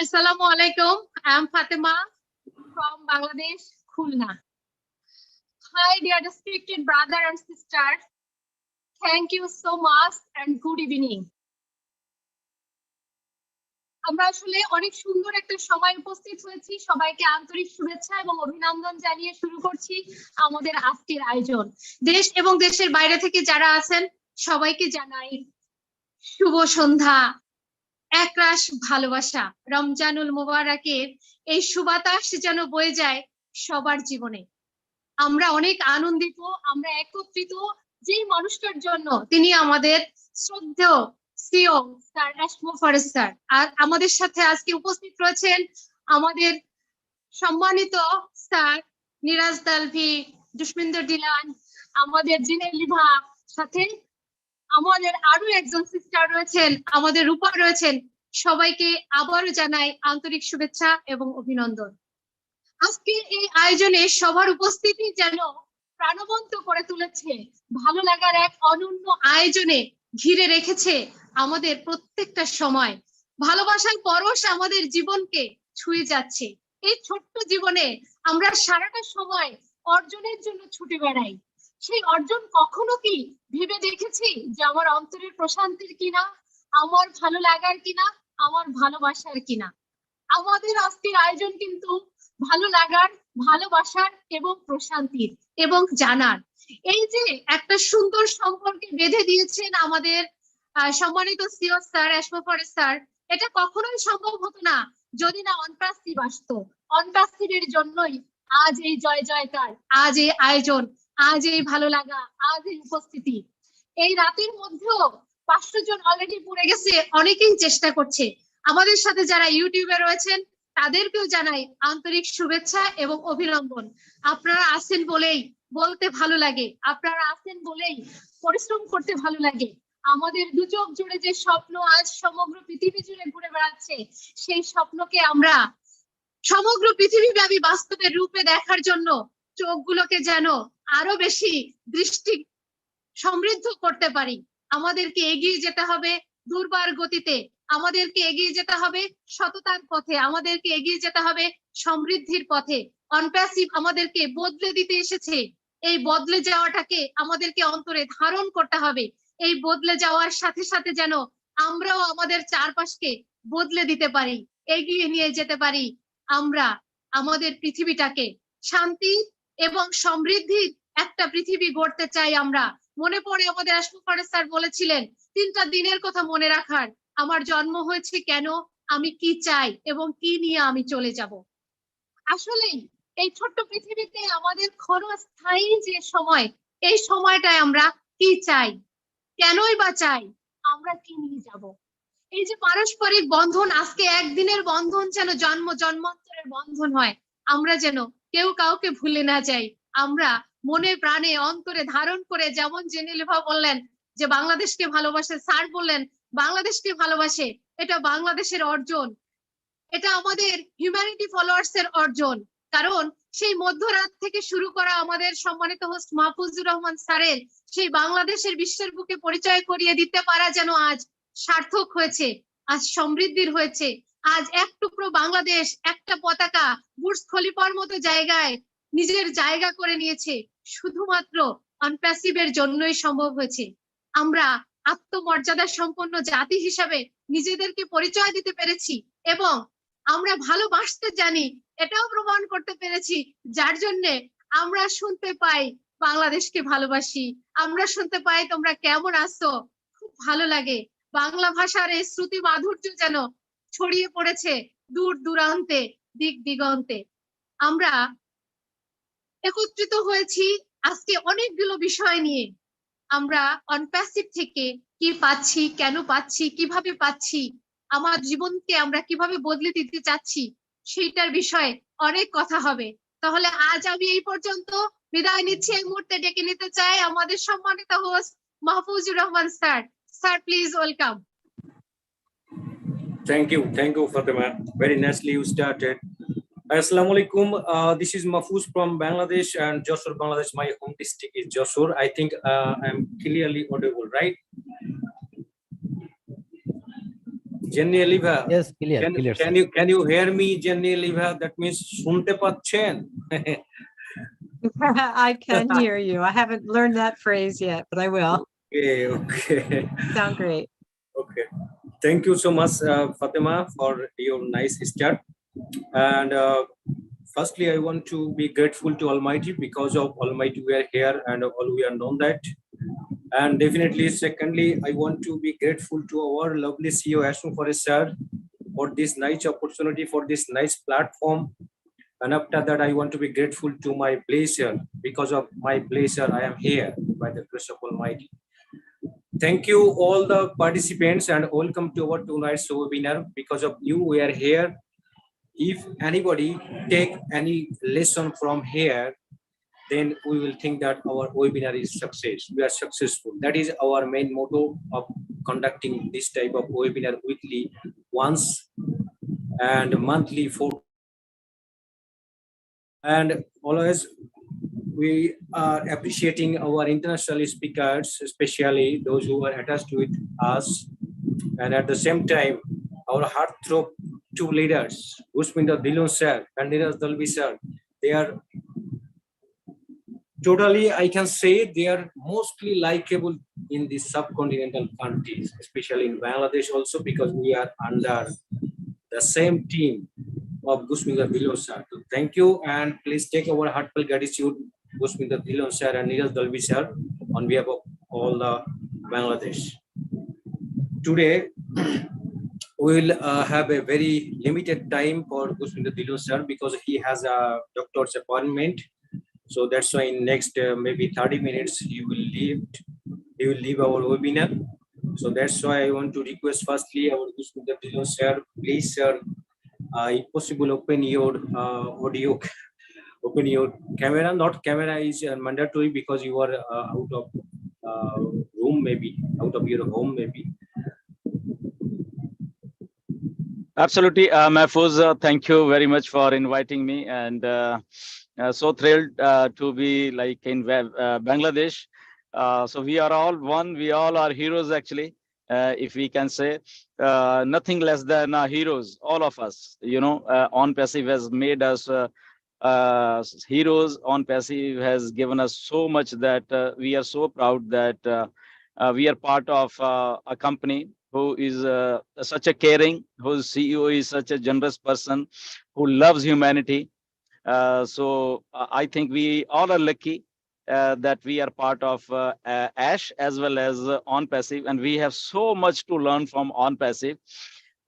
Assalamu alaikum. I am Fatima from Bangladesh, Khulna. Hi, dear respected brother and sister. Thank you so much and good evening. আমরা আসলে অনেক সুন্দর একটা সময় উপস্থিত হয়েছি। সবাইকে আন্তরিক শুভেচ্ছা এবং অভিনন্দন জানিয়ে শুরু করছি আমাদের আজকের আয়োজন। দেশ এবং দেশের বাইরে থেকে যারা আছেন সবাইকে জানাই শুভ সন্ধ্যা, একরাশ ভালোবাসা। রমজানুল মুবারকের এই সুবাতাস যেন বয়ে যায় সবার জীবনে। আমরা অনেক আনন্দিত, আমরা একত্রিত যেই মানুষটার জন্য, তিনি আমাদের শ্রদ্ধেয় CO sir Ashraf Faruk sir. আর আমাদের সাথে আজকে উপস্থিত রয়েছেন আমাদের সম্মানিত স্যার নিরাজ দালভি, দুষ্মিন্দর ডিলান, আমাদের জিনেল লিভা, সাথে আমাদের আরো একজন সিস্টার রয়েছেন, আমাদের রূপা রয়েছেন। সবাইকে আবারও জানাই আন্তরিক শুভেচ্ছা এবং অভিনন্দন। আজকে এই আয়োজনে সবার উপস্থিতি যেন প্রাণবন্ত করে তুলেছে, ভালো লাগার এক অনন্য আয়োজনে ঘিরে রেখেছে আমাদের প্রত্যেকটা সময়। ভালোবাসার পরশ আমাদের জীবনকে ছুঁয়ে যাচ্ছে। এই ছোট্ট জীবনে আমরা সারাটা সময় অর্জনের জন্য ছুটে বেড়াই। সেই অর্জন কখনো কি ভেবে দেখেছি যে আমার অন্তরের প্রশান্তির কিনা, আমার ভালো লাগার কিনা, আমার ভালোবাসার কিনা? আমাদের আজকের আয়োজন কিন্তু ভালো লাগার, ভালোবাসার এবং প্রশান্তির এবং জানার। এই যে একটা সুন্দর সম্পর্কে বেঁধে দিয়েছেন আমাদের সম্মানিত CO sir Ashraf Faruk sir, এটা কখনোই সম্ভব হতো না যদি না অনপাসিভ আসতো। অনপাসিভের জন্যই আজ এই জয় জয়কার, আজ এই আয়োজন, আজ এই ভালো লাগা, আজ এই উপস্থিতি। এই রাতের মধ্যেও 500 জন অলরেডি পড়ে গেছে, অনেকেই চেষ্টা করছে। আমাদের সাথে যারা ইউটিউবে রয়েছেন তাদেরকেও জানাই আন্তরিক শুভেচ্ছা এবং অভিনন্দন। আপনারা আছেন বলেই বলতে ভালো লাগে, আপনারা আছেন বলেই পরিশ্রম করতে ভালো লাগে। আমাদের দু চোখ জুড়ে যে স্বপ্ন আজ সমগ্র পৃথিবী জুড়ে ঘুরে বেড়াচ্ছে, সেই স্বপ্নকে আমরা সমগ্র পৃথিবীব্যাপী বাস্তবের রূপে দেখার জন্য চোখগুলোকে যেন আরো বেশি দৃষ্টি সমৃদ্ধ করতে পারি। আমাদেরকে এগিয়ে যেতে হবে দুর্বার গতিতে, আমাদেরকে এগিয়ে যেতে হবে সততার পথে, আমাদেরকে এগিয়ে যেতে হবে সমৃদ্ধির পথে। অনপ্যাসিভ আমাদেরকে বদলে দিতে এসেছে। এই বদলে যাওয়াটাকে আমাদেরকে অন্তরে ধারণ করতে হবে। এই বদলে যাওয়ার সাথে সাথে যেন আমরাও আমাদের চারপাশকে বদলে দিতে পারি, এগিয়ে নিয়ে যেতে পারি। আমরা আমাদের পৃথিবীটাকে শান্তি এবং সমৃদ্ধির একটা পৃথিবী গড়তে চাই। আমরা মনে পড়ে আমাদের আশরাফ ফারুক স্যার বলেছিলেন 3টা দিনের কথা মনে রাখার, আমার জন্ম হয়েছে কেন, আমি কি চাই এবং কি নিয়ে আমি চলে যাব। আসলেই এই ছোট্ট পৃথিবীতে আমাদের ক্ষণস্থায়ী যে সময়, এই সময়টায় আমরা কি চাই, কেনই বা চাই, আমরা কি নিয়ে যাব। এই যে পারস্পরিক বন্ধন, আজকে একদিনের বন্ধন যেন জন্ম জন্মান্তরের বন্ধন হয়। আমরা যেন কেউ কাউকে ভুলে না যাই। আমরা মনে প্রাণে অন্তরে ধারণ করে, যেমন জেনেলিভা বললেন যে বাংলাদেশকে ভালোবাসে, স্যার বললেন বাংলাদেশকে ভালোবাসে, এটা বাংলাদেশের অর্জন, এটা আমাদের হিউম্যানিটি ফলোয়ার্স এর অর্জন। কারণ সেই মধ্যরাত থেকে শুরু করা আমাদের সম্মানিত হোস্ট মাহফুজুর রহমান স্যারের সেই বাংলাদেশের বিশ্বের বুকে পরিচয় করিয়ে দিতে পারা যেন আজ সার্থক হয়েছে, আজ সমৃদ্ধির হয়েছে। আজ এক টুকরো বাংলাদেশ, একটা পতাকা বুর্জ খলিফার মতো জায়গায় নিজের জায়গা করে নিয়েছে, শুধুমাত্র অনপ্যাসিভের জন্যই সম্ভব হয়েছে। আমরা আত্মমর্যাদা সম্পন্ন জাতি হিসাবে নিজেদেরকে পরিচয় দিতে পেরেছি এবং আমরা ভালোবাসতে জানি, এটাও প্রমাণ করতে পেরেছি, যার জন্য আমরা শুনতে পাই বাংলাদেশকে ভালোবাসি, আমরা শুনতে পাই তোমরা কেমন আছো, খুব ভালো লাগে। বাংলা ভাষার এই শ্রুতি মাধুর্য যেন ছড়িয়ে পড়েছে দূর দূরান্তে, দিক দিগন্তে। আমরা একত্রিত হয়েছি আজকে অনেকগুলো বিষয় নিয়ে। আমরা অনপ্যাসিভ থেকে কি পাচ্ছি, কেন পাচ্ছি, কিভাবে পাচ্ছি, আমার জীবনকে আমরা কিভাবে বদলে দিতে চাচ্ছি, সেইটার বিষয়ে অনেক কথা হবে। তাহলে আজ আমি এই পর্যন্ত বিদায় নিচ্ছি। এই মুহূর্তে ডেকে নিতে চাই আমাদের সম্মানিত host Mahfuzur Rahman sir. Sir please welcome. Thank you, Fatima. Very nicely you started. Assalamu alaikum. This is Mahfuz from Bangladesh and Josur, Bangladesh. My home district is Josur. I think I'm clearly audible, right? Jenny Oliva. Yes, clear, clear, sir. Can you hear me, Jenny Oliva? That means শুনতে পাচ্ছেন? I can hear you. I haven't learned that phrase yet, but I will. Okay. Sound great. Okay. Thank you so much, Fatima, for your nice start. And firstly, I want to be grateful to Almighty. Because of Almighty we are here and all we are known that. And definitely, secondly, I want to be grateful to our lovely CEO Ashwin Forest sir for this nice opportunity, for this nice platform. And after that, I want to be grateful to my pleasure. Because of my pleasure, I am here by the grace of Almighty. Thank you all the participants and welcome to our tonight's webinar. Because of you, we are here. If anybody take any lesson from here, then we will think that our webinar is success. We are successful. That is our main motto of conducting this type of webinar weekly, once and monthly for. And always we are appreciating our international speakers, especially those who are attached with us. And at the same time, our heartthrob two leaders, Usminda Dilon sir and Neeraj Dalvi sir, they are totally, I can say, they are mostly likable in the subcontinental countries, especially in Bangladesh also, because we are under the same team of Gusminda Dilon sir. So thank you, and please take our heartfelt gratitude, Gusminda Dilon sir and Neeraj Dalvi sir, on behalf of all the Bangladesh. Today, we will have a very limited time for Gusminda Dilon sir because he has a doctor's appointment. So that's why in next maybe 30 minutes he will leave our webinar. So that's why I want to request firstly our Gusminda Dilon sir, please sir, if possible open your audio, open your camera. Not camera is mandatory because you are out of room, maybe out of your home maybe. Absolutely, Mahfuz, thank you very much for inviting me, and so thrilled to be like in Bangladesh. So we are all one, we all are heroes actually, if we can say, nothing less than heroes, all of us, you know. Onpassive has made us heroes. Onpassive has given us so much that we are so proud that we are part of a company who is such a caring, whose CEO is such a generous person, who loves humanity. So I think we all are lucky that we are part of ASH as well as Onpassive, and we have so much to learn from Onpassive.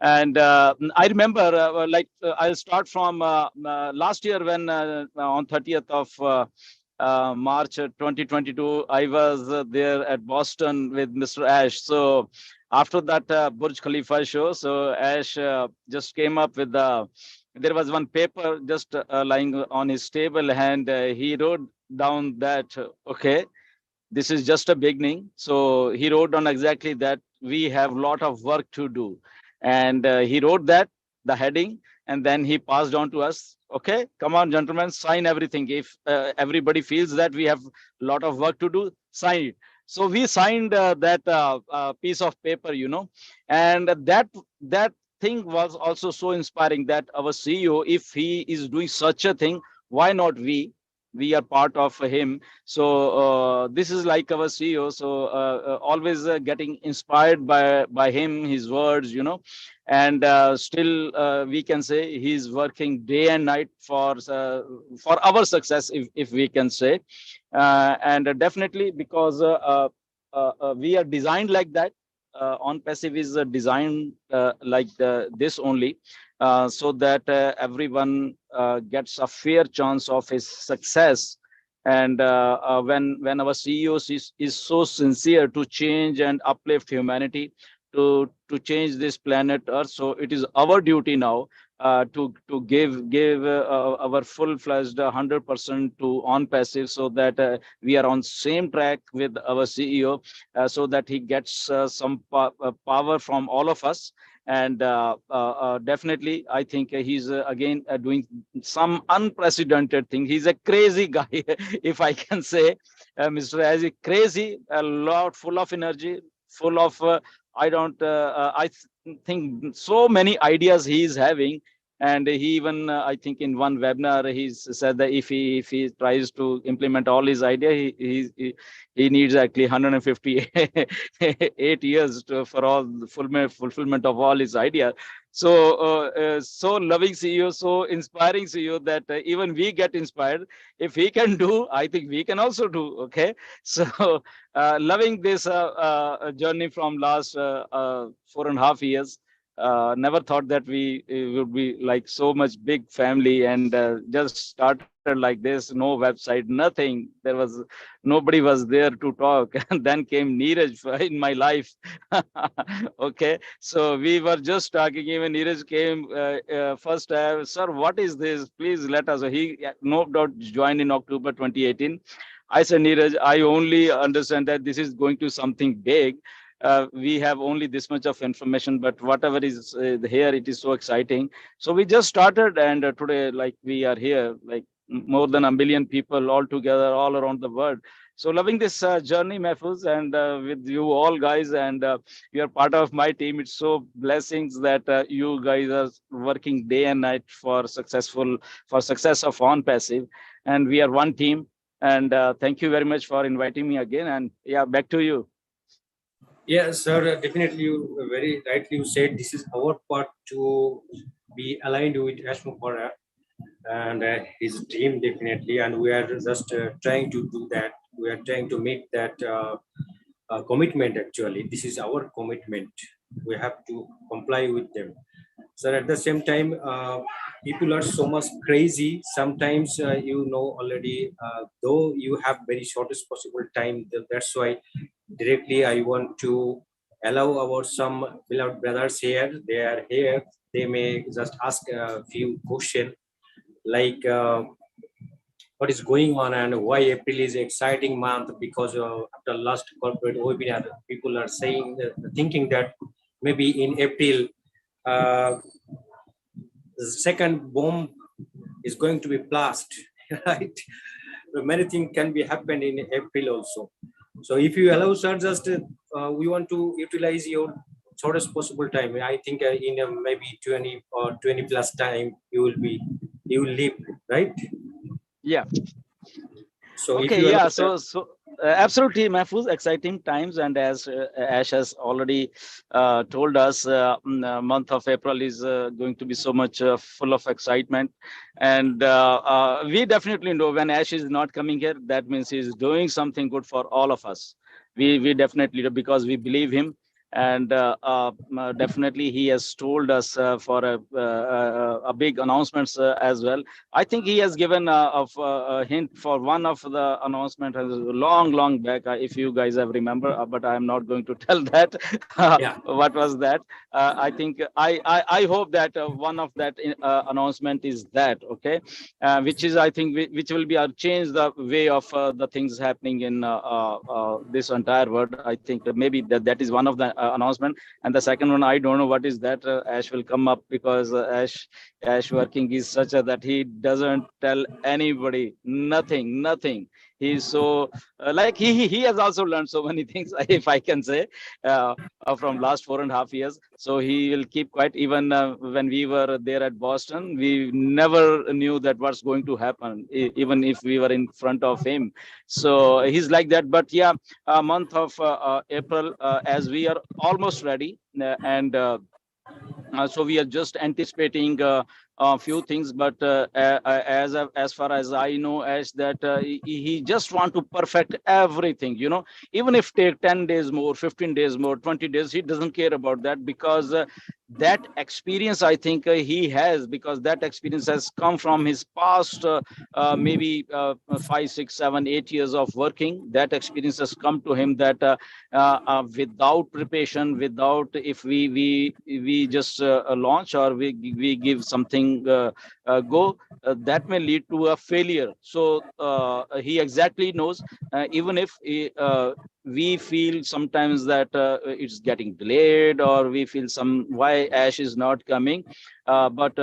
And I remember, I'll start from last year when on 30th of March 2022, I was there at Boston with Mr. Ash. So after that Burj Khalifa show, so Ash just came up with there was one paper just lying on his table, and he wrote down that, okay, this is just a beginning. So he wrote down exactly that we have a lot of work to do. And he wrote that, the heading, and then he passed on to us. Okay, come on, gentlemen, sign everything. If everybody feels that we have a lot of work to do, sign it. So we signed that piece of paper, you know, and that thing was also so inspiring that our CEO, if he is doing such a thing, why not we? We are part of him. So this is like our CEO. So always getting inspired by him, his words, you know, and still we can say he's working day and night for our success, if we can say, and definitely because we are designed like that. Onpassive is designed like this only, so that everyone gets a fair chance of his success. And when our CEO is so sincere to change and uplift humanity, to change this planet Earth, so it is our duty now to give our full-fledged 100% to Onpassive, so that we are on same track with our CEO, so that he gets some power from all of us. And definitely, I think he's again doing some unprecedented thing. He's a crazy guy, if I can say. Mr. Az is crazy, a lot, full of energy, full of think so many ideas he is having. And he even, I think in one webinar, he said that if he tries to implement all his idea, he needs actually 158 years for all the fulfillment of all his idea. So, so loving CEO, so inspiring CEO that even we get inspired. If he can do, I think we can also do. Okay, so loving this journey from last 4.5 years. Never thought that we would be like so much big family, and just started like this, no website, nothing. There was nobody was there to talk. And then came Neeraj in my life. Okay, so we were just talking. Even Neeraj came first. Sir, what is this? Please let us. He no doubt joined in October 2018. I said, Neeraj, I only understand that this is going to something big. We have only this much of information, but whatever is here, it is so exciting. So we just started, and today, like, we are here, like more than 1 million people all together, all around the world. So loving this journey, Mahfuz, and with you all guys, and you are part of my team. It's so blessings that you guys are working day and night for success of Onpassive, and we are one team. And thank you very much for inviting me again. And yeah, back to you. Yes, sir. Definitely, you very rightly you said this is our part to be aligned with Ashmo Kora and his team, definitely, and we are just trying to do that. We are trying to make that commitment. Actually, this is our commitment. We have to comply with them. So at the same time, people are so much crazy. Sometimes you know already, though you have very shortest possible time. That's why directly I want to allow our some beloved brothers here. They are here. They may just ask a few questions like what is going on and why April is exciting month, because after last corporate webinar, people are saying thinking that maybe in April the second bomb is going to be blast, right? Many things can be happened in April also. So if you allow, sir, just we want to utilize your shortest possible time. I think in maybe 20 or 20 plus time you will leave, right? Yeah. So if Okay, you allow, yeah, sir, so absolutely, Mahfuz, exciting times. And as Ash has already told us, month of April is going to be so much full of excitement. And we definitely know when Ash is not coming here, that means he's doing something good for all of us. We definitely do, because we believe him. And definitely he has told us for a big announcements as well. I think he has given a hint for one of the announcement long back, if you guys have remember, but I am not going to tell that. yeah, What was that? I think I hope that one of that announcement is that, okay, which is, I think, which will be change the way of the things happening in this entire world. I think maybe that is one of the announcement. And the second one, I don't know what is that. Ash will come up, because Ash working is such a that he doesn't tell anybody nothing. He's so like he has also learned so many things, if I can say, from last 4.5 years. So he will keep quiet. Even when we were there at Boston, we never knew that what's going to happen, even if we were in front of him. So he's like that. But yeah, month of April, as we are almost ready, and so we are just anticipating a few things. But as far as I know, as that he just want to perfect everything, even if take 10 days more, 15 days more, 20 days, he doesn't care about that, because that experience, I think, he has, because that experience has come from his past maybe 5, 6, 7, 8 years of working. That experience has come to him, that without preparation, without, if we just launch, or we give something go, that may lead to a failure. So he exactly knows, even if we feel sometimes that it's getting delayed, or we feel why Ash is not coming, but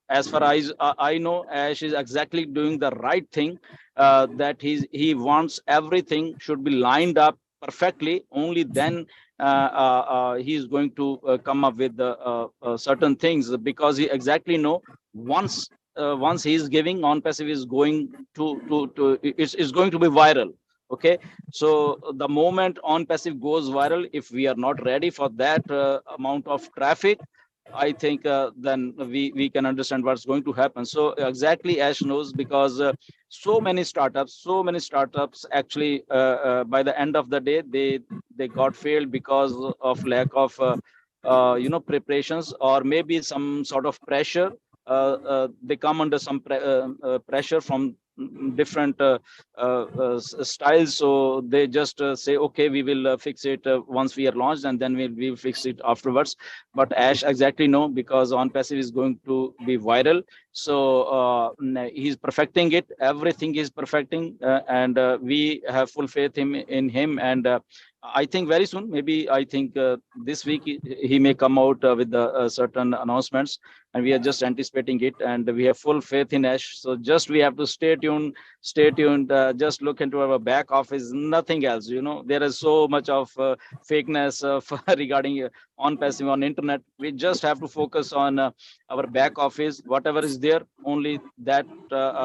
as far as I know, Ash is exactly doing the right thing, that he wants everything should be lined up perfectly. Only then he is going to come up with certain things, because he exactly know once he is giving, Onpassive is going to it's going to be viral. Okay, so the moment Onpassive goes viral, if we are not ready for that amount of traffic, I think then we can understand what's going to happen. So exactly, Ash knows, because so many startups actually by the end of the day, they got failed because of lack of preparations, or maybe some sort of pressure. They come under some pressure from different styles, so they just say, okay, we will fix it once we are launched, and then we'll fix it afterwards. But Ash exactly know, because Onpassive is going to be viral, so he's perfecting it. Everything is perfecting, and we have full faith in him. And I think very soon, maybe I think this week he may come out with certain announcements, and we are just anticipating it, and we have full faith in Ash. So just we have to stay tuned. Just look into our back office, nothing else. There is so much of fakeness regarding Onpassive on internet. We just have to focus on our back office. Whatever is there, only that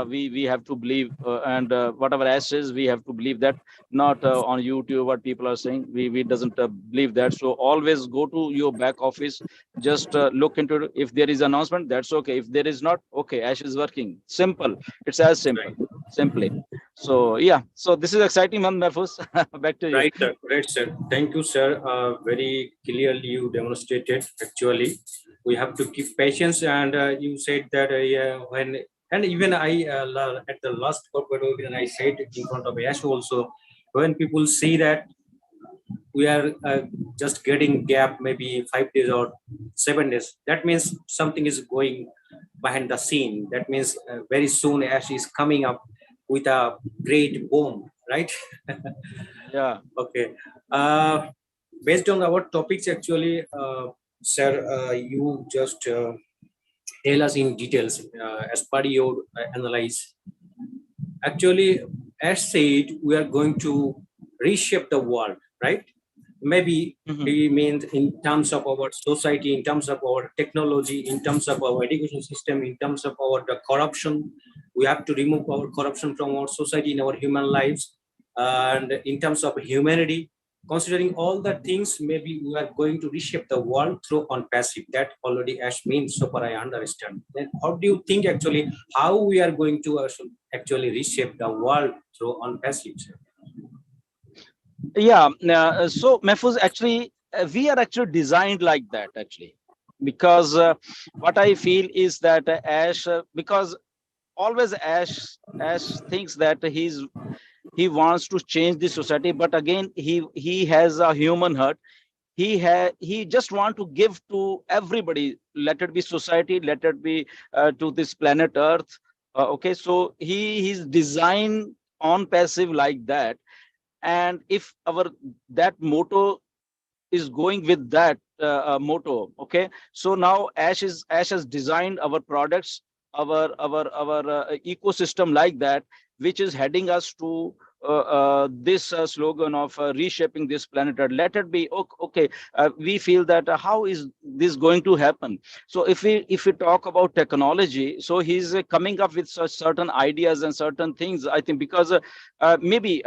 we have to believe, and whatever Ash says, we have to believe that, not on YouTube what people are saying. We doesn't believe that. So always go to your back office, just look into it. If there is announcement, that's okay. If there is not, okay, Ash is working. Simple. It's as simple. Right. Simply. So yeah, so this is exciting, man. Mahfuz. Back to you. Right, sir. Great, sir. Thank you, sir. Very clearly you demonstrated. Actually, we have to keep patience, and you said that yeah, and even I at the last corporate webinar I said in front of Ash also, when people see that we are just getting gap maybe 5 days or 7 days, that means something is going behind the scene. That means very soon Ash is coming up with a great boom, right? Yeah. Okay. Based on our topics, actually, sir, you just tell us in details as per your analyze. Actually, as said, we are going to reshape the world, right? Maybe Mhm. we mean in terms of our society, in terms of our technology, in terms of our education system, in terms of our the corruption. We have to remove our corruption from our society in our human lives, and in terms of humanity. Considering all the things, maybe we are going to reshape the world through Onpassive. That already Ash means, so far I understand. Then how do you think actually how we are going to actually reshape the world through Onpassive? Yeah. So Mahfuz, actually, we are actually designed like that, actually, because what I feel is that Ash, because always Ash thinks that he wants to change the society, but again, he has a human heart. He just want to give to everybody, let it be society, let it be to this planet Earth. Okay, so he's designed Onpassive like that. And if our that motto is going with that motto, okay, so now Ash has designed our products, our ecosystem like that, which is heading us to this slogan of reshaping this planet Earth. Let it be okay. We feel that how is this going to happen? So if we talk about technology, so he's coming up with such certain ideas and certain things, I think, because maybe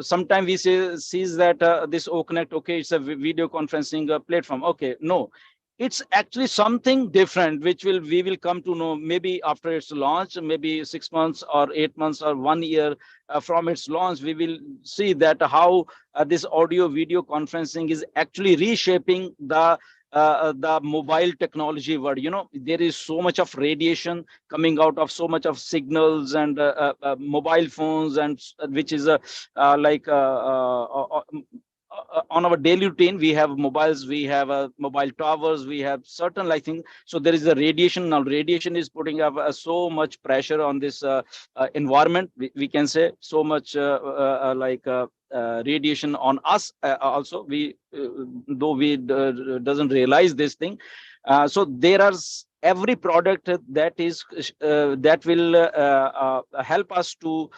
sometime we sees that this OConnect, okay, it's a video conferencing platform. Okay, no, it's actually something different, which we will come to know maybe after its launch, maybe 6 months or 8 months or 1 year from its launch. We will see that how this audio video conferencing is actually reshaping the mobile technology world. There is so much of radiation coming out of so much of signals and mobile phones, and which is like on our daily routine. We have mobiles, we have mobile towers, we have certain like things. So there is a radiation. Now radiation is putting up so much pressure on this environment. We can say so much radiation on us also. We though we doesn't realize this thing. So there are every product that is that will help us to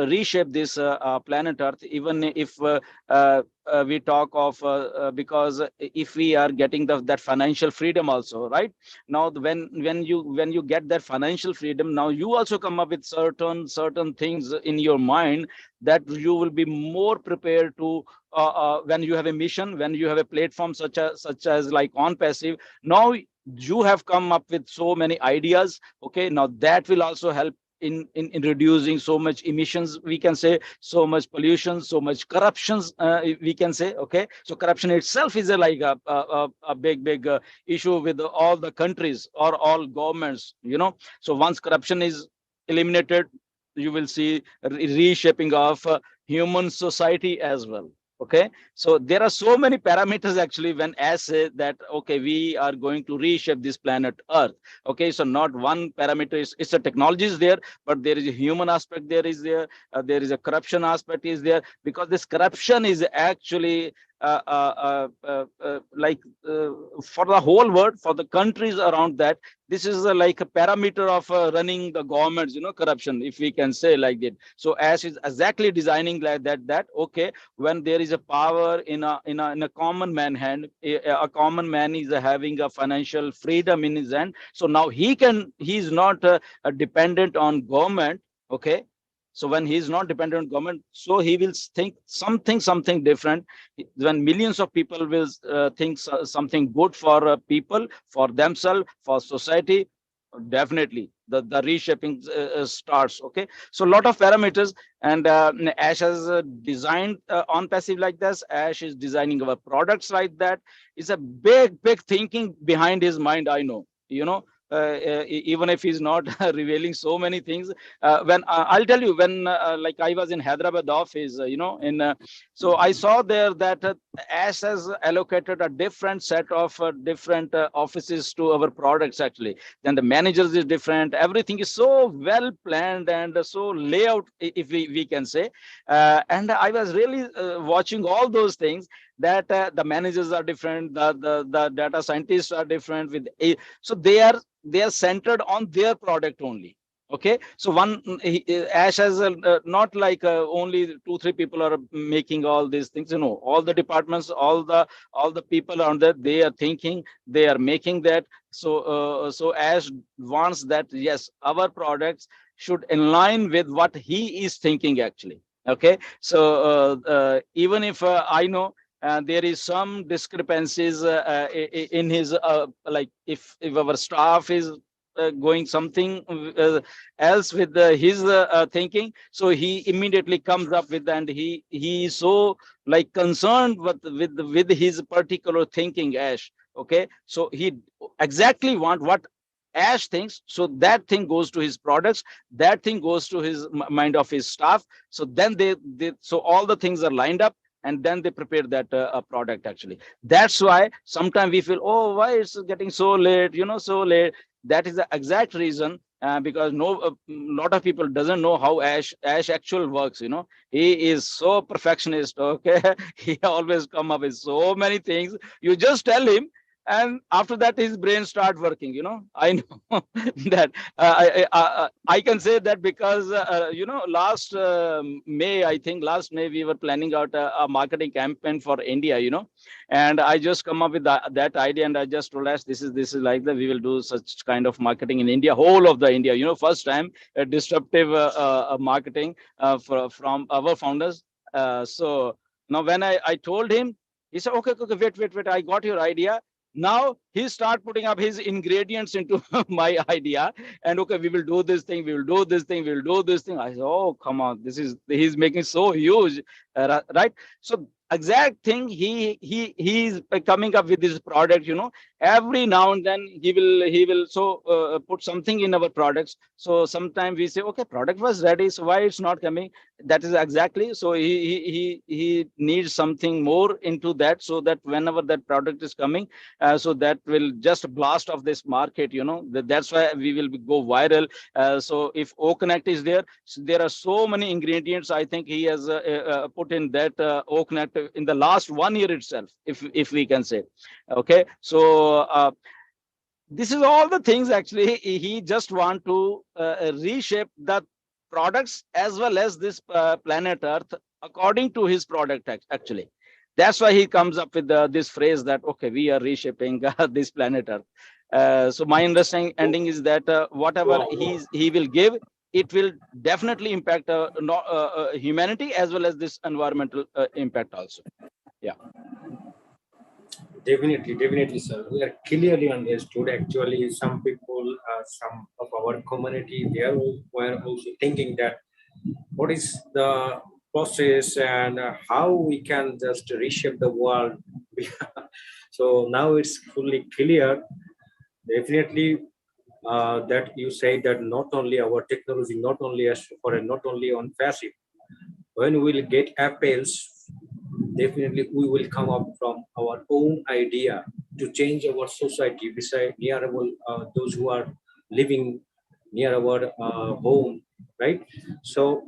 reshape this planet Earth, even if we talk of because if we are getting that financial freedom also, right? Now when you get that financial freedom, now you also come up with certain things in your mind that you will be more prepared to when you have a mission, when you have a platform such as like Onpassive. Now you have come up with so many ideas. Okay, now that will also help in reducing so much emissions, we can say, so much pollution, so much corruptions, we can say. Okay, so corruption itself is like a big issue with all the countries or all governments, you know. So once corruption is eliminated, you will see reshaping of human society as well. Okay, so there are so many parameters actually when I say that, okay, we are going to reshape this planet Earth. Okay, so not one parameter is, it's a technology is there, but there is a human aspect, there is a corruption aspect is there, because this corruption is actually like for the whole world, for the countries around that, this is like a parameter of running the governments, you know, corruption, if we can say like that. So as is exactly designing like that, okay, when there is a power in a common man hand, a common man is having a financial freedom in his hand, so now he's not dependent on government. Okay, so when he's not dependent on government, so he will think something different. When millions of people will think something good for people, for themselves, for society, definitely the reshaping starts. Okay, so a lot of parameters, and Ash has designed Onpassive like this. Ash is designing our products like that. It's a big thinking behind his mind, I know, you know. Even if he's not revealing so many things, when I'll tell you, when like I was in Hyderabad office, you know, in so I saw there that Ash has allocated a different set of different offices to our products actually. Then the managers is different, everything is so well planned and so layout, if we can say. And I was really watching all those things, that the managers are different, the data scientists are different with a, so they are centered on their product only. Okay, so Ash has not like only 2-3 people are making all these things, you know, all the departments, all the people around that, they are thinking, they are making that. So Ash wants that, yes, our products should align with what he is thinking actually. Okay, so even if I know there is some discrepancies in his like if our staff is going something else with his thinking, so he immediately comes up with, and he is so like concerned with his particular thinking, Ash. Okay, so he exactly want what Ash thinks, so that thing goes to his products, that thing goes to his mind of his staff. So then they so all the things are lined up, and then they prepare that product actually. That's why sometimes we feel, oh, why it's getting so late, you know, so late. That is the exact reason, because a lot of people doesn't know how Ash actual works, you know. He is so perfectionist. Okay, he always come up with so many things. You just tell him, and after that his brain start working, you know. I know that I can say that because you know, last May, I think last May, we were planning out a marketing campaign for India, you know, and I just come up with that idea, and I just told us, this is like that we will do such kind of marketing in India, whole of the India, you know, first time a disruptive marketing from our founders. So now when I told him, he said, okay, wait, I got your idea. Now he start putting up his ingredients into my idea, and okay, we will do this thing, we will do this thing, we will do this thing. I said, oh, come on, he's making so huge, right? So exact thing he's coming up with this product, you know. Every now and then he will so put something in our products. So sometimes we say, okay, product was ready, so why it's not coming? That is exactly, so he needs something more into that, so that whenever that product is coming, so that will just blast off this market, you know. That's why we will go viral. So if O-Connect is there, so there are so many ingredients. I think he has put in that O-Connect in the last 1 year itself, if we can say. Okay, so this is all the things actually he just want to reshape the products as well as this planet Earth according to his product actually. That's why he comes up with this phrase that, okay, we are reshaping this planet Earth. So my understanding is that whatever he will give, it will definitely impact humanity as well as this environmental impact also. Yeah. Definitely, sir. We are clearly understood. Actually, some people, some of our community, were also thinking that what is the process and how we can just reshape the world. So now it's fully clear. Definitely, that you say that not only our technology, not only as for not only on passive. When we'll get apples, definitely we will come up from our own idea to change our society beside near our, those who are living near our home, right? So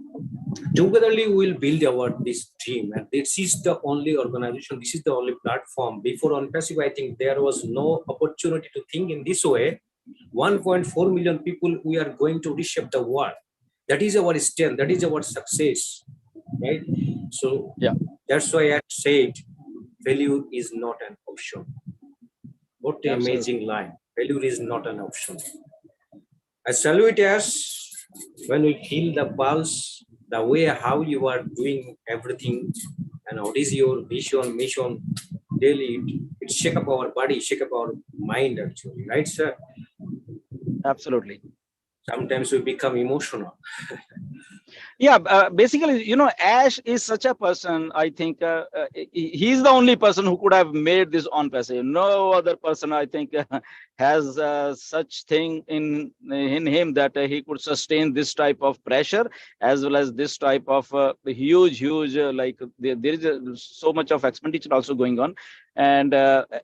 togetherly we will build our this team, and this is the only organization, this is the only platform. Before Onpassive, I think there was no opportunity to think in this way. 1.4 million people, we are going to reshape the world. That is our strength, that is our success, right? So Yeah. that's why I said failure is not an option. What an Absolutely. amazing line. Failure is not an option. I salute us when we feel the pulse, the way how you are doing everything, and what is your vision, mission daily. It shake up our body, shake up our mind actually, right, sir? Absolutely. Sometimes we become emotional. Yeah, basically, you know, Ash is such a person. I think he's the only person who could have made this Onpassive. No other person, I think, has such thing in him that he could sustain this type of pressure as well as this type of huge, like there is so much of expenditure also going on. And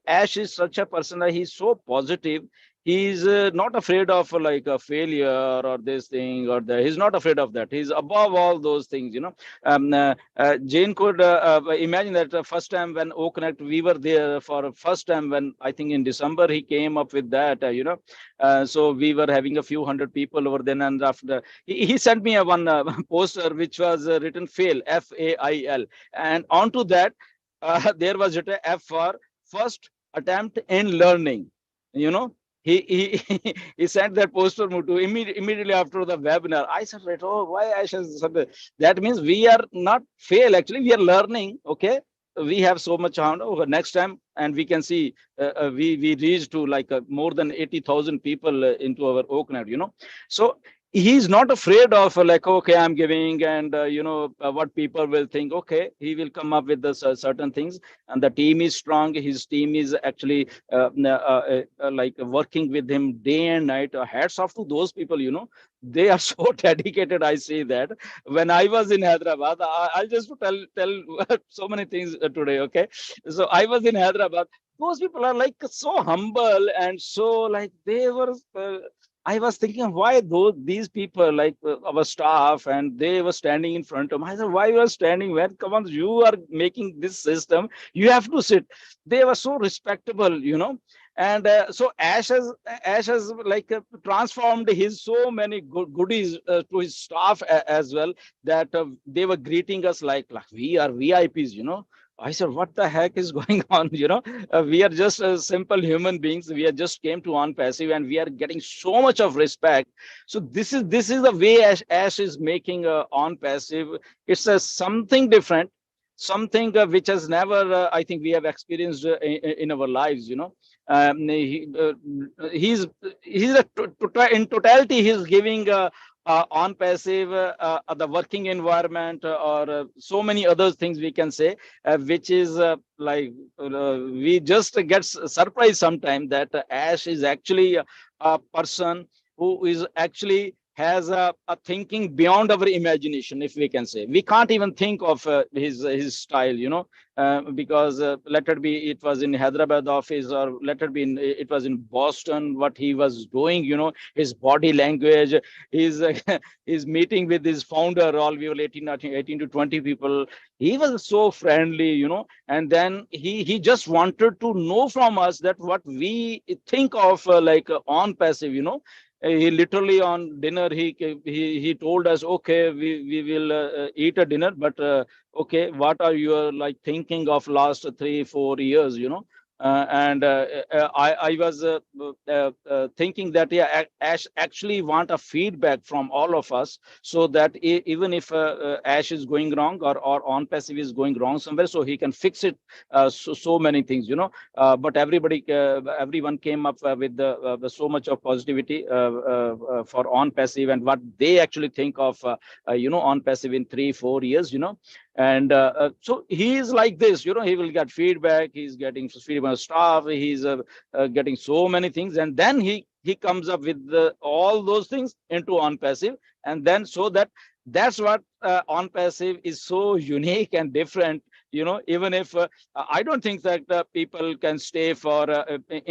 Ash is such a person that he's so positive. He's not afraid of like a failure or this thing or the, he's not afraid of that. He's above all those things, you know. Jane could imagine that the first time when Oaknet, we were there for first time when I think in December he came up with that, you know. So we were having a few hundred people over then, and after he sent me a one poster which was written fail, FAIL, and onto that there was written F for first attempt in learning, you know. He sent that poster to immediately after the webinar. I said, right, oh, why I said that means we are not fail, actually we are learning. Okay, we have so much on over next time, and we can see we reached to like more than 80,000 people into our Oaknet, you know. So he's not afraid of like, okay, I'm giving, and you know what people will think. Okay, he will come up with the certain things, and the team is strong. His team is actually like working with him day and night. Hats off to those people, you know. They are so dedicated. I say that when I was in Hyderabad, I'll just tell so many things today. Okay, so I was in Hyderabad. Those people are like so humble and so like they were. I was thinking why these people like our staff, and they were standing in front of me. I said, why you are standing? When come on, you are making this system, you have to sit. They were so respectable, you know. And so Ash has like transformed his so many goodies to his staff as well, that they were greeting us like we are VIPs, you know. I said, what the heck is going on? You know, we are just simple human beings. We are just came to Onpassive, and we are getting so much of respect. So this is the way Ash is making Onpassive. It's something different, something which has never, I think, we have experienced in our lives. You know, he's in totality, he's giving. Onpassive, the working environment, or so many other things we can say, which is like we just get surprised sometimes that Ash is actually a person who is actually has a thinking beyond our imagination, if we can say. We can't even think of his style, you know, because let it be it was in Hyderabad office, or let it be it was in Boston, what he was doing, you know, his body language, his his meeting with his founder, all we were 18 to 20 people. He was so friendly, you know, and then he just wanted to know from us that what we think of like Onpassive, you know. He literally on dinner he told us, okay, we will eat a dinner, but okay, what are you like thinking of last 3-4 years, you know. I was thinking that, yeah, Ash actually want a feedback from all of us, so that even if Ash is going wrong, or Onpassive is going wrong somewhere, so he can fix it. So many things, you know. But everyone came up with so much of positivity for Onpassive, and what they actually think of you know, Onpassive in 3-4 years, you know. And so he is like this, you know, he will get feedback, he's getting feedback from staff, he's getting so many things, and then he comes up with all those things into Onpassive. And then so that's what Onpassive is so unique and different, you know. Even if I don't think that people can stay for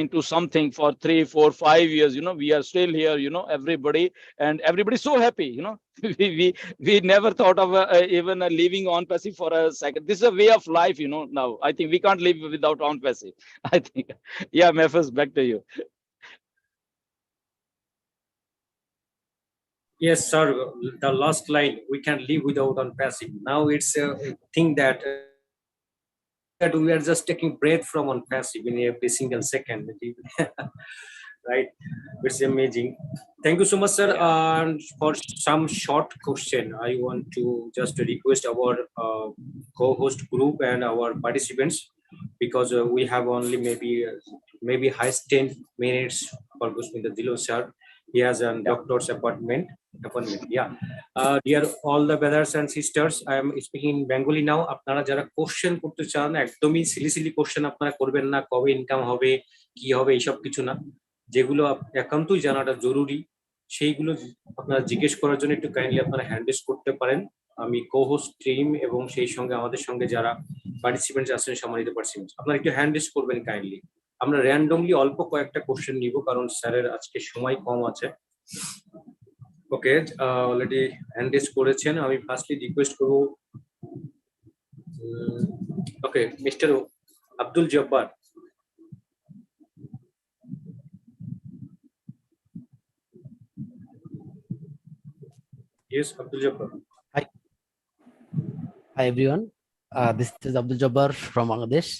into something for 3-4-5 years, you know. We are still here, you know, everybody, and everybody's so happy, you know. We never thought of even leaving Onpassive for a second. This is a way of life, you know. Now I think we can't live without Onpassive. I think. Yeah, Mahfuz, back to you. Yes, sir. The last line, we can live without Onpassive. Now it's a thing that we are just taking breath from Onpassive in every single second. Right? It's amazing. Thank you so much, sir. And for some short question, I want to just request our co-host group and our participants, because we have only maybe highest 10 minutes for Gusminda Dilo sir. He has a doctor's appointment. Yeah. Dear all the brothers and sisters, I am speaking in Bengali now. আপনারা যারা question করতে চান, একদমই silly question আপনারা করবেন না, কবে income হবে, কি হবে, এইসব কিছু না। যেগুলো একান্তই জানাটা জরুরি, সেইগুলো আপনারা জিজ্ঞেস করার জন্য একটু কাইন্ডলি আপনারা হ্যান্ড রেজ করতে পারেন। আমি কো-হোস্ট টিম এবং সেই সঙ্গে আমাদের সঙ্গে যারা পার্টিসিপেন্টস আছেন, সম্মানিত পার্টিসিপেন্টস, আপনারা একটু হ্যান্ড রেজ করবেন কাইন্ডলি। আমরা র্যান্ডমলি অল্প কয়েকটা কোশ্চেন নিব, কারণ স্যারের আজকে সময় কম আছে। ওকে, অলরেডি হ্যান্ড রেজ করেছেন। আমি ফার্স্টলি রিকোয়েস্ট করব, okay, mister Abdul Jabbar. Yes, Abdul Jabbar. Hi. Hi everyone. This is Abdul Jabbar from Bangladesh.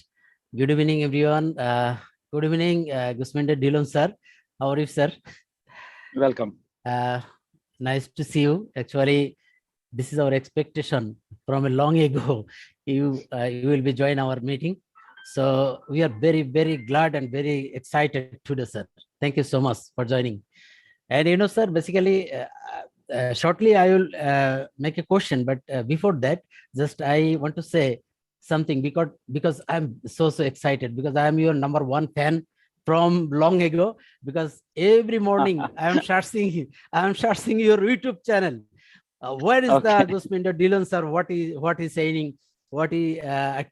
Good evening, everyone. Good evening, Gusminda Dillon sir. How are you, sir? Welcome. Nice to see you. Actually, this is our expectation from a long ago. You will be join our meeting. So we are very, very glad and very excited today, sir. Thank you so much for joining. And you know, sir, basically, shortly I will make a question, but before that, just I want to say something, because I'm so excited, because I am your number one fan from long ago, because every morning I am searching your YouTube channel. Where is the Gusminda Dillon sir? What is saying, what he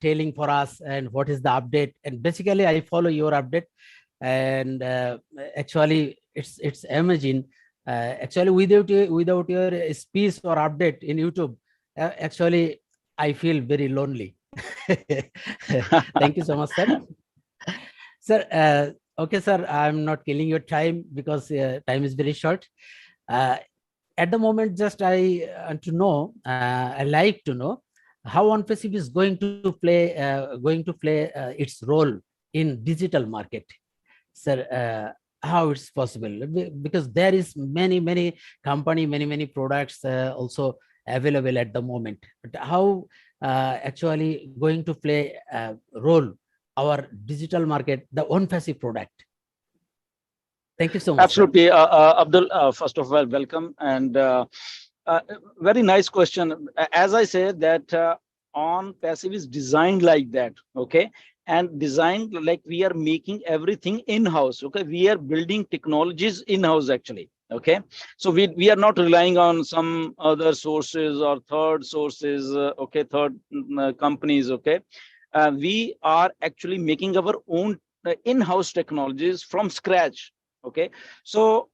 telling for us, and what is the update? And basically I follow your update, and actually it's amazing. Actually, without your speech or update in YouTube, actually I feel very lonely. Thank you so much, sir. Sir, okay, sir, I'm not killing your time, because time is very short. At the moment, just I want to know, I like to know how Onpassive is going to play its role in digital market, sir. How it's possible, because there is many company, many products also available at the moment, but how actually going to play a role our digital market, the Onpassive product? Thank you so much. Absolutely. Abdul, first of all, welcome, and very nice question. As I said, that Onpassive is designed like that, okay, and designed like we are making everything in-house. Okay, we are building technologies in-house actually. Okay, so we are not relying on some other sources or third sources, okay, third companies. Okay, we are actually making our own in-house technologies from scratch. Okay, so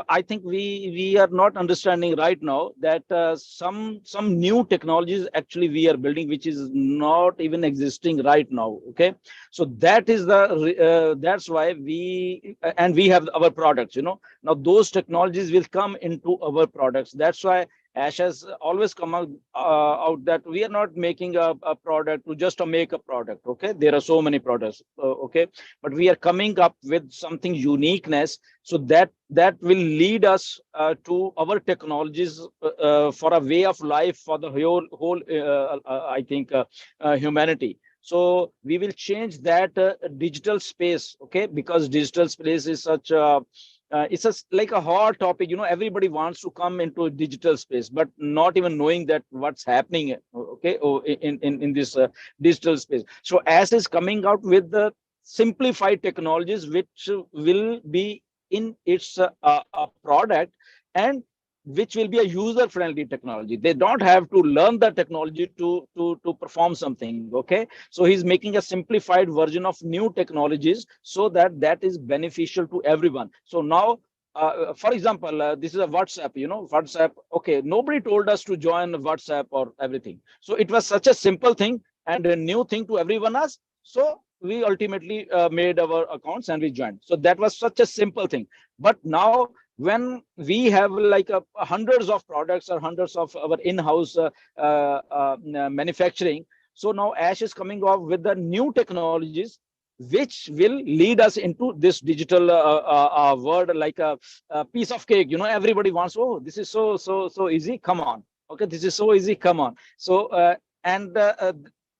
I think we are not understanding right now that some new technologies actually we are building, which is not even existing right now. Okay, so that is the that's why we and we have our products. Now those technologies will come into our products. That's why Ash has always come out that we are not making a product to just to make a product. Okay, there are so many products. Okay, but we are coming up with something uniqueness, so that will lead us to our technologies for a way of life for the whole I think humanity. So we will change that digital space. Okay, because digital space is such a it's like a hot topic. Everybody wants to come into a digital space, but not even knowing that what's happening. Okay, in this digital space. So as is coming out with the simplified technologies, which will be in its a product, and which will be a user friendly technology. They don't have to learn the technology to perform something. Okay, so he's making a simplified version of new technologies so that is beneficial to everyone. So now for example, this is a WhatsApp. WhatsApp. Okay, nobody told us to join WhatsApp or everything. So it was such a simple thing and a new thing to everyone else. So we ultimately made our accounts and we joined. So that was such a simple thing. But now when we have like hundreds of products or hundreds of our in-house manufacturing, so now Ash is coming up with the new technologies which will lead us into this digital world, like a piece of cake. Everybody wants, oh, this is so easy, come on. Okay, this is so easy, come on. So and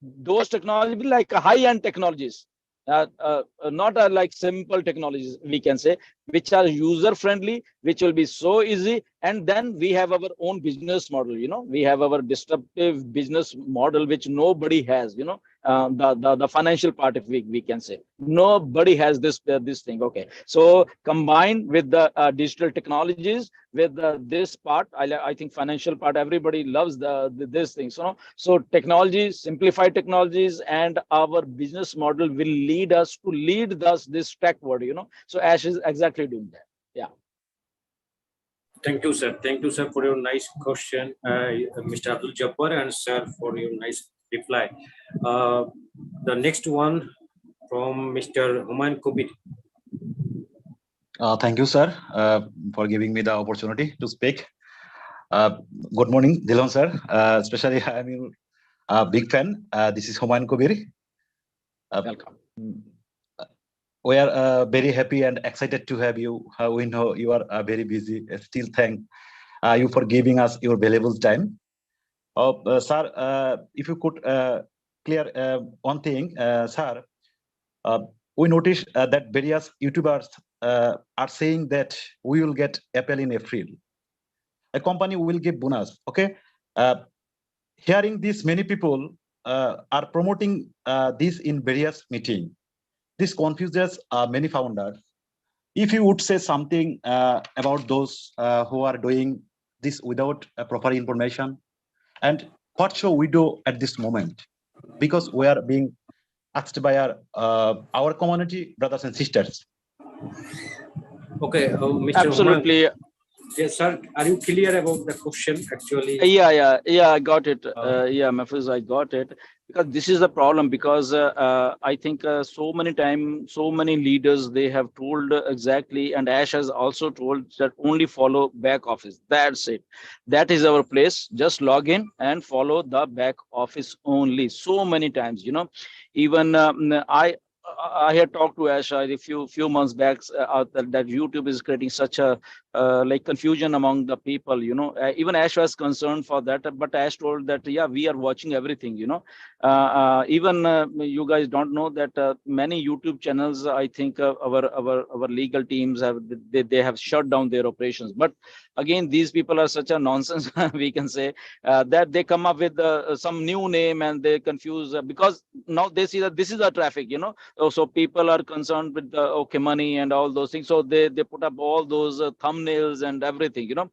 those technologies be like high-end technologies, not like simple technologies, we can say, which are user friendly, which will be so easy. And then we have our own business model. We have our disruptive business model, which nobody has. The financial part, if we can say, nobody has this thing. Okay, so combined with the digital technologies with this part, I think financial part, everybody loves this thing. So technology, simplified technologies, and our business model will lead us to lead this tech world. So Ash is exactly doing that. Yeah. Thank you, sir. Thank you, sir, for your nice question, Mr. Abdul Jabbar, and sir for your nice reply. The next one from Mr. Humayun Kubir. Thank you, sir, for giving me the opportunity to speak. Good morning, Dilon sir. Especially, I'm a big fan. This is Humayun Kubir. Welcome. We are very happy and excited to have you. We know you are very busy. Still thank you for giving us your valuable time. Sir, if you could clear one thing, sir, we noticed that various YouTubers are saying that we will get Apple in April. A company will give bonus. Okay, hearing this, many people are promoting this in various meetings. This confuses many founders. If you would say something about those who are doing this without proper information, and what should we do at this moment? Because we are being asked by our community brothers and sisters. Okay, Mr. Absolutely. Humayun. Yes, sir. Are you clear about the question actually? Yeah, I got it. Yeah, Mahfuz, I got it. Because this is the problem, because I think so many times, so many leaders, they have told exactly, and Ash has also told that only follow back office. That's it. That is our place. Just log in and follow the back office only. So many times, even I had talked to Ash a few months back that YouTube is creating such a like confusion among the people. Even Ash was concerned for that, but Ash told that yeah, we are watching everything. Even you guys don't know that many YouTube channels, I think our legal teams they have shut down their operations. But again, these people are such a nonsense. We can say that they come up with some new name and they confuse because now they see that this is a traffic. So people are concerned with the money and all those things. So they put up all those thumbnails thumbnails and everything, you know.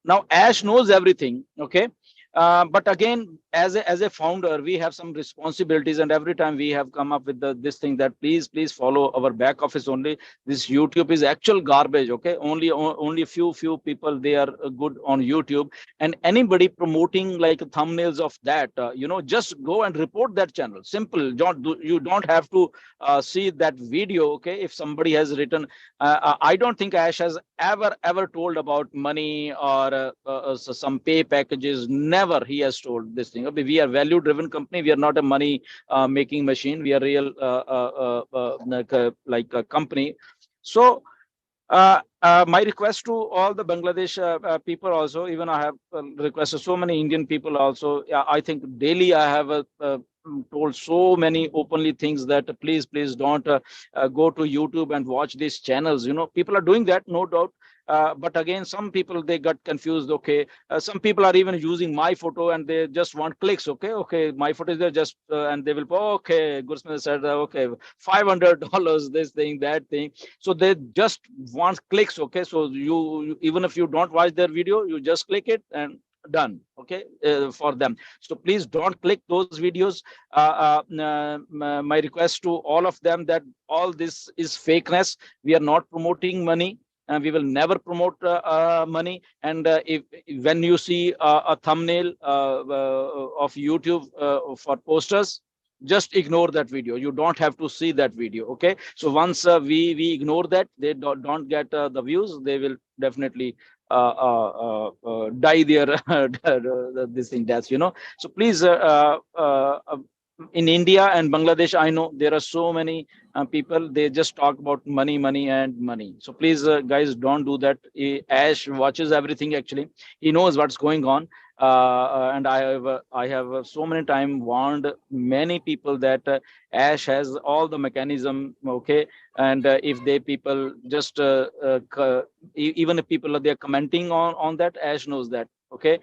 Now Ash knows everything, okay. But again, as a founder, we have some responsibilities, and every time we have come up with this thing that please follow our back office only. This YouTube is actual garbage, okay. Only few people, they are good on YouTube, and anybody promoting like thumbnails of that, you know, just go and report that channel. Simple. You don't have to see that video, okay. If somebody has written, I don't think Ash has ever told about money or some pay packages. Never he has told this thing. Okay, we are value driven company. We are not a money making machine. We are real like a company. So my request to all the Bangladesh people also, even I have requested so many Indian people also. I think daily I have told so many openly things that please don't go to YouTube and watch these channels. You know, people are doing that, no doubt. But again, some people, they got confused. Okay, some people are even using my photo and they just want clicks. Okay, my photo is there, just and they will okay, Gursmith said okay, $500, this thing, that thing. So they just want clicks. Okay, so you even if you don't watch their video, you just click it and done. Okay, for them. So please don't click those videos. My request to all of them that all this is fakeness. We are not promoting money, and we will never promote money. And if when you see a thumbnail of YouTube for posters, just ignore that video. You don't have to see that video. Okay, so once we ignore that, they don't get the views, they will definitely die their this thing, that's, you know. So please, in India and Bangladesh, I know there are so many people, they just talk about money. So please, guys, don't do that. Ash watches everything. Actually, he knows what's going on. And I have so many times warned many people that Ash has all the mechanism. Okay, and if they people just even if people are there commenting on that, Ash knows that. Okay,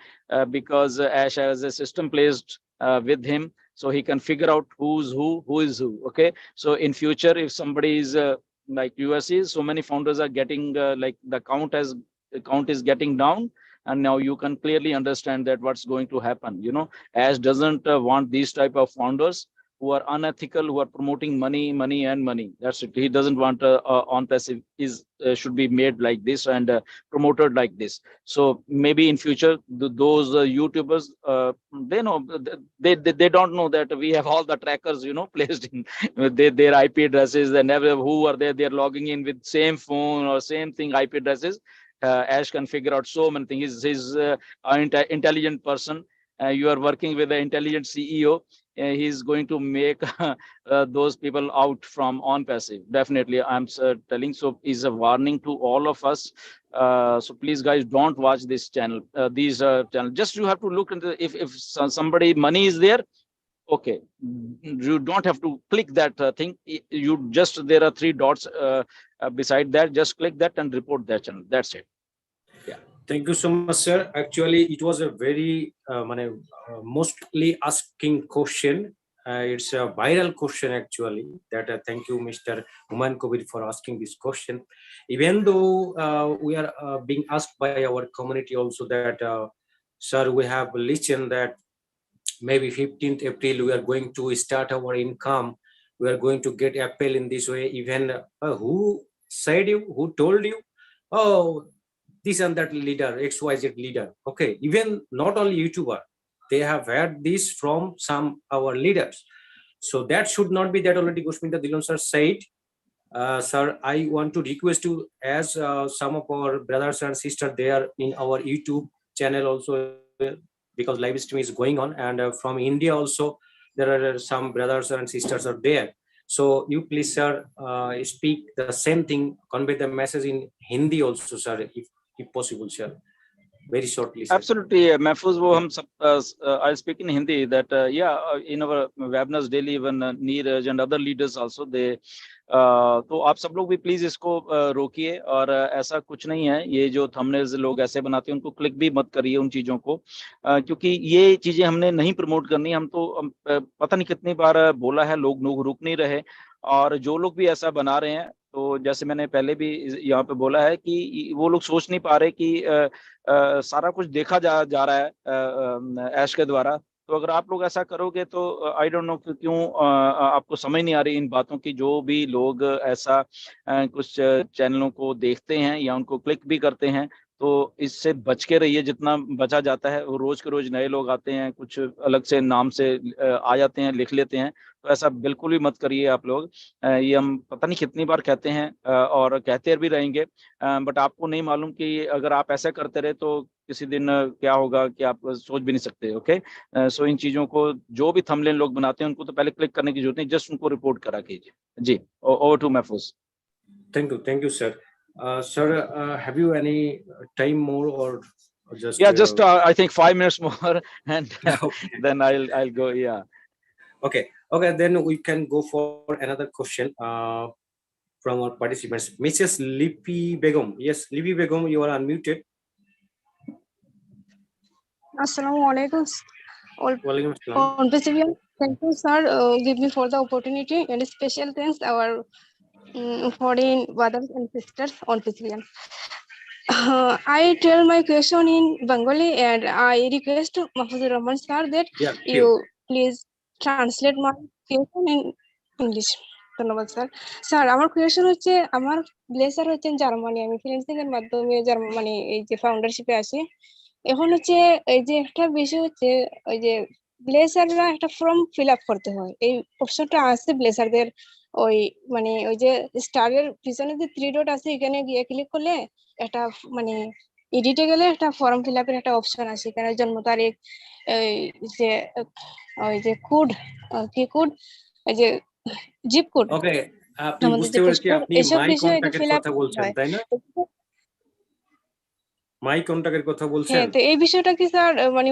because Ash has a system placed with him, so he can figure out who is who. Okay, so in future, if somebody is like USC, so many founders are getting like the count is getting down, and now you can clearly understand that what's going to happen. You know, Ash doesn't want these type of founders who are unethical, who are promoting money. That's it. He doesn't want Onpassive is should be made like this and promoted like this. So maybe in future, those YouTubers, they know, they don't know that we have all the trackers, you know, placed in their IP addresses, and who are there, they're logging in with same phone or same thing IP addresses. Ash can figure out so many things. He's an intelligent person. You are working with an intelligent CEO. He's going to make those people out from Onpassive. Definitely, I'm telling. So, is a warning to all of us. So please, guys, don't watch this channel. These channels. Just you have to look into if somebody money is there. Okay, you don't have to click that thing. You just, there are 3 dots beside that. Just click that and report that channel. That's it. Yeah, thank you so much, sir. Actually, it was a very mostly asking question. It's a viral question actually. That thank you, Mr. Humayun Kabir, for asking this question. Even though we are being asked by our community also that, sir, we have listened that maybe 15th April we are going to start our income. We are going to get Apple in this way. Even who said you? Who told you? Oh, this and that leader, XYZ leader. Okay, even not only YouTuber, they have heard this from some our leaders. So that should not be that. Already Gushminta Dilon sir said. Sir, I want to request you, as some of our brothers and sisters there in our YouTube channel also, because live stream is going on, and from India also there are some brothers and sisters are there. So you please, sir, speak the same thing, convey the message in Hindi also, sir, if possible, sir. Very shortly, sir. Absolutely, Mahfuz, wo hum sab, I'll speak in Hindi that in our webinars daily, even Neeraj and other leaders also, they तो आप सब लोग भी please इसको रोकिए, और ऐसा कुछ नहीं है, ये जो थंबनेल्स लोग ऐसे बनाते हैं उनको क्लिक भी मत करिए उन चीजों को, क्योंकि ये चीजें हमने नहीं प्रमोट करनी। हम तो पता नहीं कितनी बार बोला है, लोग रुक नहीं रहे, और जो लोग भी ऐसा बना रहे हैं तो जैसे मैंने पहले भी यहाँ पे बोला है कि वो लोग सोच नहीं पा रहे कि सारा कुछ देखा जा रहा है ऐश के द्वारा। तो अगर आप लोग ऐसा करोगे तो आई डोंट नो क्यों आपको समझ नहीं आ रही इन बातों की। जो भी लोग ऐसा कुछ चैनलों को देखते हैं या उनको क्लिक भी करते हैं, तो इससे बच के रहिए जितना बचा जाता है। वो रोज के रोज नए लोग आते हैं, कुछ अलग से नाम से आ जाते हैं, लिख लेते हैं। तो ऐसा बिल्कुल भी मत करिए आप लोग। ये हम पता नहीं कितनी बार कहते हैं और कहते भी रहेंगे, बट आपको नहीं मालूम कि अगर आप ऐसा करते रहे तो किसी दिन क्या होगा कि आप सोच भी नहीं सकते। ओके, सो इन चीजों को जो भी थंबनेल लोग बनाते हैं उनको तो पहले क्लिक करने की जरूरत नहीं, जस्ट उनको रिपोर्ट करा कीजिए। जी, ओवर टू महफूज। Thank you, sir. Sir, have you any time more or just? Yeah, just I think 5 minutes more, and Okay. then I'll go. Yeah. Okay. Then we can go for another question from our participants. Mrs. Lipi Begum. Yes, Lipi Begum, you are unmuted. Assalamu alaikum. Walaikum assalam. Onpassive, thank you, sir. Give me for the opportunity, and special thanks our foreign brothers and sisters on Onpassive. I tell my question in Bengali, and I request Mahfuz-Rahman sir that Yeah, you please translate my question in English. ধন্যবাদ sir. Sir আমার question হচ্ছে, আমার ব্লেসার হচ্ছেন Germany, আমি freelancing এর মাধ্যমে Germany এই যে ফাউন্ডারশিপে আসি। এখন হচ্ছে এই যে একটা বিষয় হচ্ছে ওই যে ব্লেসাররা একটা ফর্ম ফিল আপ করতে হয়, এই অপশনটা আছে ব্লেসারদের ওই মানে ওই যে স্টারের পিছনে যে 3 ডট আছে এখানে গিয়ে ক্লিক করলে একটা মানে এডিটে গেলে একটা ফর্ম ফিল আপের একটা অপশন আসে, এখানে জন্ম তারিখ, যে ওই যে কোড, কি কোড, এই যে জিপ কোড, Okay, আপনি আমাদের বুঝতে যে পেরেছি পোস্ট আপনি এসব মাই বিষয় কন্টাক্টের ফিল আপ কথা বলছেন, হয়। তাই না? মাই কন্টাক্টের কথা বলছেন? হ্যাঁ, তো এই বিষয়টা কি স্যার মানে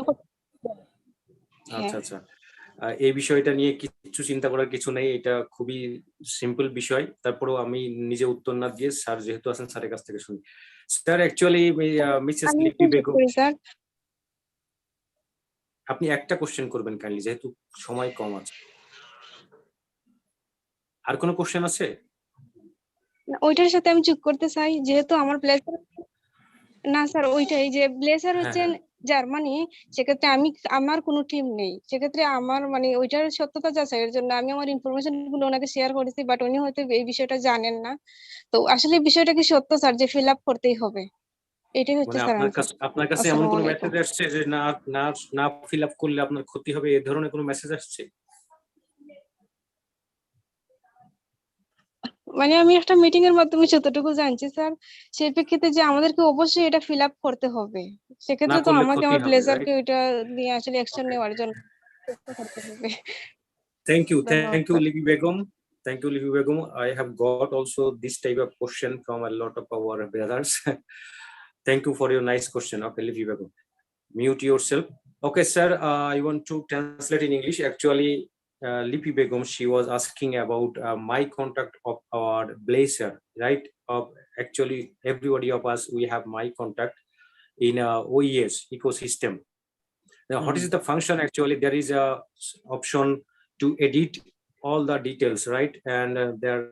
আচ্ছা আচ্ছা, এই বিষয়টা নিয়ে কিছু চিন্তা করার কিছু নেই, এটা খুবই সিম্পল বিষয়। তারপরেও আমি নিজে উত্তর না দিয়ে স্যার যেহেতু আছেন স্যারের কাছ থেকে শুনি। স্যার অ্যাকচুয়ালি মিসেস আমি লিপি বেগম, স্যার আপনি একটা কোশ্চেন করবেন কাইন্ডলি, যেহেতু সময় কম আছে। আর কোনো কোশ্চেন আছে? ওইটার সাথে আমি যোগ করতে চাই, যেহেতু আমার ব্লেজার না স্যার ওইটাই যে ব্লেজার হ্যাঁ হচ্ছেন হ্যাঁ, জার্মানি, সেক্ষেত্রে আমি আমার কোনো টিম নেই, সেক্ষেত্রে আমার মানে ওইটার সত্যতা যাচাইয়ের জন্য আমি আমার ইনফরমেশন গুলো ওনাকে শেয়ার করেছি, বাট উনি হয়তো এই বিষয়টা জানেন না। তো আসলে বিষয়টা কি সত্য স্যার যে ফিল আপ করতেই হবে? এটাই হচ্ছে মানে স্যার আপনার কাছে এমন আসসালামু কোনো আলাইকুম। মেসেজ আসছে যে না না না ফিল আপ করলে আপনার ক্ষতি হবে, এই ধরনের কোনো মেসেজ আসছে? মানে আমি একটা মিটিং এর মাধ্যমে যতটুকু জানছি স্যার, সেই প্রেক্ষিতে যে আমাদেরকে অবশ্যই এটা ফিল আপ করতে হবে, না সেক্ষেত্রে তো করলে আমাকে ক্ষতি আমার হবে, রাইট? ব্লেজারকে ওইটা নিয়ে আসলে অ্যাকশন ওকে, নেওয়ার জন্য চেষ্টা করতে হবে। থ্যাংক ইউ ধন্যবাদ স্যার। লিপি বেগম, থ্যাংক ইউ লিপি Begum. I have got also this type of question from a lot of our brothers. Thank you for your nice question. Okay, Lipi Begum, mute yourself. Okay, sir, I want to translate in English. Actually, Lipi Begum, she was asking about my contact of our blazer, right? Actually, everybody of us, we have my contact in OES ecosystem. Now, what is the function? Actually, there is a option to edit all the details, right? And there,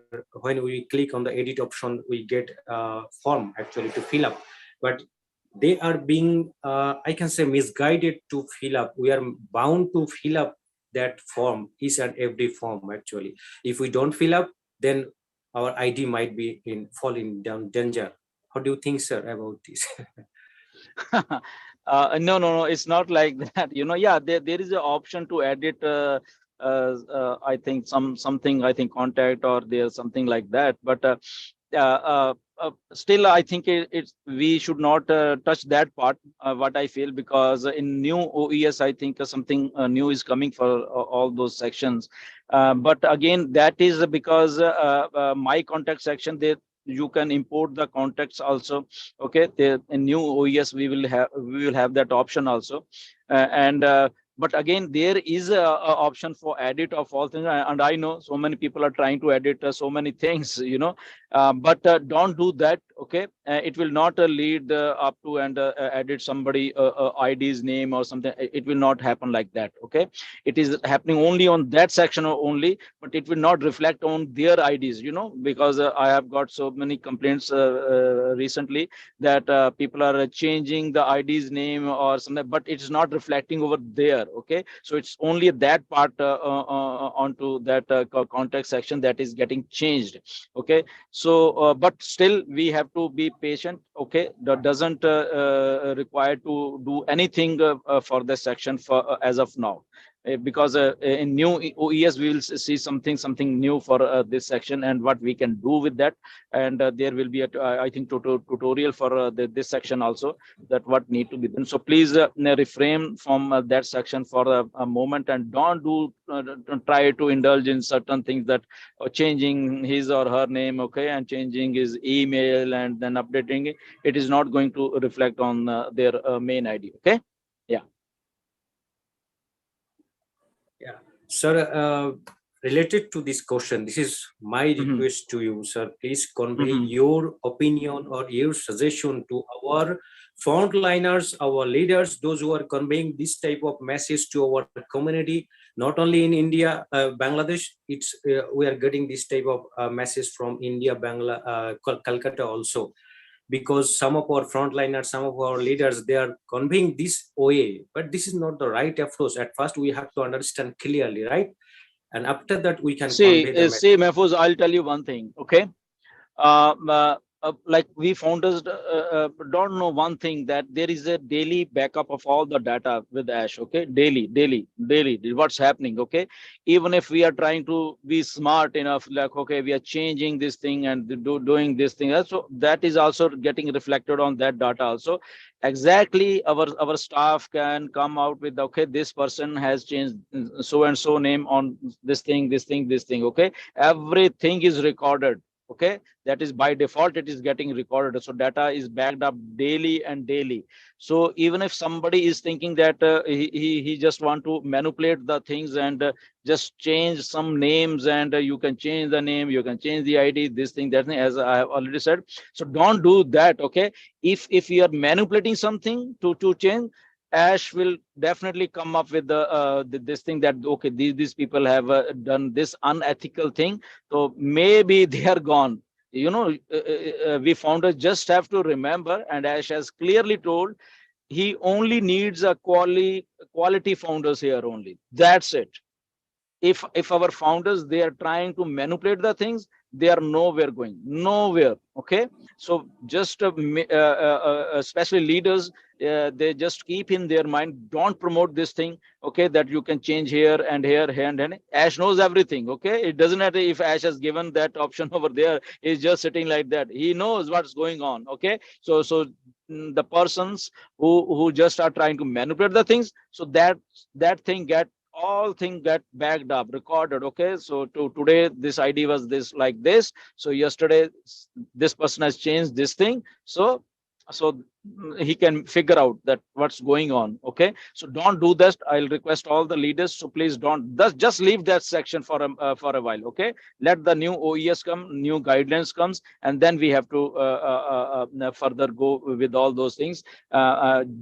when we click on the edit option, we get a form actually to fill up. But they are being, I can say, misguided to fill up. We are bound to fill up that form, each and every form actually. If we don't fill up, then our ID might be falling down danger. What do you think, sir, about this? No, it's not like that. Yeah, there is an option to edit. I think something. I think contact or there's something like that. But still, I think we should not touch that part. What I feel, because in new OES, I think something new is coming for all those sections. But again, that is because my contact section there. You can import the contacts also. Okay, in new OES we will have that option also, and But again, there is a option for edit of all things, and I know so many people are trying to edit so many things, you know, but don't do that. Okay, it will not lead up to and edit somebody ID's name or something. It will not happen like that. Okay, it is happening only on that section only, but it will not reflect on their IDs, you know, because I have got so many complaints recently that people are changing the ID's name or something, but it's not reflecting over there. Okay, so it's only that part onto that contact section that is getting changed. Okay, so but still we have to be patient. Okay, that doesn't require to do anything for this section for as of now. Because in new OES we will see something new for this section and what we can do with that, and there will be a I think tutorial for this section also, that what need to be done. So please refrain from that section for a moment, and don't try to indulge in certain things that changing his or her name, okay, and changing his email and then updating it. It is not going to reflect on their main ID. Okay, yeah. Yeah, sir, related to this question, this is my request to you, sir. Please convey your opinion or your suggestion to our frontliners, our leaders, those who are conveying this type of message to our community, not only in India, Bangladesh. It's we are getting this type of message from India, Calcutta also, because some of our frontliners, some of our leaders, they are conveying this way, but this is not the right approach. At first, we have to understand clearly, right? And after that, we can convey the message. See, Mahfuz, I'll tell you one thing, okay? Like we founders don't know one thing, that there is a daily backup of all the data with Ash. Okay, daily what's happening. Okay, even if we are trying to be smart enough, like, okay, we are changing this thing and doing this thing, so that is also getting reflected on that data also. Exactly, our staff can come out with, okay, this person has changed so and so name on this thing. Okay, everything is recorded. Okay, that is by default, it is getting recorded. So data is backed up daily and daily. So even if somebody is thinking that he just want to manipulate the things and just change some names, and you can change the name, you can change the ID, this thing, that thing, as I have already said. So don't do that. Okay, if you are manipulating something to change, Ash will definitely come up with this thing that, okay, these people have done this unethical thing, so maybe they are gone. You know, we founders just have to remember, and Ash has clearly told, he only needs a quality founders here only. That's it. If our founders, they are trying to manipulate the things, they are nowhere. Okay, so just especially leaders, they just keep in their mind, don't promote this thing. Okay, that you can change here and here and Ash knows everything. Okay, it doesn't matter if Ash has given that option over there, he's just sitting like that, he knows what's going on. Okay, so the persons who just are trying to manipulate the things, so that thing get backed up, recorded. Okay, so today this ID was this, like this, so yesterday this person has changed this thing, so he can figure out that what's going on. Okay, so don't do that. I'll request all the leaders, so please don't just leave that section for a while. Okay, let the new OES come, new guidelines comes, and then we have to further go with all those things.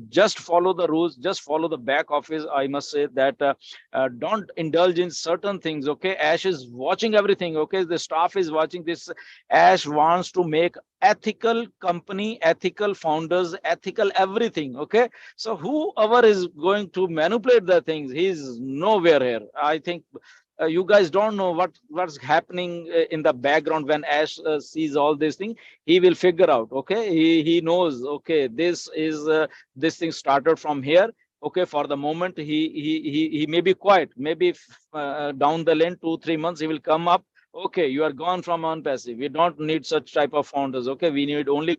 Just follow the rules, just follow the back office. I must say that don't indulge in certain things. Okay, Ash is watching everything. Okay, the staff is watching this. Ash wants to make ethical company, ethical founders, ethical everything. Okay, so whoever is going to manipulate the things, he's nowhere here. I think you guys don't know what's happening in the background. When Ash sees all these things, he will figure out. Okay, he knows, okay, this thing started from here. Okay, for the moment he may be quiet, maybe down the lane 2-3 months he will come up. Okay, you are gone from Onpassive. We don't need such type of founders. Okay, we need only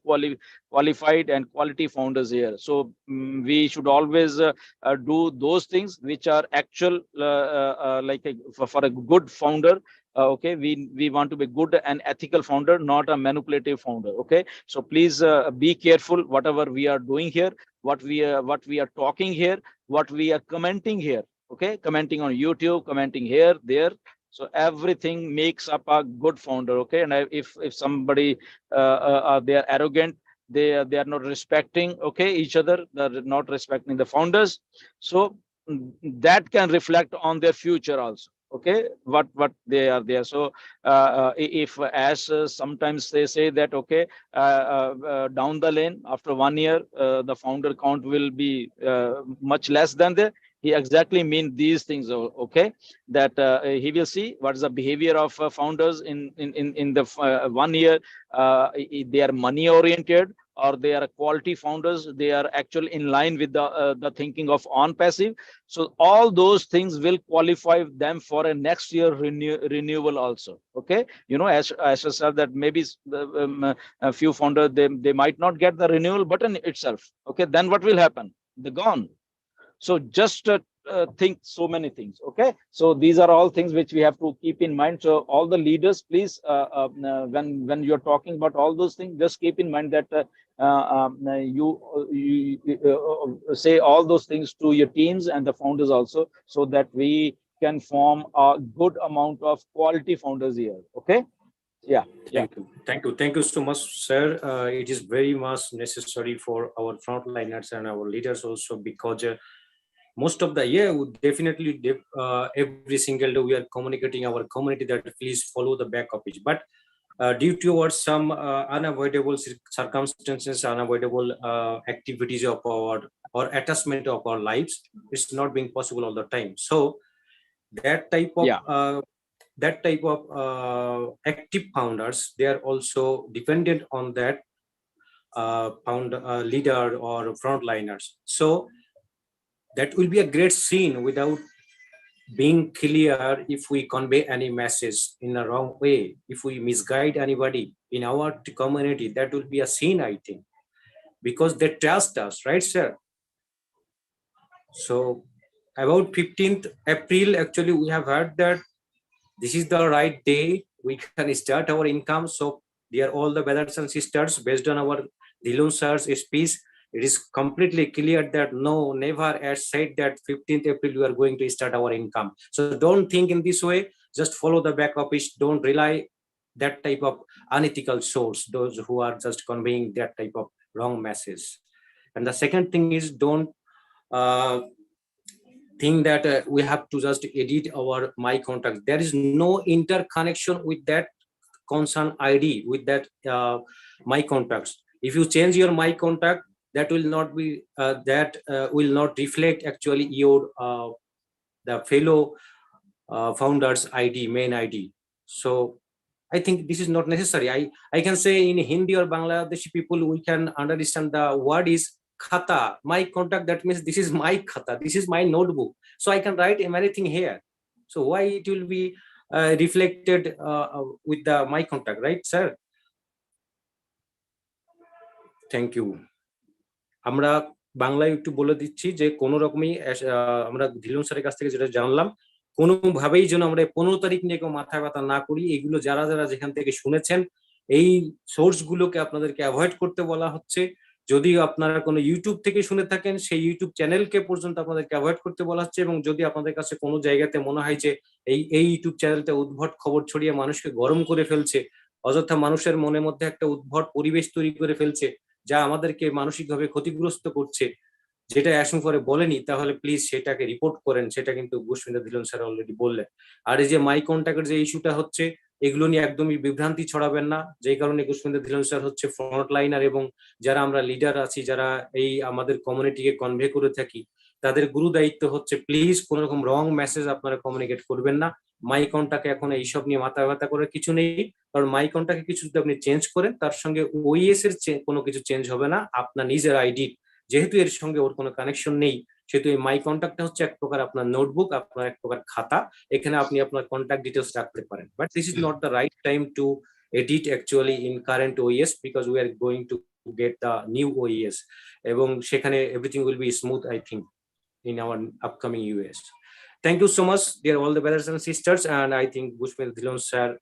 qualified and quality founders here. So we should always do those things which are actual, like for a good founder, Okay, we want to be good and ethical founder, not a manipulative founder. Okay, so please be careful whatever we are doing here, what we are talking here, what we are commenting here. Okay, commenting on YouTube, commenting here, there. So everything makes up a good founder. Okay, and if somebody they are arrogant, they are not respecting, okay, each other, they're not respecting the founders, so that can reflect on their future also. Okay, what they are there. So if as sometimes they say that, okay, down the lane after 1 year the founder count will be much less than there, he exactly mean these things. Okay, that he will see what is the behavior of founders in the 1 year. They are money oriented, or they are quality founders, they are actually in line with the thinking of Onpassive. So all those things will qualify them for a next year renewal also. Okay, you know, as I said, that maybe a few founders, they might not get the renewal button itself. Okay, then what will happen? They're gone. So just think so many things. Okay, so these are all things which we have to keep in mind. So all the leaders, please, when you're talking about all those things, just keep in mind that you say all those things to your teams and the founders also, so that we can form a good amount of quality founders here. Okay, yeah. Thank you so much, sir. It is very much necessary for our frontliners and our leaders also, because most of the year, definitely every single day we are communicating our community that please follow the back of it. But due to some unavoidable circumstances, unavoidable activities of our or attachment of our lives, it's not being possible all the time. So that type of active founders, they are also dependent on that leader or frontliners. So that will be a great scene without being clear. If we convey any message in a wrong way, if we misguide anybody in our community, that will be a scene, I think, because they trust us, right, sir? So about 15th April, actually, we have heard that this is the right day we can start our income. So dear all the brothers and sisters, based on our Dhillon sir's speech, it is completely clear that no, never has said that 15th April we are going to start our income. So don't think in this way, just follow the back office. Don't rely that type of unethical source, those who are just conveying that type of wrong message. And the second thing is, don't think that we have to just edit our my contact. There is no interconnection with that concern ID, with that my contacts. If you change your my contact, that will not be will not reflect actually your the fellow founders ID, main ID. So I think this is not necessary. I can say in Hindi or Bangladeshi people, we can understand the word is khata, my contact. That means this is my khata, this is my notebook. So I can write everything here. So why it will be reflected with the my contact, right, sir? Thank you. আমরা বাংলায় একটু বলে দিচ্ছি যে কোনো রকমই আমরা ধিলন স্যারের কাছ থেকে যেটা জানলাম, কোনোভাবেই যেন আমরা 15 তারিখ নিয়ে কেউ মাথা ব্যথা না করি। এগুলো যারা যারা যেখান থেকে শুনেছেন, এই সোর্স গুলোকে আপনাদেরকে অ্যাভয়েড করতে বলা হচ্ছে। যদি আপনারা কোনো ইউটিউব থেকে শুনে থাকেন, সেই ইউটিউব চ্যানেলকে পর্যন্ত আপনাদেরকে অ্যাভয়েড করতে বলা হচ্ছে। এবং যদি আপনাদের কাছে কোনো জায়গাতে মনে হয় যে এই ইউটিউব চ্যানেলটা উদ্ভট খবর ছড়িয়ে মানুষকে গরম করে ফেলছে, অযথা মানুষের মনের মধ্যে একটা উদ্ভট পরিবেশ তৈরি করে ফেলছে, যা আমাদেরকে মানসিকভাবে ক্ষতিগ্রস্ত করছে, যেটা এখন পরে বলেনি, তাহলে প্লিজ সেটাকে রিপোর্ট করেন। সেটা কিন্তু গুশমিতা ধিলন স্যার অলরেডি বললেন। আর এই যে মাই কন্ট্যাক্টের যে ইস্যুটা হচ্ছে, এগুলো নিয়ে একদমই বিভ্রান্তি ছড়াবেন না। যেই কারণে গুশমিতা ধিলন স্যার হচ্ছে ফ্রন্ট লাইনার, এবং যারা আমরা লিডার আছি, যারা এই আমাদের কমিউনিটিকে কনভে করে থাকি, তাদের গুরু দায়িত্ব হচ্ছে প্লিজ কোনো রকম রং মেসেজ আপনারা কমিউনিকেট করবেন না। মাই কন্ট্যাক্টে এখন এইসব নিয়ে মাথা ব্যথা করার কিছু নেই, কারণ মাই কন্ট্যাক্টে কিছু যদি আপনি চেঞ্জ করেন, তার সঙ্গে ওইএস এর কোনো কিছু চেঞ্জ হবে না। আপনার নিজের আইডি, যেহেতু এর সঙ্গে ওর কোনো কানেকশন নেই, সেহেতু এই মাই কন্ট্যাক্টটা হচ্ছে এক প্রকার আপনার নোটবুক, আপনার এক প্রকার খাতা। এখানে আপনি আপনার কন্ট্যাক্ট ডিটেলস রাখতে পারেন। But this is not the right time two edit actually in current OES, because we are going to get the new OES, এবং সেখানে everything will be smooth, I think, in our upcoming US. Thank you so much, dear all the brothers and sisters. And I think Bushmil Dhillon sir,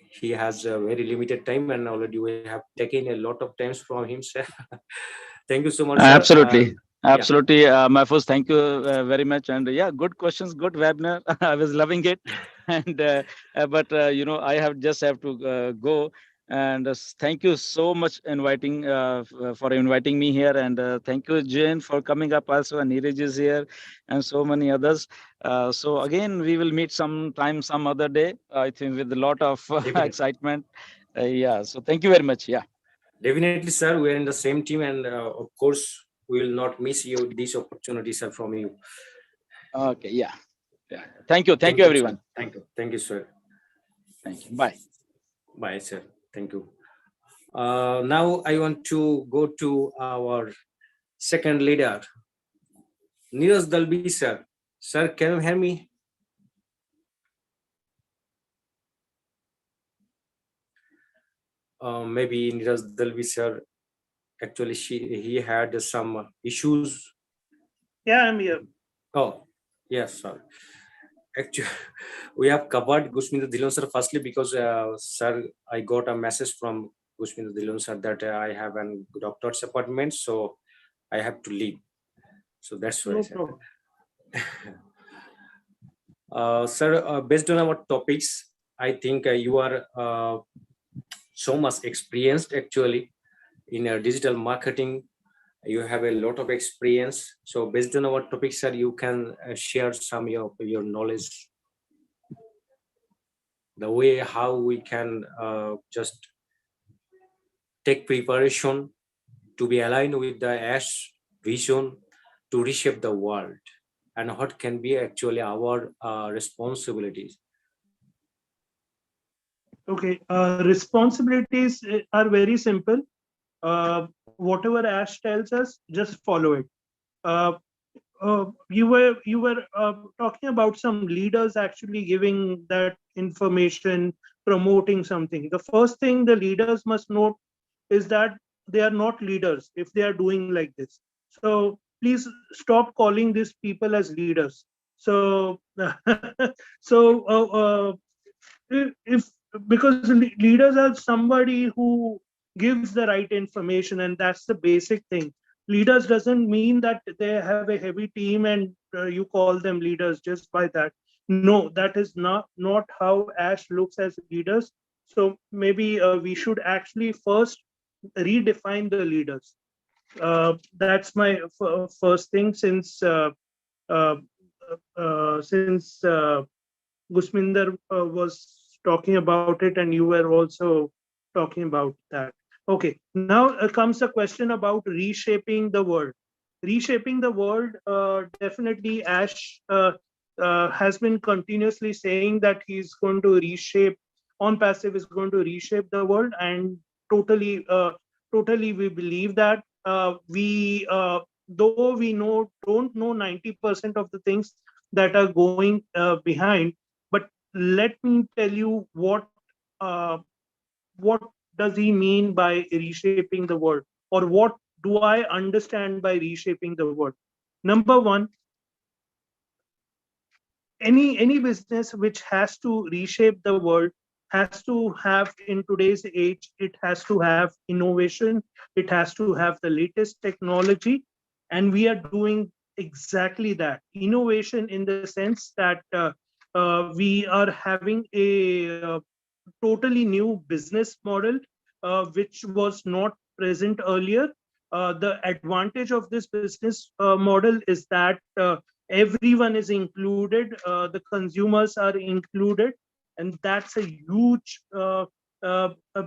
he has a very limited time, and already we have taken a lot of times from him, sir. Thank you so much, sir. Absolutely. Yeah. Absolutely, Mahfuz, thank you very much. And yeah, good questions, good webinar. I was loving it. And but you know, I have to go. And thank you so much for inviting me here. And thank you, Jane, for coming up also. And Neeraj is here, and so many others. So again, we will meet sometime, some other day. I think with a lot of Definitely. excitement. Yeah. So thank you very much. Yeah. Definitely, sir. We are in the same team, and of course, we will not miss you this opportunity, sir, from you. Okay. Yeah. Yeah. Thank you. Thank you, sir. everyone. Thank you. Thank you, sir. Thank you. Bye. Bye, sir. Thank you. Now I want to go to our second leader, Neeraj Dalbi, sir. Sir, can you hear me? Maybe Neeraj Dalbi, sir. Actually, he had some issues. Yeah, I'm here. Oh, yes, sir. Actually, we have covered Gushminder Dhillon sir firstly because, sir, I got a message from Gushminder Dhillon sir that I have a doctor's appointment, so I have to leave. So that's why, No sir. problem. Sir, based on our topics, I think you are so much experienced actually in digital marketing. You have a lot of experience. So based on our topics, sir, you can share some of your knowledge, the way how we can just take preparation to be aligned with the ASH vision to reshape the world, and what can be actually our responsibilities. Okay, responsibilities are very simple. Whatever Ash tells us, just follow it. You were talking about some leaders actually giving that information, promoting something. The first thing the leaders must note is that they are not leaders if they are doing like this. So please stop calling these people as leaders. So so if because leaders are somebody who gives the right information, and that's the basic thing. Leaders doesn't mean that they have a heavy team and you call them leaders just by that. No, that is not how Ash looks as leaders. So maybe we should actually first redefine the leaders. That's my first thing, uh, since Gusminder was talking about it, and you were also talking about that. Okay, now comes a question about reshaping the world. Reshaping the world, definitely Ash has been continuously saying that he's going to reshape, Onpassive is going to reshape the world, and totally we believe that. Though we don't know 90% of the things that are going behind, but let me tell you what does he mean by reshaping the world, or what do I understand by reshaping the world. Number one, any business which has to reshape the world has to have, in today's age, it has to have innovation, it has to have the latest technology, and we are doing exactly that. Innovation in the sense that we are having a totally new business model which was not present earlier. The advantage of this business model is that everyone is included, the consumers are included, and that's a huge a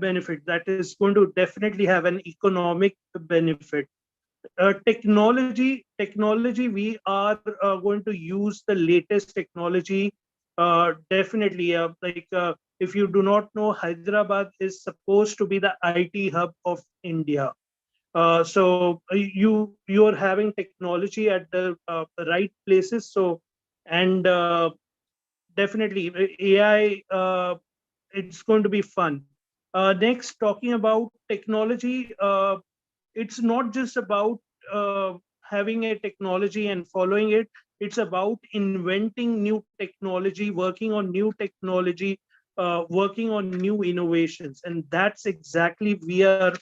benefit that is going to definitely have an economic benefit. Technology, we are going to use the latest technology. Definitely, if you do not know, Hyderabad is supposed to be the IT hub of India. So you're having technology at the right places. So, and definitely AI, it's going to be fun. Next, talking about technology, it's not just about having a technology and following it. It's about inventing new technology, working on new technology, working on new innovations. And that's exactly we are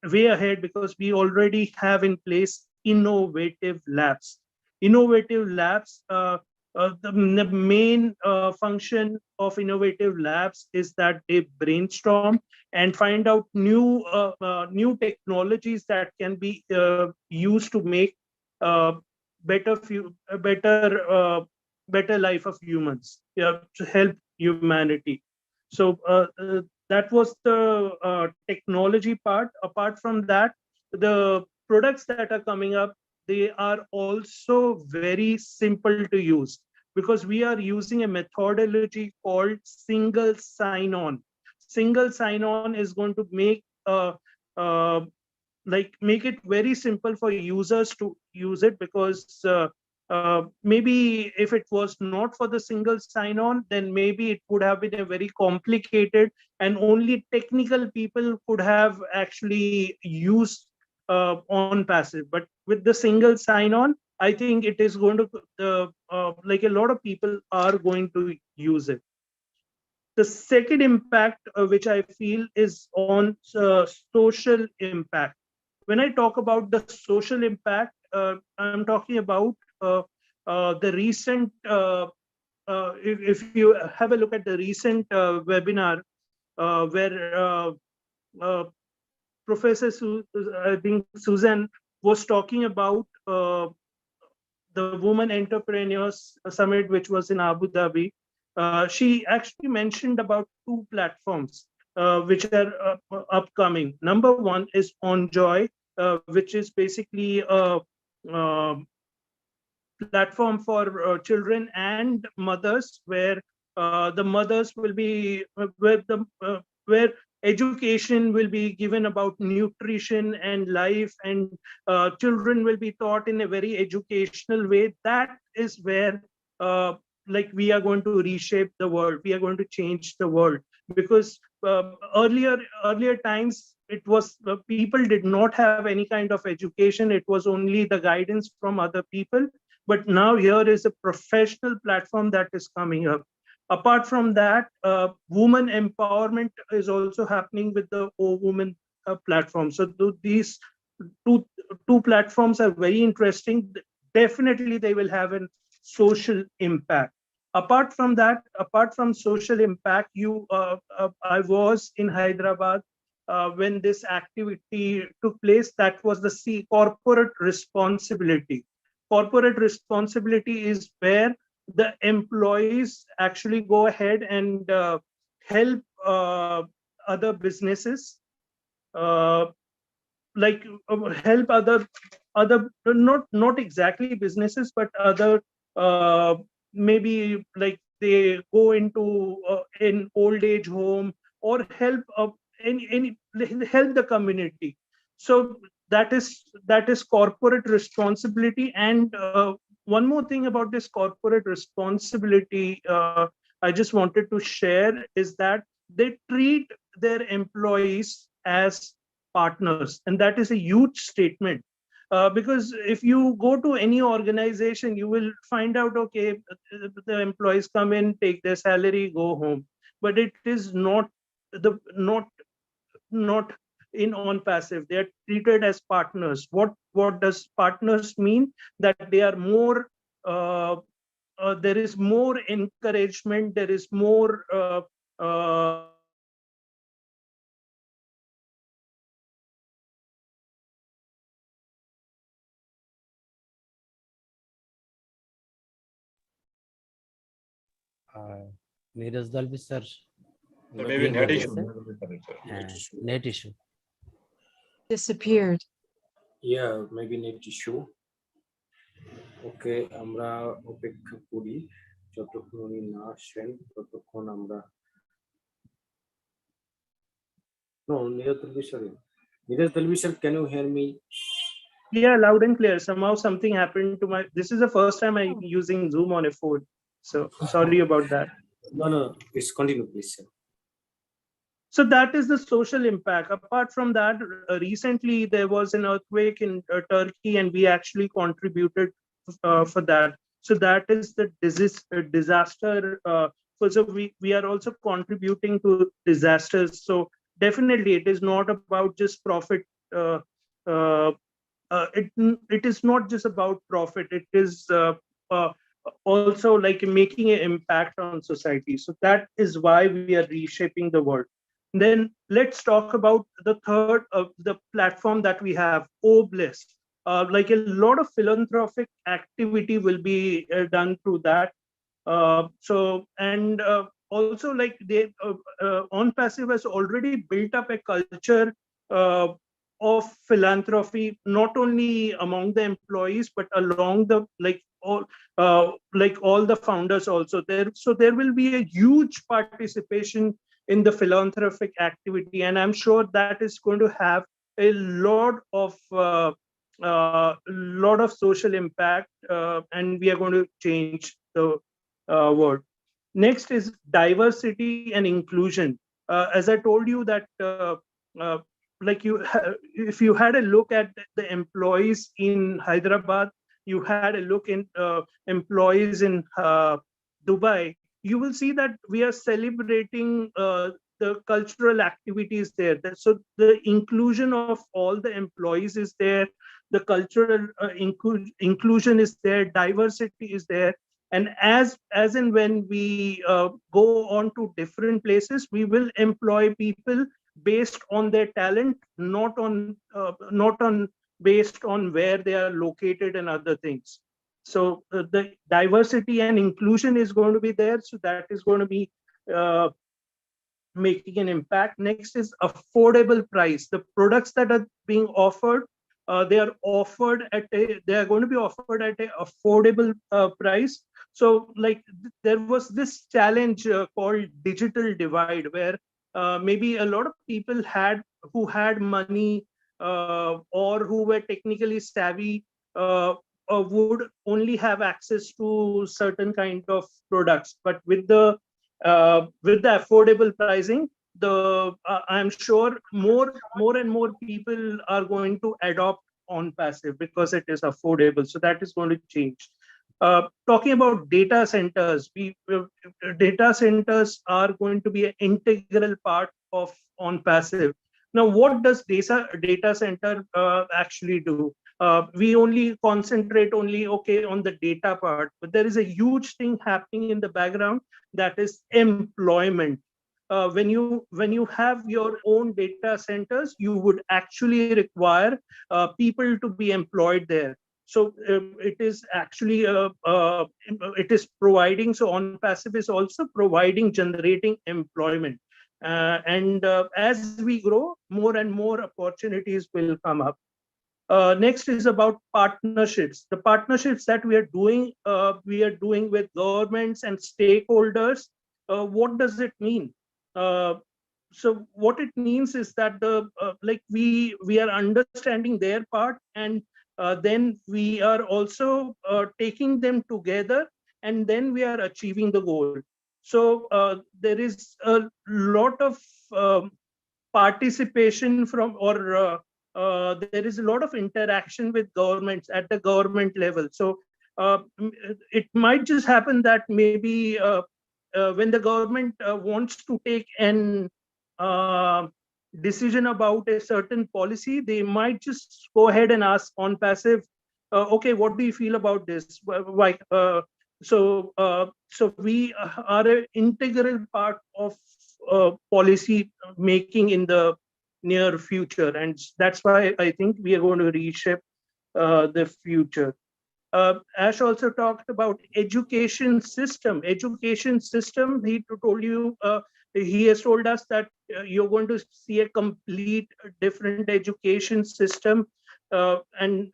way ahead, because we already have in place innovative labs. Innovative labs, the main function of innovative labs is that they brainstorm and find out new technologies that can be used to make better life of humans, yeah, to help humanity. So that was the technology part. Apart from that, the products that are coming up, they are also very simple to use, because we are using a methodology called single sign-on. Single sign-on is going to make uh, make it very simple for users to use it, because maybe if it was not for the single sign-on, then maybe it would have been a very complicated, and only technical people could have actually used Onpassive. But with the single sign-on, I think it is going to like a lot of people are going to use it. The second impact, which I feel, is on social impact. When I talk about the social impact, I'm talking about the recent, if you have a look at the recent webinar where uh, Professor I think Susan was talking about the Women Entrepreneurs Summit, which was in Abu Dhabi. She actually mentioned about two platforms which are upcoming. Number one is OnJoy, which is basically a platform for children and mothers, where the mothers will be where education will be given about nutrition and life, and children will be taught in a very educational way. That is where we are going to reshape the world. We are going to change the world, because earlier times, it was people did not have any kind of education. It was only the guidance from other people. But now here is a professional platform that is coming up. Apart from that, woman empowerment is also happening with the woman platform. So these two platforms are very interesting. Definitely, they will have a social impact. Apart from that, apart from social impact, I was in Hyderabad when this activity took place. That was the corporate responsibility. Corporate responsibility is where the employees actually go ahead and help other businesses, uh, help other not exactly businesses, but other maybe like they go into an old age home, or help any help the community. So that is corporate responsibility. And one more thing about this corporate responsibility, I just wanted to share, is that they treat their employees as partners, and that is a huge statement. Because if you go to any organization, you will find out, okay, the employees come in, take their salary, go home. But it is not not in Onpassive. They are treated as partners. What does partners mean? That they are more. There is more encouragement. There is more. Neeraj Dalvi sir Maybe net issue. Net issue Disappeared. Yeah, maybe net issue. Okay, আমরা অপেক্ষা করি যতক্ষণ উনি না আসেন, ততক্ষণ আমরা Neeraj Dalvi sir, can you hear me? Yeah, loud and clear. Somehow something happened to my. This is the first time I'm using Zoom on a phone, so sorry about that. No, please continue, please, sir. So that is the social impact. Apart from that, recently there was an earthquake in Turkey, and we actually contributed for that. So that is the disaster. So we are also contributing to disasters. So definitely it is not about just profit. It is not just about profit. It is uh, also like making an impact on society. So that is why we are reshaping the world. Then let's talk about the third the platform that we have, Obliss. Like a lot of philanthropic activity will be done through that. And also like they Onpassive has already built up a culture uh, of philanthropy, not only among the employees but along the like all the founders also there. So there will be a huge participation in the philanthropic activity, and I'm sure that is going to have a lot of social impact, and we are going to change the world. Next is diversity and inclusion. As I told you that uh, like if you had a look at the employees in Hyderabad, you had a look in employees in Dubai, you will see that we are celebrating the cultural activities there. So the inclusion of all the employees is there, the cultural inclusion is there, diversity is there. And as and when we go on to different places, we will employ people based on their talent, not on based on where they are located and other things. So the diversity and inclusion is going to be there. So that is going to be uh, making an impact. Next is affordable price. The products that are being offered, they are going to be offered at a affordable price. So like there was this challenge called digital divide, where maybe a lot of people who had money or who were technically savvy would only have access to certain kind of products. But with the affordable pricing, I'm sure more and more people are going to adopt Onpassive because it is affordable. So that is going to change. Talking about data centers, data centers are going to be an integral part of Onpassive. Now, what does data center actually do? We only concentrate only on the data part, but there is a huge thing happening in the background, that is employment. When you have your own data centers, you would actually require people to be employed there. So it is actually it is providing. So Onpassive is also providing, generating employment, and as we grow, more and more opportunities will come up. Next is about partnerships. The partnerships that we are doing with governments and stakeholders. What does it mean? Uh, so what it means is that we are understanding their part, and then we are also taking them together, and then we are achieving the goal. So there is a lot of participation from, or there is a lot of interaction with governments at the government level. So it might just happen that maybe when the government wants to take an decision about a certain policy, they might just go ahead and ask Onpassive, okay, what do you feel about this? Why? So we are an integral part of policy making in the near future, and that's why I think we are going to reshape the future. Ash also talked about education system. Education system, he told you, he has told us that you're going to see a complete different education system, and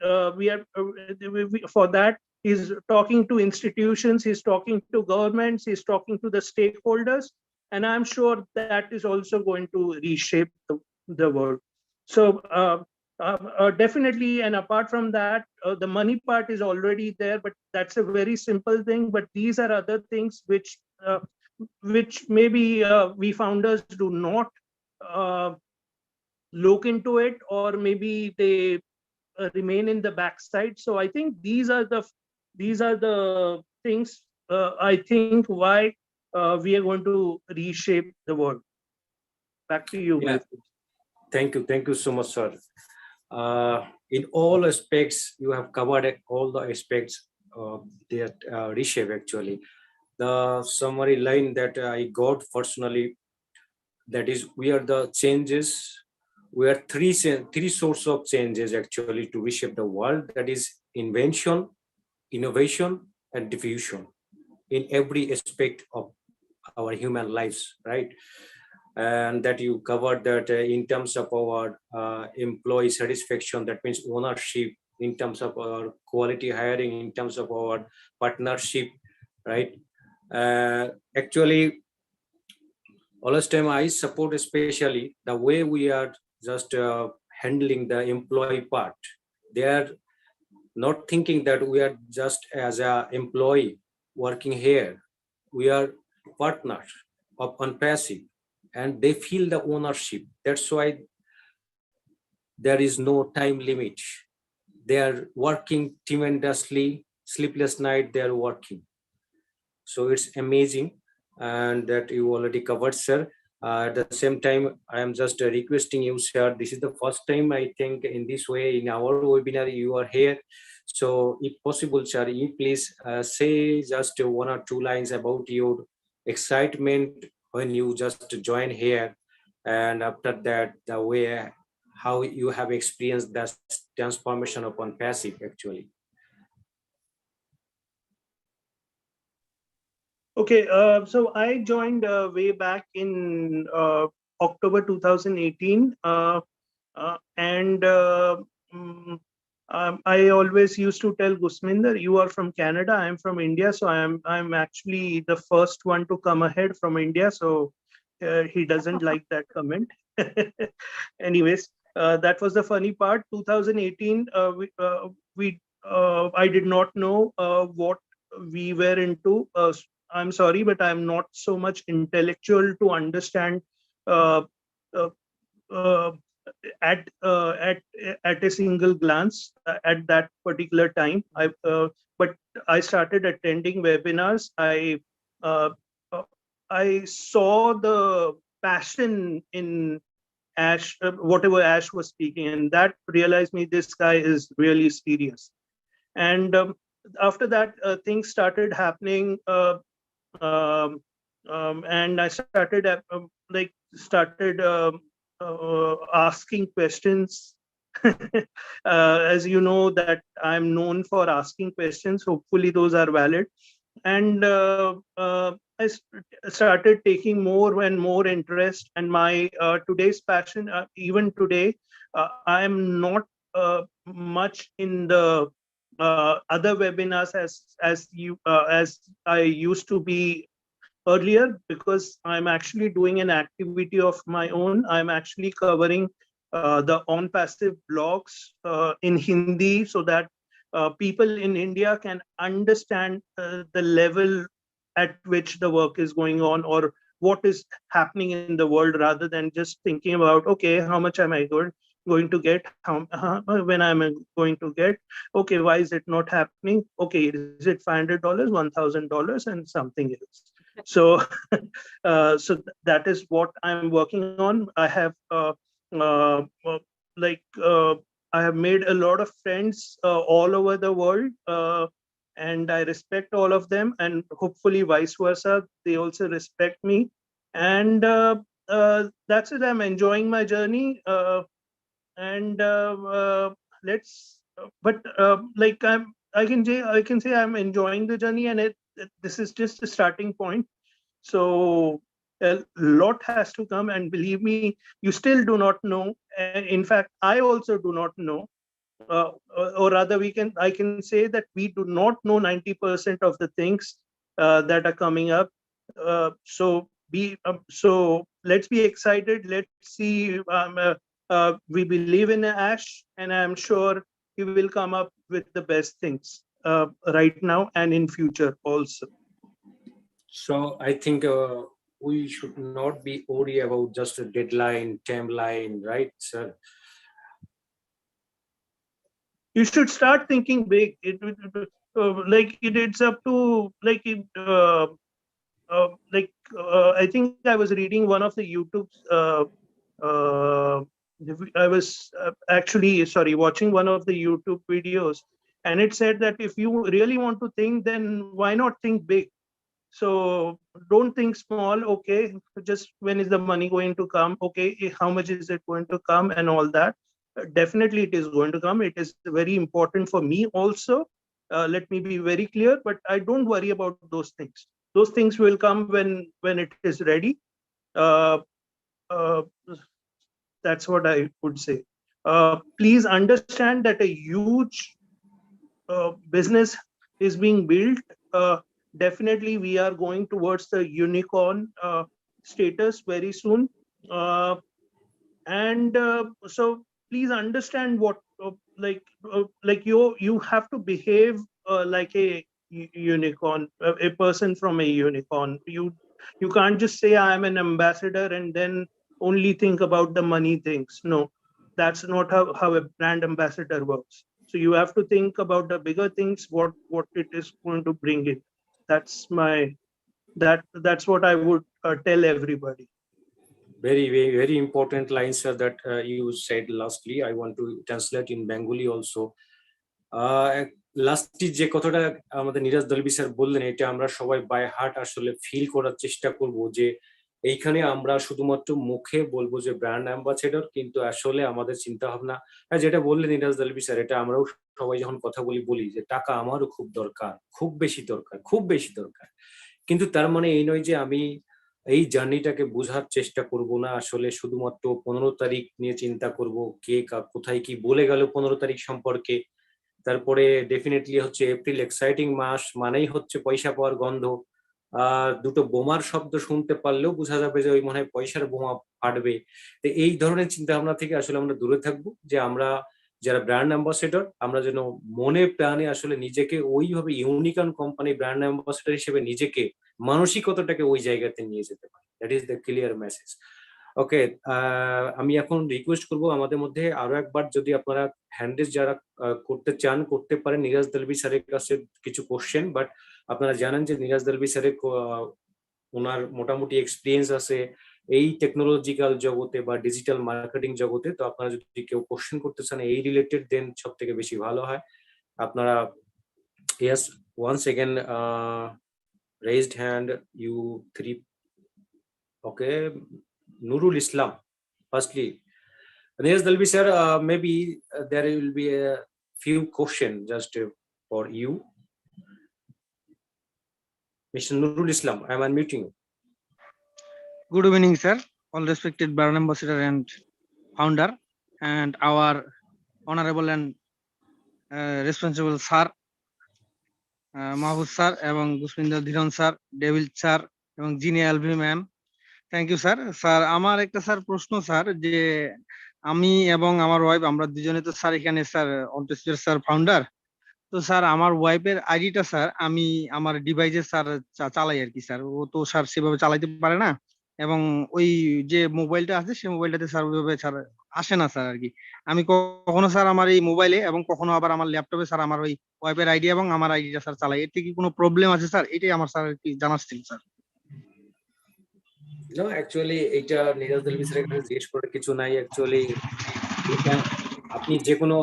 for that, he's talking to institutions, he's talking to governments, he's talking to the stakeholders, and I'm sure that is also going to reshape the world. So definitely, and apart from that, the money part is already there, but that's a very simple thing. But these are other things which maybe we founders do not uh, look into it, or maybe they remain in the backside. So I think these are the these are the things I think why we are going to reshape the world. Back to you, Yeah. Mahfuz. Thank you so much, sir. In all aspects, you have covered all the aspects of that reshape. Actually, the summary line that I got personally, that is, we are the changes. We are three sources of changes actually to reshape the world. That is invention, innovation, and diffusion in every aspect of our human lives, right? And that you covered that in terms of our employee satisfaction, that means ownership, in terms of our quality hiring, in terms of our partnership, right? Actually, all this time I support especially the way we are just handling the employee part. They are not thinking that we are just as a employee working here. We are partners of Onpassive, and they feel the ownership. That's why there is no time limit. They are working tremendously, sleepless night, they are working. So it's amazing, and that you already covered, sir. At the same time, I am just requesting you, sir. This is the first time I think in this way in our webinar you are here. So, if possible, sir, you please say just one or two lines about your excitement when you just join here, and after that, the way how you have experienced that transformation upon passive actually. Okay, so I joined way back in October 2018, and I always used to tell Gusminder, you are from Canada, I'm from India, so I'm actually the first one to come ahead from India, so he doesn't like that comment. Anyways, that was the funny part. 2018, I did not know what we were into. I'm sorry, but I'm not so much intellectual to understand uh, uh, uh, at a single glance at that particular time. But I started attending webinars. Uh, uh, I saw the passion in Ash, whatever Ash was speaking, and that realized me this guy is really serious. And after that, things started happening. And I started asking questions. As you know, that I'm known for asking questions. Hopefully, those are valid. And I started taking more and more interest. And my today's passion, even today, I'm not much in the other webinars as I used to be earlier, because I'm actually doing an activity of my own. I'm actually covering the Onpassive blogs in Hindi, so that people in India can understand the level at which the work is going on, or what is happening in the world, rather than just thinking about, okay, how much am I going to get, when am I going to get, okay, why is it not happening, okay, is it $500, $1,000, and something else. So so that is what I'm working on. I have uh, like I have made a lot of friends all over the world, and I respect all of them, and hopefully vice versa, they also respect me. And that's it. I'm enjoying my journey, and let's. But like I can say I'm enjoying the journey, and this is just a starting point. So a lot has to come, and believe me, you still do not know. And in fact, I also do not know. Or rather, I can say that we do not know 90% of the things that are coming up. So let's be excited. Let's see. We believe in Ash, and I'm sure he will come up with the best things right now and in future also. So I think we should not be worried about just a deadline, timeline, right, sir? You should start thinking big. it's up to I think I was reading one of the YouTube's I was actually watching one of the YouTube videos, and it said that if you really want to think, then why not think big? So don't think small. Okay, just when is the money going to come? Okay, how much is it going to come, and all that. Definitely it is going to come. It is very important for me also. Let me be very clear, but I don't worry about those things. Those things will come when it is ready. uh, uh, that's what I would say. Please understand that a huge business is being built. Definitely we are going towards the unicorn status very soon. And so please understand what you have to behave like a unicorn, a person from a unicorn. You can't just say I am an ambassador and then only think about the money things. No, that's not how a brand ambassador works. So you have to think about the bigger things, what it is going to bring in. That's what I would tell everybody. Very important lines, sir, that you said lastly. I want to translate in Bengali also. লাস্টে যে কথাটা আমাদের Neeraj দলবি sir বললেন, এটা আমরা সবাই by heart আসলে feel করার চেষ্টা করব, যে এইখানে আমরা শুধুমাত্র মুখে বলবো যে ব্র্যান্ড অ্যাম্বাসেডর, কিন্তু আসলে আমাদের চিন্তা ভাবনা, যেটা বললেন নিরাজ দলবি স্যার, এটা আমরাও সবাই যখন কথা বলি যে টাকা আমারও খুব দরকার, খুব বেশি দরকার। কিন্তু তার মানে এই নয় যে আমি এই জার্নিটাকে বোঝার চেষ্টা করব না, আসলে শুধুমাত্র 15 তারিখ নিয়ে চিন্তা করব, কে কোথায় কি বলে গেল 15 তারিখ সম্পর্কে। তারপরে ডেফিনেটলি হচ্ছে এপ্রিল এক্সাইটিং মাস, মানেই হচ্ছে পয়সা পাওয়ার গন্ধ। দুটো বোমার শব্দ শুনতে পারলেও বোঝা যাবে যে ওই মনে হয় পয়সার বোমা ফাটবে। তো এই ধরনের চিন্তা ভাবনা থেকে আসলে আমরা দূরে থাকবো, যে আমরা যারা ব্র্যান্ড অ্যাম্বাসেডর, আমরা যেন মনে প্রাণে আসলে নিজেকে ওইভাবে ইউনিকর্ন কোম্পানি ব্র্যান্ড অ্যাম্বাসেডর হিসেবে নিজেকে, মানসিকতাটাকে ওই জায়গাতে নিয়ে যেতে পারি। That is the clear message. Okay, আমি এখন রিকোয়েস্ট করব আমাদের মধ্যে আরো একবার, যদি আপনারা হ্যান্ডেস যারা করতে চান করতে পারেন নিরাজ দলবি স্যারের কাছে কিছু কোশ্চেন। বাট আপনারা জানেন যে নিরাজ দলবি স্যারের ওনার মোটামুটি এক্সপিরিয়েন্স আছে এই টেকনোলজিক্যাল জগতে বা ডিজিটাল মার্কেটিং জগতে। তো আপনারা যদি কেউ কোশ্চেন করতে চান এই রিলেটেড, দেন সব থেকে বেশি ভালো হয়। আপনারা yes, once again raised hand, you three. Okay, Nurul Islam. Firstly, Neeraj Dalvi sir, maybe there will be a few questions just for you. Mr. Nurul Islam, I am unmuting you. Good evening, sir. All respected brand ambassador and founder, and our honorable and responsible sir, Mahfuz sir, এবং Gurpinder Dhillon sir, ডেভিল sir এবং জিনি এলভি ma'am. Thank you sir. Sir আমার একটা sir প্রশ্ন sir, যে আমি এবং আমার ওয়াইফ আমরা দুজনে তো স্যার এখানে স্যার অনপাসিভ স্যার ফাউন্ডার। তো স্যার আমার ওয়াইফের আইডিটা স্যার আমি আমার ডিভাইসে স্যার চালাই আর কি স্যার। ও তো স্যার সেভাবে চালাইতে পারে না, এবং ওই যে মোবাইলটা আছে সেই মোবাইলটাতে স্যার ওইভাবে স্যার আসে না স্যার আর কি। আমি কখনো স্যার আমার এই মোবাইলে এবং কখনো আবার আমার ল্যাপটপে স্যার আমার ওই ওয়াইফের আইডি এবং আমার আইডিটা স্যার চালাই। এতে কি কোনো প্রবলেম আছে স্যার? এটাই আমার স্যার কি জানার ছিল স্যার। No, actually এটা নিরাজ দলবি স্যারের কাছে জিজ্ঞেস করার কিছু নাই। অ্যাকচুয়ালি এটা আপনি যে কোনো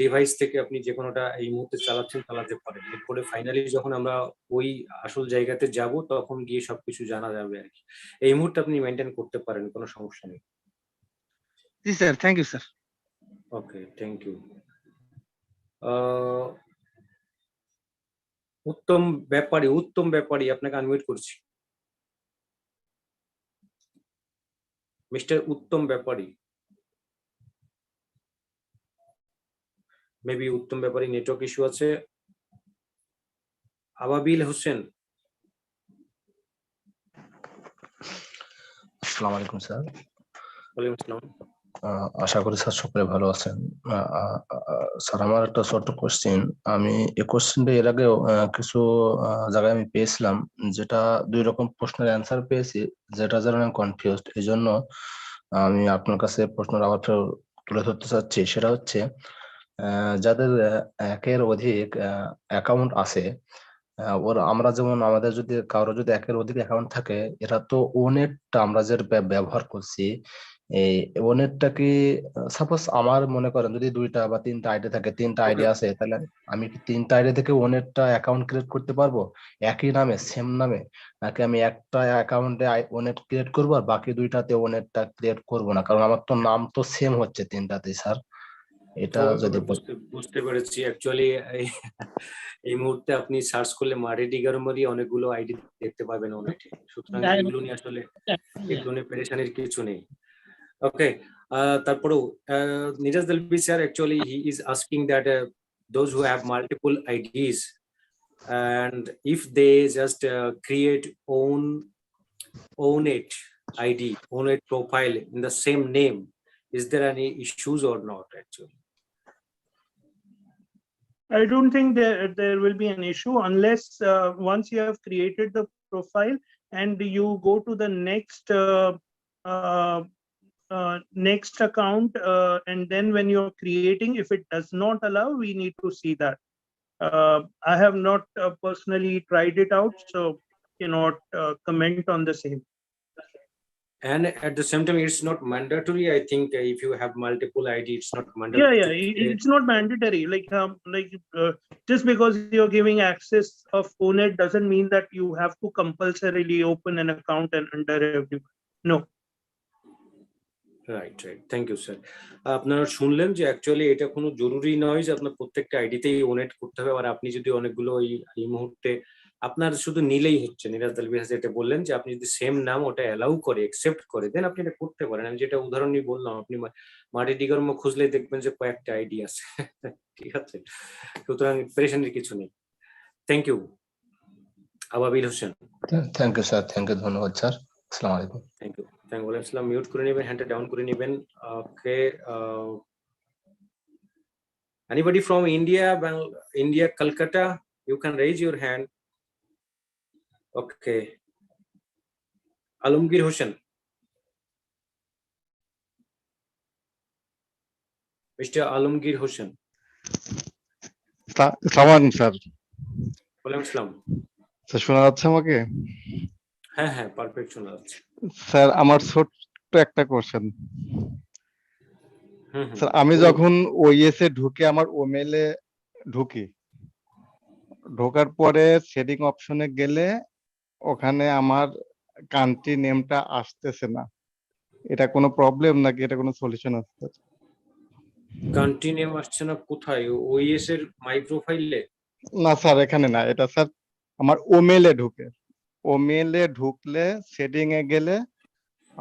ডিভাইস থেকে আপনি যে কোনোটা এই মুহূর্তে চালাতে পারেন। এরপরে ফাইনালি যখন আমরা ওই আসল জায়গাতে যাব তখন গিয়ে সবকিছু জানা যাবে আর কি। এই মুহূর্তে আপনি মেনটেন করতে পারেন, কোনো সমস্যা নেই। জি sir, thank you sir. Okay, thank you. Uttam Byapari আপনাকে আনমিউট করছি। Mister Uttam Byapari, maybe Uttam Byapari network issue আছে। আবাবিল হোসেন। আসসালামু আলাইকুম স্যার। ওয়ালাইকুম আসসালাম। আশা করি স্যার সকলে ভালো আছেন। স্যার আমার একটা ছোট্ট কোশ্চেন, আমি এই কোশ্চেনটা এর আগেও কিছু জায়গায় আমি পেয়েছিলাম, যেটা 2 রকম প্রশ্নের অ্যান্সার পেয়েছি, যেটা যেন আমি কনফিউজড। এই জন্য আমি আপনার কাছে প্রশ্নটা আবার তুলে ধরতে চাচ্ছি। সেটা হচ্ছে যাদের একের অধিক অ্যাকাউন্ট আছে, ওরা আমরা যেমন আমাদের যদি কারো যদি একের অধিক অ্যাকাউন্ট থাকে, এরা তো ওনেটটা আমরা যে ব্যবহার করছি, এই ওনেটটা কি সাপোজ আমার মনে করেন যদি 2টা বা 3টা আইডি থাকে, 3টা আইডি আছে, তাহলে আমি কি 3টা আইডি থেকে ওনেটটা অ্যাকাউন্ট ক্রিয়েট করতে পারবো একই নামে, সেম নামে? নাকি আমি একটা অ্যাকাউন্টে ওনেট ক্রিয়েট করবো আর বাকি 2টাতে ওনেটটা ক্রিয়েট করবো না? কারণ আমার তো নাম তো সেম হচ্ছে 3টাতেই স্যার। এটা যদি বুঝতে পেরেছি। অ্যাকচুয়ালি এই মুহূর্তে আপনি সার্চ করলে মারি ডিগারমরি অনেকগুলো আইডি দেখতে পাবেন অনেকে, সুতরাং এগুলো নিয়ে আসলে এগুলো নিয়ে পেরেশানির কিছু নেই। ওকে, তারপরেও Neeraj Dalvi sir, actually he is asking that those who have multiple IDs, and if they just create own it ID, own it profile in the same name, is there any issues or not actually? I don't think there will be an issue unless once you have created the profile and you go to the next account, and then when you're creating, if it does not allow, we need to see that. I have not personally tried it out, so cannot comment on the same. And at the same time, it's not mandatory. I think if you have multiple ID, it's not mandatory. Yeah, it's not mandatory. Just because you're giving access of Onet doesn't mean that you have to compulsorily open an account and under everyone. No. Right, thank you sir. আপনারা শুনলেন যে actually এটা কোনো জরুরি নয় যে আপনার প্রত্যেকটা আইডিতেই ওনেট করতে হবে। আর আপনি যদি অনেকগুলো এই মুহূর্তে আপনার শুধু নিলেই হচ্ছে। নিরাজ দালভি যেটা বললেন যে আপনি যদি সেম নাম ওটা অ্যালাউ করে, একসেপ্ট করে, দেন আপনি এটা করতে পারেন। আমি যেটা উদাহরণই বললাম, আপনি মাটি ডিগর্ম খুঁজলেই দেখবেন যে কয়েকটা আইডি আছে। ঠিক আছে, সুতরাং পেরেশানির কিছু নেই। Thank you. Ababil Hossain. Thank you sir, thank you, ধন্যবাদ স্যার। আসসালামু আলাইকুম। Thank you. ওয়ালাইকুম, মিউট করে নেবেন, হ্যান্ডটা ডাউন করে নেবেন। ওকে, anybody from India, Calcutta, you can raise your hand. Okay, Alamgir Hossain, Mr. Alamgir Hossain. সালাম স্যার। ওয়ালাইকুম আসসালাম। স্যার শোনা যাচ্ছে আমাকে? হ্যাঁ, পারফেক্ট শোনা যাচ্ছে। স্যার আমার ছোট্ট একটা কোশ্চেন। স্যার আমি যখন ওএস এ ঢুকে আমার ওমেলে ঢুকি, ঢোকার পরে সেটিং অপশনে গেলে ওখানে আমার কান্ট্রি নেমটা আসতেছে না, এটা কোনো প্রবলেম নাকি এটা কোনো সলিউশন আছে? কান্ট্রি নেম আসছে না কোথায়? ওএস এর মাই প্রোফাইলে? না স্যার এখানে না, এটা স্যার আমার ওমেলে ঢুকলে সেটিং এ গেলে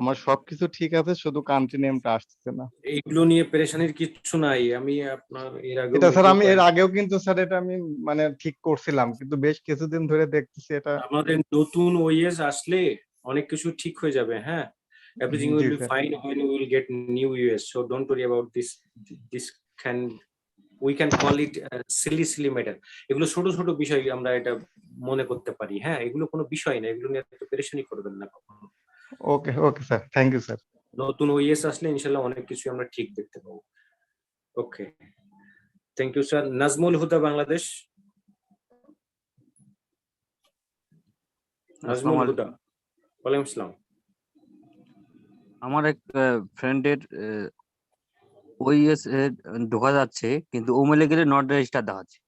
আমার সবকিছু ঠিক আছে, শুধু কান্ট্রি নেমটা আসছে না। এইগুলো নিয়ে পেরেশানির কিছু নাই। আমি আপনার এর আগে এটা স্যার আমি এর আগেও কিন্তু স্যার এটা আমি মানে ঠিক করছিলাম, কিন্তু বেশ কিছুদিন ধরে দেখতেছি এটা। আমাদের নতুন ওএস আসলে অনেক কিছু ঠিক হয়ে যাবে। হ্যাঁ, everything will be fine when we will get new US, so don't worry about this. We can call it silly matter. এগুলো ছোট ছোট বিষয় আমরা এটা মনে করতে পারি। হ্যাঁ, এগুলো কোনো বিষয় না, এগুলো নিয়ে এত পেরেশানি করবেন না কখনো। Okay sir, thank you sir. নতুন ওএস আসলে ইনশাআল্লাহ অনেক কিছু আমরা ঠিক দেখতে পাবো। Okay, thank you sir. Nazmul Huda, Bangladesh. Nazmul Huda, ওয়ালাইকুম আসসালাম। আমার এক ফ্রেন্ডের ওইএস ঢোকা যাচ্ছে কিন্তু ওমেলে গেলে নট রেজিস্টার দেখাচ্ছে।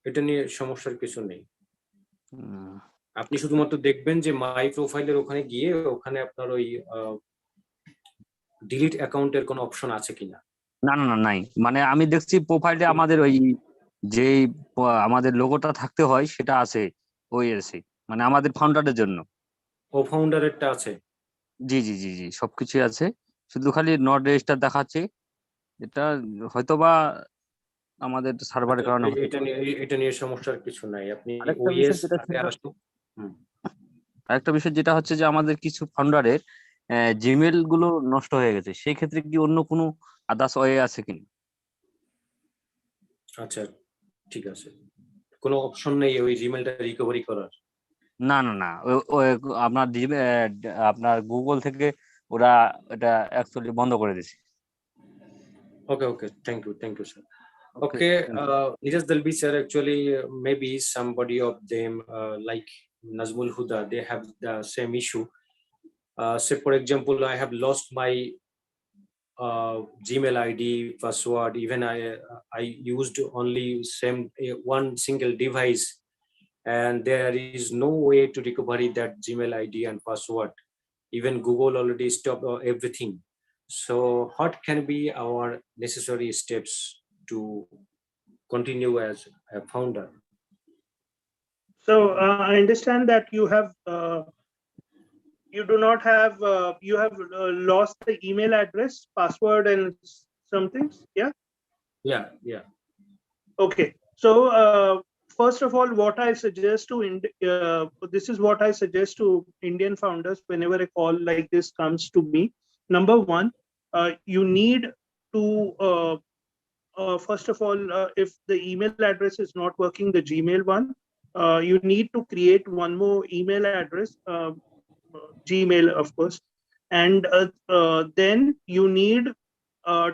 এটা নিয়ে সমস্যার কিছু নেই। আপনি শুধুমাত্র দেখবেন যে মাই প্রোফাইলের ওখানে গিয়ে ওখানে আপনার ওই ডিলিট অ্যাকাউন্টের কোনো অপশন আছে কিনা। না নাই, মানে আমি দেখছি প্রোফাইলে আমাদের ওই যে আমাদের লোগোটা থাকতে হয় সেটা আছে ওইএসে, মানে আমাদের ফাউন্ডারের জন্য। ও ফাউন্ডারেরটা আছে? জি সবকিছু আছে, শুধু খালি নট রেজিস্টার দেখাচ্ছে। এটা হয়তোবা আমাদের সার্ভারের কারণে। এটা নিয়ে সমস্যার কিছু নাই। আপনি আরেকটা বিষয় যেটা হচ্ছে যে আমাদের কিছু ফাউন্ডারের জিমেল গুলো নষ্ট হয়ে গেছে, সেই ক্ষেত্রে কি অন্য কোনো আদার্স ওয়ে আছে কিনা? আচ্ছা, ঠিক আছে। কোনো অপশন নেই ওই জিমেলটা রিকভারি করার? না আপনার গুগল থেকে ওরা এটা অ্যাকচুয়ালি বন্ধ করে দিয়েছে। Okay. Thank you, sir. Okay, Niraj Dalvi sir, actually, maybe somebody of them, like Nazmul Huda, they have the same issue. Say, for example, I have lost my Gmail ID, password. Even I used only one single device, and there is no way to recover that Gmail ID and password. Even Google already stopped everything. So what can be our necessary steps to continue as a founder? So I understand that you have you do not have you have lost the email address, password, and some things. Yeah. Yeah. Okay. So first of all, what I suggest to this is what I suggest to Indian founders whenever a call like this comes to me. Number one, you need to first of all, if the email address is not working, the Gmail one, you need to create one more email address, Gmail, of course, and then you need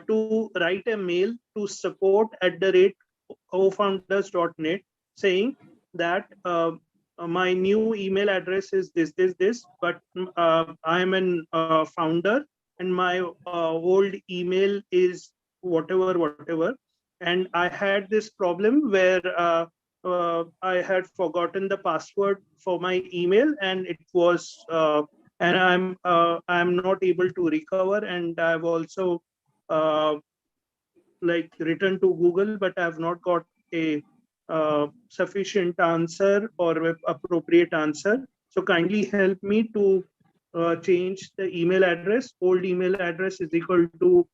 to write a mail to support@cofounders.net saying that my new email address is this, but I am an founder and my old email is whatever, and I had this problem where I had forgotten the password for my email, and it was and I'm not able to recover, and I've also like written to Google, but I've not got a sufficient answer or appropriate answer. So kindly help me to change the email address. Old email address is equal to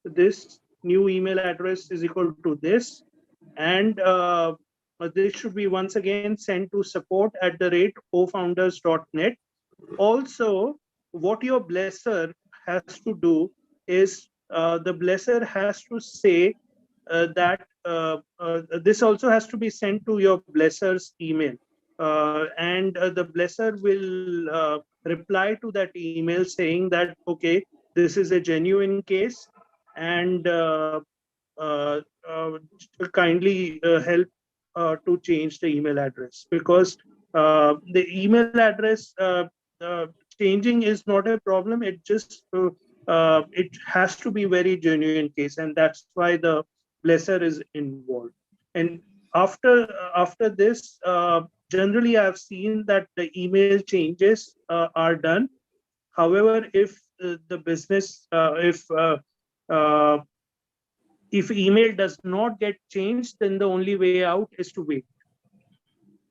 this. New email address is equal to this. And this should be once again sent to support@cofounders.net. Also, what your blesser has to do is the blesser has to say that this also has to be sent to your blesser's email, and the blesser will reply to that email saying that, okay, this is a genuine case, and uh, uh, kindly help to change the email address, because the email address uh, changing is not a problem. It just it has to be very genuine case, and that's why the blesser is involved. And after this, generally I've seen that the email changes are done. However, if the business if email does not get changed, then the only way out is to wait.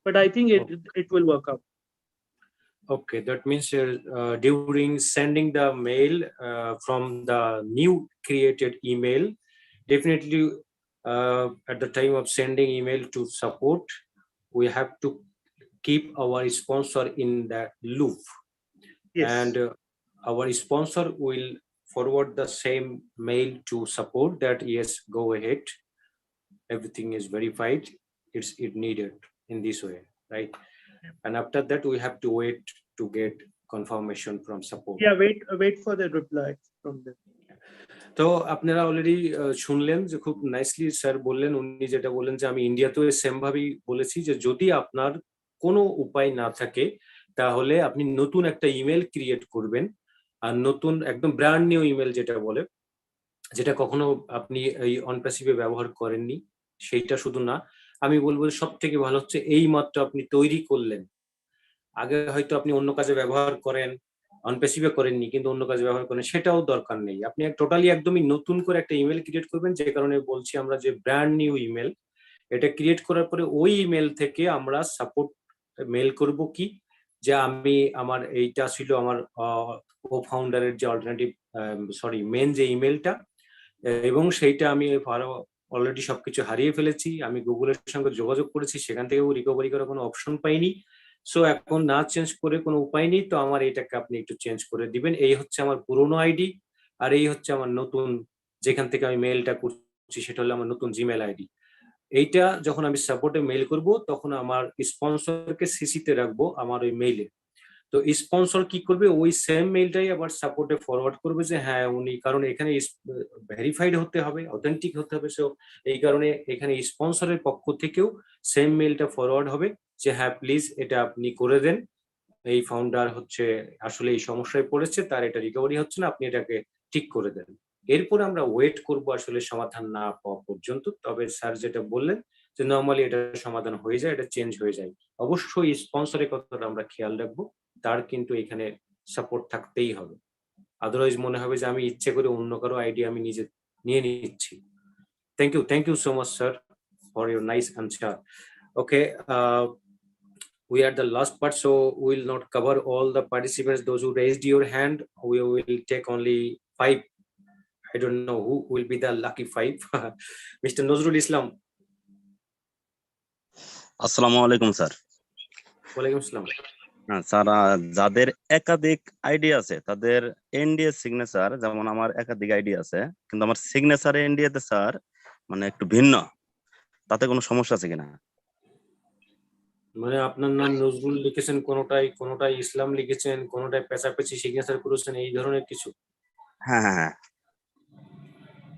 But I think it will work out. Okay, that means during sending the mail from the new created email, definitely at the time of sending email to support, we have to keep our sponsor in the loop. Yes. And our sponsor will forward the same mail to support that yes, go ahead, everything is verified, it's needed in this way, right? And after that we have to wait to get confirmation from support. Yeah, wait for the reply from them. তো আপনারা already শুনলেন যে খুব nicely sir বললেন, উনি যেটা বললেন যে আমি ইন্ডিয়াতেও সেম ভাবেই বলেছি যে যদি আপনার কোনো উপায় না থাকে তাহলে আপনি নতুন একটা ইমেল ক্রিয়েট করবেন, আর নতুন একদম ব্র্যান্ড নিউ ইমেল যেটা বলে, যেটা কখনো আপনি এই অনপ্যাসিভে ব্যবহার করেননি, সেইটা শুধু না, আমি বলবো সব থেকে ভালো হচ্ছে এই মাত্র আপনি তৈরি করলেন, আগে হয়তো আপনি অন্য কাজে ব্যবহার করেন, অনপ্যাসিভে করেননি কিন্তু অন্য কাজে ব্যবহার করেন, সেটাও দরকার নেই। আপনি টোটালি একদমই নতুন করে একটা ইমেল ক্রিয়েট করবেন, যে কারণে বলছি আমরা যে ব্র্যান্ড নিউ ইমেল, এটা ক্রিয়েট করার পরে ওই ইমেল থেকে আমরা সাপোর্ট মেল করব কি যে আমি আমার এইটা ছিল আমার কো ফাউন্ডারের যে অল্টারনেটিভ মেন যে ইমেলটা, এবং সেইটা আমি অলরেডি সবকিছু হারিয়ে ফেলেছি, আমি গুগলের সঙ্গে যোগাযোগ করেছি, সেখান থেকেও রিকভারি করার কোনো অপশন পাইনি। সো এখন না চেঞ্জ করে কোনো উপায় নেই, তো আমার এইটাকে আপনি একটু চেঞ্জ করে দিবেন। এই হচ্ছে আমার পুরোনো আইডি, আর এই হচ্ছে আমার নতুন যেখান থেকে আমি মেলটা করছি, সেটা হলো আমার নতুন জিমেল আইডি। এইটা যখন আমি সাপোর্টে মেল করব তখন আমার স্পন্সরকে সিসিতে রাখবো আমার ওই মেইলে। তো স্পন্সর কি করবে, ওই সেম মেইলটাই আবার সাপোর্টে ফরওয়ার্ড করবে যে হ্যাঁ উনি, কারণ এখানে ভেরিফাইড হতে হবে, অথেন্টিক হতে হবে, সো এই কারণে এখানে স্পন্সরের পক্ষ থেকেও সেম মেইলটা ফরওয়ার্ড হবে যে হ্যাঁ প্লিজ এটা আপনি করে দেন, এই ফাউন্ডার হচ্ছে আসলে এই সমস্যায় পড়েছে, তার এটা রিকভারি হচ্ছে না, আপনি এটাকে ঠিক করে দেন। এরপর আমরা ওয়েট করব আসলে সমাধান না পাওয়া পর্যন্ত। তবে স্যার যেটা বললেন যে নর্মালি এটা সমাধান হয়ে যায়, এটা চেঞ্জ হয়ে যায়। অবশ্যই স্পন্সরের কথাটা আমরা খেয়াল রাখবো, তার কিন্তু এখানে সাপোর্ট থাকতেই হবে, আদারওয়াইজ মনে হবে যে আমি ইচ্ছে করে অন্য কারো আইডিয়া আমি নিজে নিয়ে নিচ্ছি। Thank you so much sir for your nice answer. Okay, we are the last part, so we will not cover all the participants, those who raised your hand. We will take only 5. I don't know who will be the lucky 5. Mr. Nazrul Islam. আসসালামু আলাইকুম sir. ওয়ালাইকুম আসসালাম। হ্যাঁ sir, যাদের একাধিক ID আছে তাদের NDA signature, যেমন আমার একাধিক আইডি আছে কিন্তু আমার সিগনেচারে এনডিএতে স্যার মানে একটু ভিন্ন, তাতে কোনো সমস্যা আছে কিনা? মানে আপনার নাম নজরুল লিখেছেন কোনোটাই ইসলাম লিখেছেন, কোনোটাই পেঁচাপেচি সিগনেচার করেছেন, এই ধরনের কিছু? হ্যাঁ হ্যাঁ হ্যাঁ।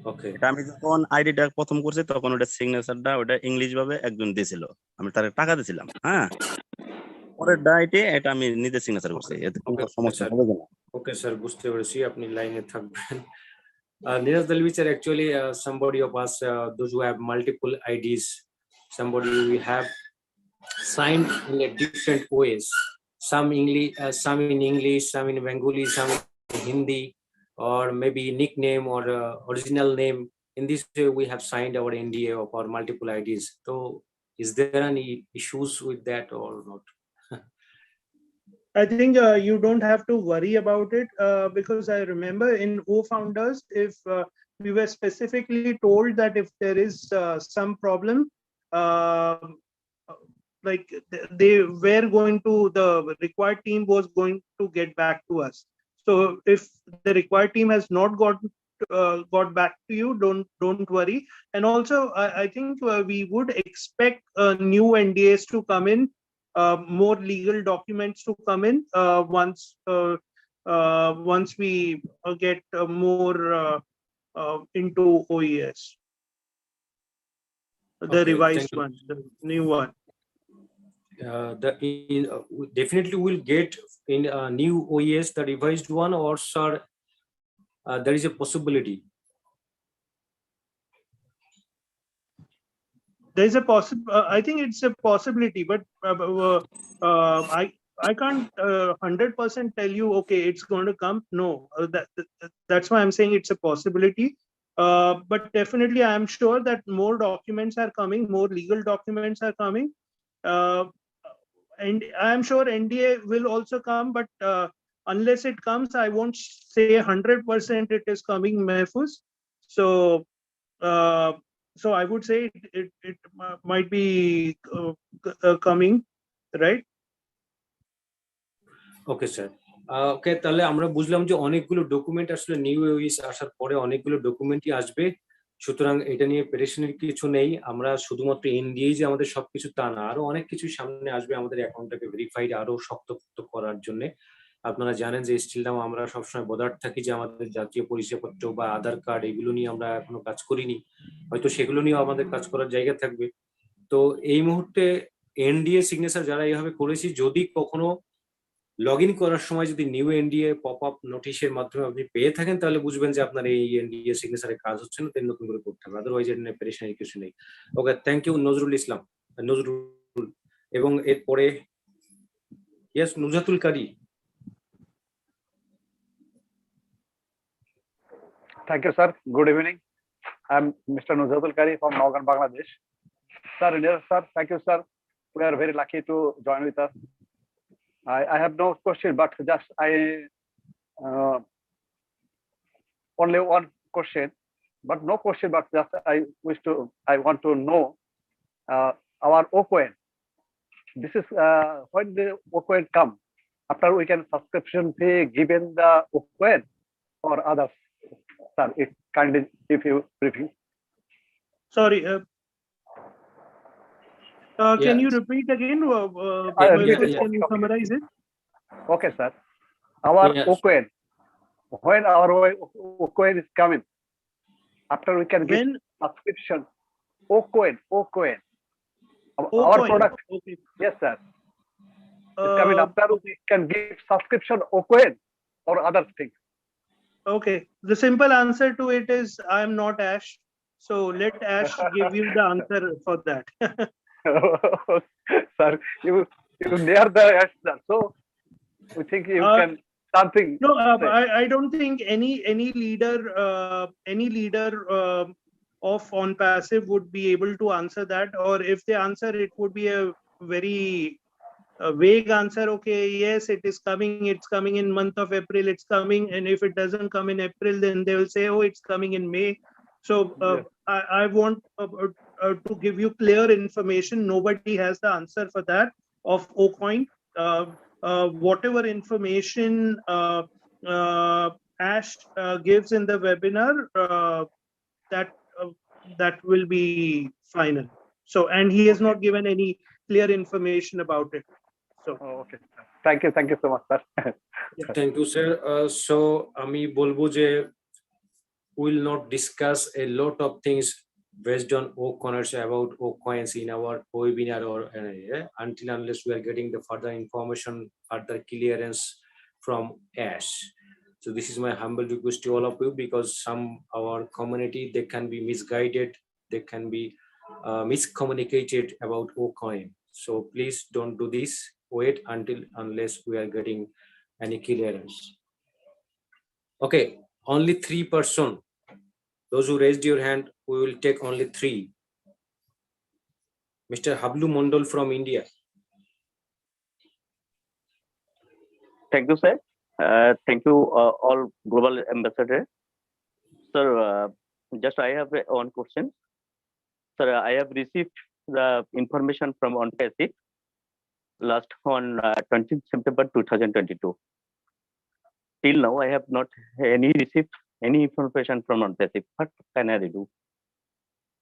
ওকে, এটা আমি যখন আইডিটা প্রথম করছি তখন ওটা সিগনেচারটা ওটা ইংলিশ ভাবে একজন দিয়েছিল, আমি তার টাকা দিয়েছিলাম। হ্যাঁ, পরের ডাইটে এটা আমি নিজে সিগনেচার করছি, এতে কোনো সমস্যা হবে কিনা? ওকে স্যার, বুঝতে পেরেছি, আপনি লাইনে থাকবেন। Neeraj Dalvi sir, actually somebody of us, those who have multiple IDs, somebody we have signed in a different ways, some in English, some in Bengali, some in Hindi, or maybe nickname or original name. In this way we have signed our NDA of our multiple IDs. So is there any issues with that or not? I think you don't have to worry about it because I remember in O-Founders, if we were specifically told that if there is some problem, like they were going to, the required team was going to get back to us. So if the required team has not got back to you, don't worry. And also I think we would expect new NDAs to come in, more legal documents to come in once we get more into OES, the Okay, revised thank you. one, the new one. Definitely will get in a new OES, the revised one, or sir, there is a possibility. There's a I think it's a possibility, but I can't 100% tell you, okay, it's going to come. No, that's why I'm saying it's a possibility. But definitely I'm sure that more documents are coming, more legal documents are coming. And I'm sure NDA will also come, but unless it comes, I won't say 100% it is coming, Mahfuz. So I would say it might be coming, right? Okay sir, okay, তাহলে আমরা বুঝলাম যে অনেকগুলো document আসলে new OS আসার পরে অনেকগুলো ডকুমেন্টই আসবে, সুতরাং এটা নিয়ে পেরেশানির কিছু নেই। আমরা শুধুমাত্র এনডিএ যে আমাদের সবকিছু তা না, আরো অনেক কিছু সামনে আসবে আমাদের অ্যাকাউন্টটাকে ভেরিফাইড আরো শক্তপোক্ত করার জন্য। আপনারা জানেন যে স্টিল নাও আমরা সবসময় বদার্থ থাকি যে আমাদের জাতীয় পরিচয়পত্র বা আধার কার্ড এগুলো নিয়ে আমরা এখনো কাজ করিনি, হয়তো সেগুলো নিয়েও আমাদের কাজ করার জায়গা থাকবে। তো এই মুহূর্তে এনডিএ সিগনেচার যারা এইভাবে করেছি, যদি কখনো লগ ইন করার সময় যদি নিউ এনডিএ পপ আপ নোটিশের মাধ্যমে আপনি পেয়ে থাকেন, তাহলে বুঝবেন যে আপনার এই এনডিএ সিগনেচারের কাজ হচ্ছে না, তাই নতুন করে করতে হবে, আদারওয়াইজ এর নিয়ে পেরেশানির কিছু নেই। Okay, thank you Nazrul Islam, Nazrul. এবং এরপরে yes, Nujatul Kari. Thank you, sir. Good evening. I'm Mr. Nuzatul Kari from Naugan, Bangladesh. Sir, sir, thank you, sir. We are very lucky to join with us. I have no question, but just only one question, but no question, but just I want to know our OCOIN. This is when the OCOIN come, after we can subscription fee given the OCOIN or others. Sir, it kindly, if you review. Sorry, can Yeah. you repeat again? Yeah. Can you summarize it? Okay, sir. Our Yes. OQN, when our OQN is coming, after we can get When subscription, OQN, our OCoin, product. okay. Yes, sir. It's coming Uh, after we can give subscription OQN or other things. Okay, the simple answer to it is I'm not Ash. So let Ash give you the answer for that. Sir, you near the answer, so we think you can something. No, say. I don't think any leader of Onpassive would be able to answer that, or if they answer, it would be a very vague answer. Okay, yes, it is coming. It's coming in month of April. It's coming, and if it doesn't come in April, then they will say, oh, it's coming in May. So Yes. I want to give you clear information. Nobody has the answer for that of OCoin. Whatever information Ash gives in the webinar, that will be final. So, and he has not given any clear information about it. So, Oh, okay. Thank you so much, sir. Thank you, sir. So আমি বলবো যে will not discuss a lot of things based on OCoiners about OCoins in our webinar or until unless we are getting the further information, further clearance from Ash. So this is my humble request to all of you, because some our community, they can be misguided, they can be miscommunicated about OCoin. So please don't do this. Wait until unless we are getting any clearance. Okay, only 3 person. Those who raised your hand, we will take only 3. Mr. Hablu Mondol from India. Thank you, sir. Thank you, all global ambassador. Sir, just I have one question. Sir, I have received the information from Onpassive last on 20th September 2022. Till now, I have not received any information from Onpassive. What can I do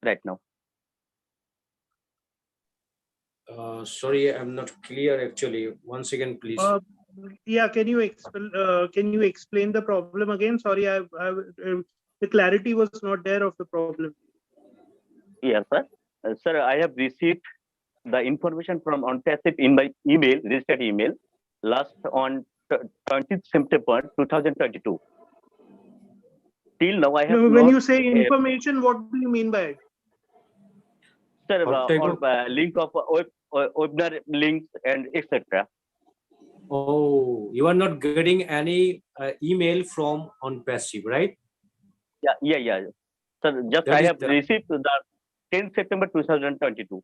right now? Sorry, I'm not clear actually. Once again, please. yeah, can you explain the problem again? Sorry, the clarity was not there of the problem. Yes, sir. Sir, I have received the information from Onpassive in my email, registered email, last on 20th September 2022. Till now, I have No, when not, you say information, what do you mean by it? sir, link of webinar links and etc. Oh, you are not getting any email from Onpassive, right? Yeah. Sir, just That I is have received the 10th September 2022.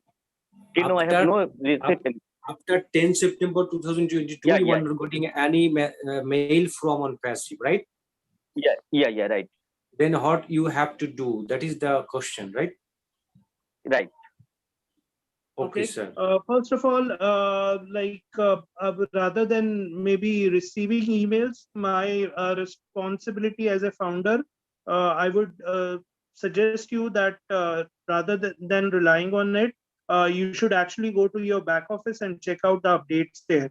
Till now, I have no receipt. After 10 September 2022, you are not getting any mail from Onpassive, right? Yeah, right. Then what you have to do? That is the question, right? Right. Okay, sir. First of all, rather than maybe receiving emails, my responsibility as a founder, I would suggest you that rather than relying on it, you should actually go to your back office and check out the updates there,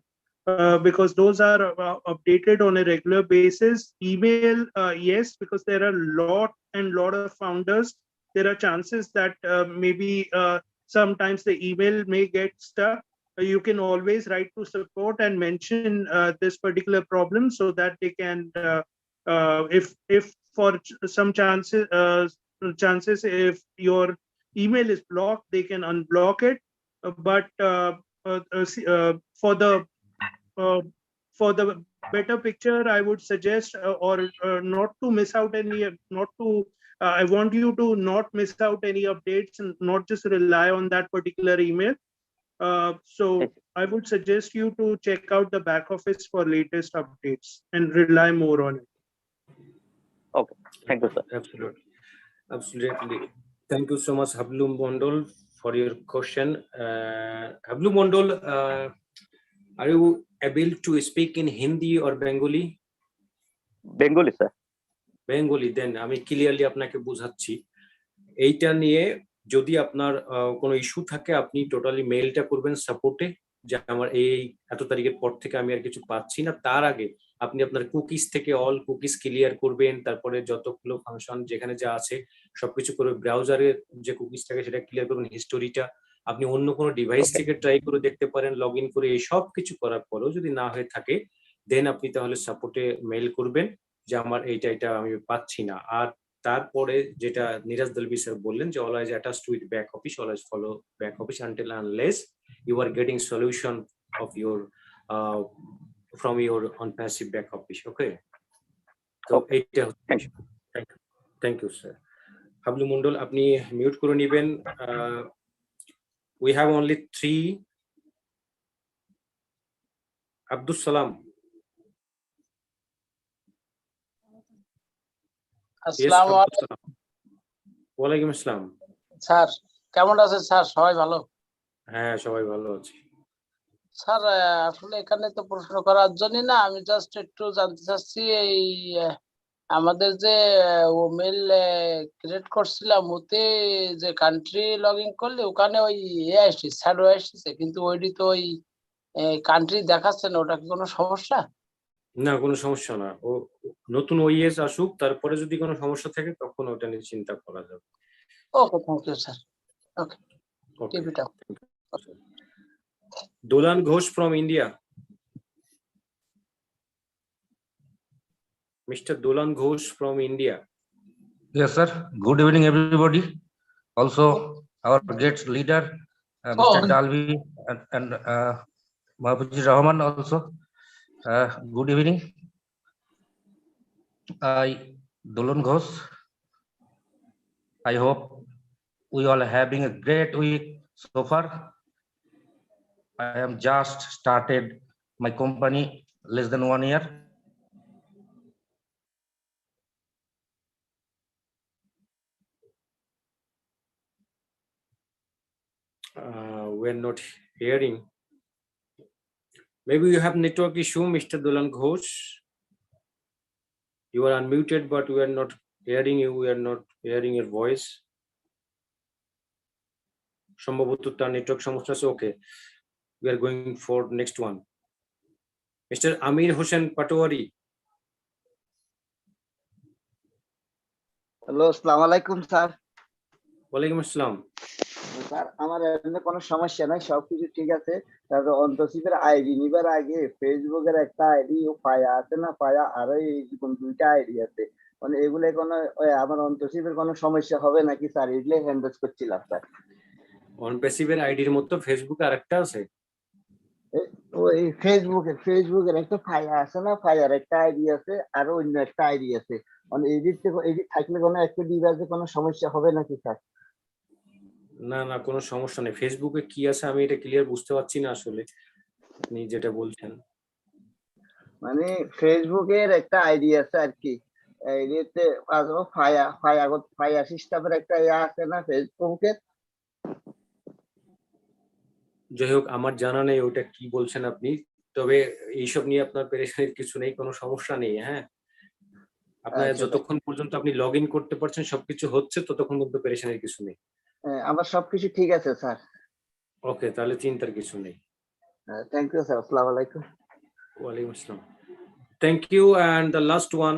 because those are updated on a regular basis. Email, yes, because there are lot of founders. There are chances that maybe sometimes the email may get stuck. You can always write to support and mention this particular problem, so that they can, if for some chances if your email is blocked, they can unblock it. But for the better picture, I would suggest not to miss out any, I want you to not miss out any updates and not just rely on that particular email. So I would suggest you to check out the back office for latest updates and rely more on it. Okay, thank you, sir. Absolutely. Thank you so much, Hablu Mondol, for your question. Hablu Mondol, are you able to speak in Hindi or Bengali? Bengali, sir. Bengali, then আমি clearly আপনাকে বোঝাচ্ছি। এইটা নিয়ে যদি আপনার কোনো issue থাকে, আপনি টোটালি মেইলটা করবেন সাপোর্টে, যে আমার এই এত তারিখের পর থেকে আমি আর কিছু পাচ্ছি না, তার আগে আপনি আপনার কুকিজ থেকে অল কুকিজ ক্লিয়ার করবেন, তারপরে যতগুলো ফাংশন যেখানে যা আছে সবকিছু করে ব্রাউজারের যে কুকিজ থাকে সেটা ক্লিয়ার করুন, হিস্টোরিটা আপনি অন্য কোনো ডিভাইস থেকে ট্রাই করে দেখতে পারেন, লগ ইন করে এই সব কিছু করার পরেও যদি না হয়ে থাকে দেন আপনি তাহলে সাপোর্টে মেইল করবেন যে আমার এটা আমি পাচ্ছি না। আর তারপরে যেটা নিরাজ দলবি স্যার বললেন যে always attached with back office, always follow back office until unless you are getting solution of your from your Onpassive back office. Okay, so এইটা thank you sir. Hablu Mondal আপনি মিউট করে নেবেন। We have only 3. Abdul Salam. আসসালামু আলাইকুম। ওয়ালাইকুম আসসালাম। Sir কেমন আছেন স্যার? সবাই ভালো? হ্যাঁ সবাই ভালো আছে। স্যার আসলে এখানে তো প্রশ্ন করার জন্য না, আমি জাস্ট একটু জানতে চাচ্ছি এই আমাদের যে মেল ক্রিয়েট করছিলাম ওতে যে কান্ট্রি লগ ইন করলে ওখানে ওই আসছে শ্যাডো আসছে, কিন্তু ওইটি তো ওই কান্ট্রি দেখাচ্ছে না, ওটা কি কোনো সমস্যা? না কোনো সমস্যা না, ও নতুন ওইএস আসুক, তারপরে যদি কোনো সমস্যা থাকে তখন ওটা নিয়ে চিন্তা করা যাবে। Okay thank you sir. Okay keep it up. Dolan Ghosh from India. Mr. Dolan Ghosh from India. Yes, sir. Good evening, everybody. Also, our great leader, Mr. Dalvi and Mahfuz-Rahman also. Good evening. Dolan Ghosh. I hope we all are having a great week so far. I am just started my company less than 1 year. We're not hearing. Maybe you have network issue, Mr. Dolan Ghosh. You are unmuted, but we are not hearing you. We are not hearing your voice. সম্ভবত তার network সমস্যা আছে। ওকে, we are going for next one. Mr. Amir Hossain Patwari. Hello, আসসালামু আলাইকুম sir. ওয়ালাইকুম আসসালাম। Sir আমার এমনি কোনো সমস্যা নাই, সবকিছু ঠিক আছে। তারপরে অন্তসিপের আইডি নিবার আগে ফেসবুকের একটা আইডি পায়া আছে না, পায়া আরো এইরকম 2টা আইডি আছে, মানে এগুলো কোনো আমার অন্তসিপের কোনো সমস্যা হবে নাকি স্যার? এগুলো হ্যান্ডেল করছিলাম স্যার। অনপ্যাসিভের আইডির মতো ফেসবুকে আরেকটা আছে? ওই ফেসবুকের একটা ফায়ার আছে না, ফায়ার একটা আইডি আছে আর অন্য একটা আইডি আছে, মানে এডিট থাকলে কোনো একটা ডিভাইসে কোনো সমস্যা হবে নাকি স্যার? না না কোনো সমস্যা নেই। ফেসবুকে কি আছে আমি এটা ক্লিয়ার বুঝতে পারছি না আসলে আপনি যেটা বলছেন। মানে ফেসবুকের একটা আইডি আছে আর কি, আইডিতে ফায়ার সিস্টেমের একটা ইয়া আছে না ফেসবুকের। যাই হোক আমার জানা নেই ওটা কি বলছেন আপনি, তবে এইসব নিয়ে আপনার পেরেশানির কিছু নেই, কোনো সমস্যা নেই। হ্যাঁ আপনার যতক্ষণ পর্যন্ত আপনি লগ ইন করতে পারছেন সবকিছু হচ্ছে ততক্ষণ পর্যন্ত পেরেশানির কিছু নেই। আমার সবকিছু ঠিক আছে স্যার। ওকে তাহলে চিন্তার কিছু নেই। Thank you sir. আসসালামু আলাইকুম। ওয়ালাইকুম আসসালাম। Thank you. And the last one,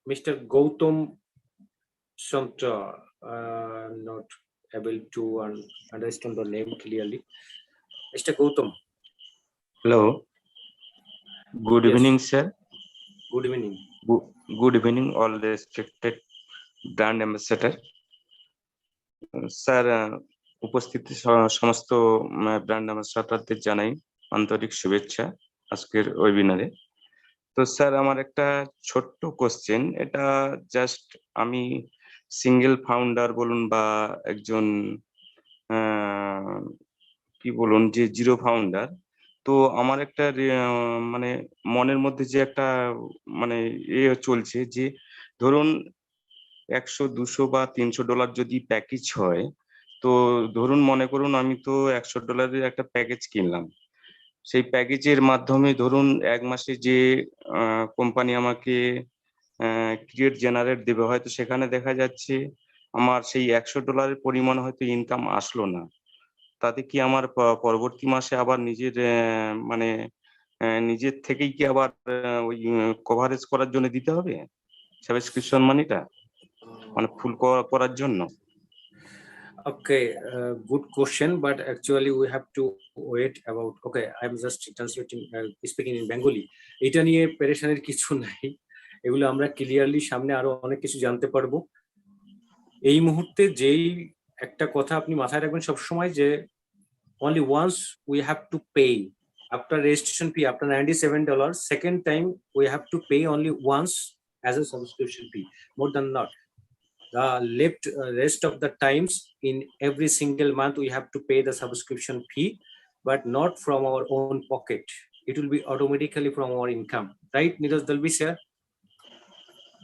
Mr. Gautam Santar. Not able to understand the name clearly. Mr. Gautam. Hello. Good Yes. evening, sir. Good evening. Good evening, all the respected brand ambassador. Sir উপস্থিত সমস্ত brand অ্যাম্বাসাডারদের জানাই আন্তরিক শুভেচ্ছা আজকের ওয়েবিনারে। তো sir আমার একটা ছোট্ট কোশ্চেন, এটা জাস্ট আমি সিঙ্গেল ফাউন্ডার বলুন বা একজন কি বলুন যে জিরো ফাউন্ডার, তো আমার একটা মানে মনের মধ্যে যে একটা মানে চলছে যে ধরুন $100, $200 বা $300 যদি প্যাকেজ হয়, তো ধরুন মনে করুন আমি তো $100 একটা প্যাকেজ কিনলাম, সেই প্যাকেজের মাধ্যমে ধরুন 1 মাসে যে কোম্পানি আমাকে ক্রিয়েট জেনারেট দেবে, হয়তো সেখানে দেখা যাচ্ছে আমার সেই $100 পরিমাণ হয়তো ইনকাম আসলো না, তাতে কি আমার পরবর্তী মাসে আবার নিজের মানে নিজের থেকেই কি আবার ওই কভারেজ করার জন্য দিতে হবে সাবস্ক্রিপশন মানিটা, মানে ফুল করার জন্য? Okay, good question, but actually we have to wait about. Okay, I'm just translating, speaking in Bengali. এটা নিয়ে পেরেশানির কিছু নাই, এগুলো আমরা ক্লিয়ারলি সামনে আরো অনেক কিছু জানতে পারবো। এই মুহূর্তে যেই একটা কথা আপনি মাথায় রাখবেন সবসময় যে only once we have to pay after registration fee after $97, second time we have to pay only once as a subscription fee, more than not. The left rest of the times in every single month we have to pay the subscription fee, but not from our own pocket. It will be automatically from our income, right, Niraj Dalvi sir?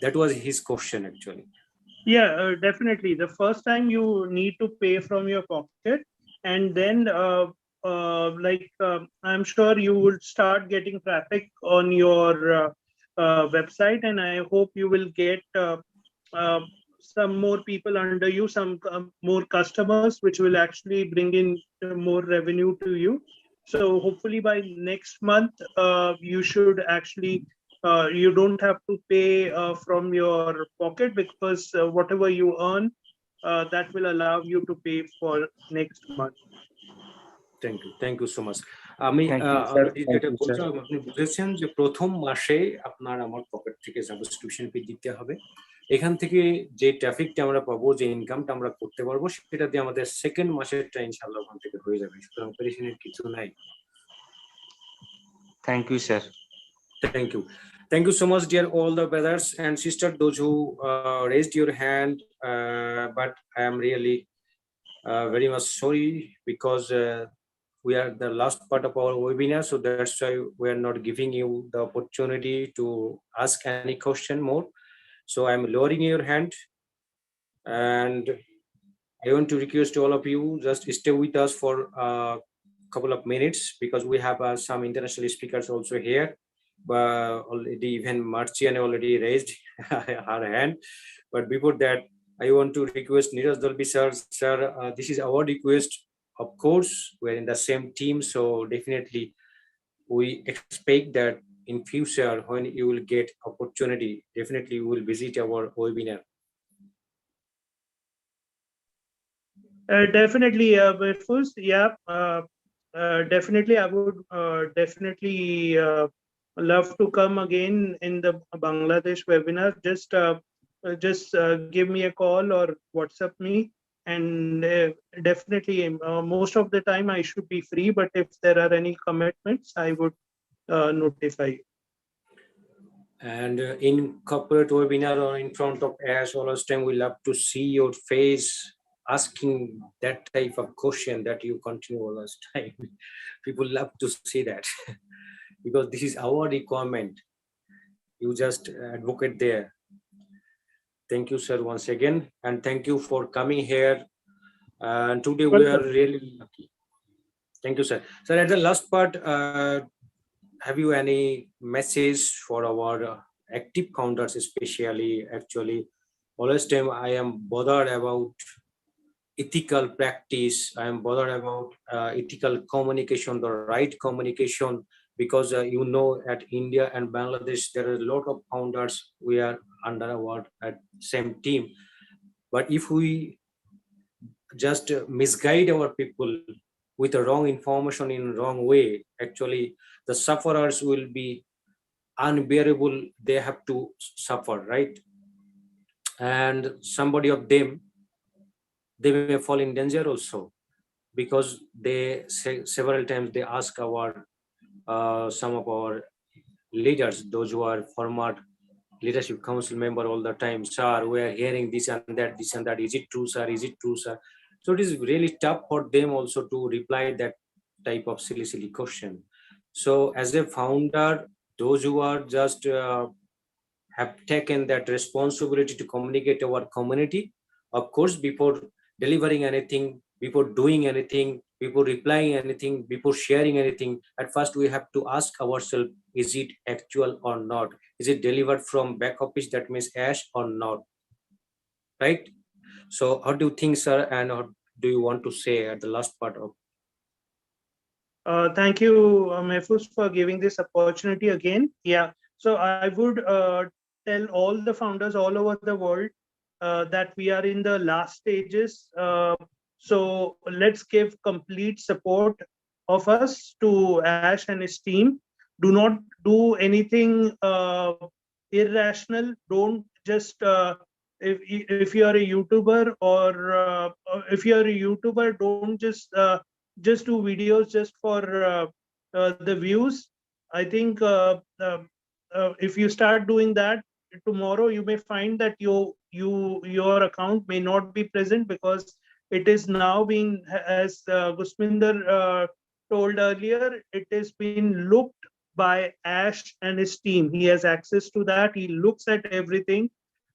That was his question actually. Yeah, definitely. The first time you need to pay from your pocket, and then I'm sure you will start getting traffic on your website, and I hope you will get some more people under you, some more customers, which will actually bring in more revenue to you. So hopefully by next month, you should actually you don't have to pay from your pocket, because whatever you earn, that will allow you to pay for next month. Thank you so much. আমি already যেটা বলছিলাম আপনি বুঝেছেন যে প্রথম মাসে আপনার আমার পকেট থেকে সাবস্ক্রিপশন ফি দিতে হবে। এখান থেকে যে ট্রাফিকটা আমরা পাবো, যে ইনকামটা আমরা করতে পারবো, সেটা দিয়ে আমাদের সেকেন্ড মাসেরটা ইনশাআল্লাহ ওখান থেকে হয়ে যাবে। সুতরাং পেরেশানির কিছু নাই। Thank you sir. Thank you. Thank you so much, dear all the brothers and sisters, those who raised your hand, but I am really very much sorry because we are the last part of our webinar, so that's why we are not giving you the opportunity to ask any question more. So I'm lowering your hand, and I want to request to all of you, just stay with us for a couple of minutes, because we have some international speakers also here. Already even Marcian already raised her hand, but before that I want to request Niraj Dalvi sir. This is our request. Of course, we're in the same team, so definitely we expect that in future when you will get opportunity, definitely you will visit our webinar. Definitely, Mahfuz, yeah, definitely I would definitely love to come again in the Bangladesh webinar. Just give me a call or WhatsApp me, and definitely most of the time I should be free, but if there are any commitments, I would notify you. And in corporate webinar or in front of us, always time we love to see your face asking that type of question that you continue all this time. People love to see that because this is our requirement. You just advocate there. Thank you, sir, once again, and thank you for coming here. And today we are really lucky. Thank you, sir. Sir, at the last part, have you any message for our active founders, especially? Actually, always time I am bothered about ethical practice. I am bothered about ethical communication, the right communication, because you know, at India and Bangladesh, there are a lot of founders. We are under our same team, but if we just misguide our people with the wrong information in wrong way, actually the sufferers will be unbearable. They have to suffer, right? And somebody of them, they may fall in danger also, because they say several times they ask our some of our leaders, those who are former leadership council member, all the time, sir, we are hearing this and that, this and that, is it true, sir, is it true, sir? So it is really tough for them also to reply that type of silly question. So as a founder, those who are just have taken that responsibility to communicate to our community, of course, before delivering anything, before doing anything, before replying anything, before sharing anything, at first we have to ask ourselves, is it actual or not? Is it delivered from back office, that means Ash, or not? Right? So how do you think, sir, and what do you want to say at the last part of? Thank you, Mahfuz, for giving this opportunity again. Yeah, so I would tell all the founders all over the world that we are in the last stages. So let's give complete support of us to Ash and his team. Do not do anything irrational. Don't just if you are a YouTuber or if you are a YouTuber, don't just do videos just for the views. I think if you start doing that, tomorrow you may find that your account may not be present because it is now being, as Gusminder told earlier, it is being looked by Ash and his team. He has access to that. He looks at everything.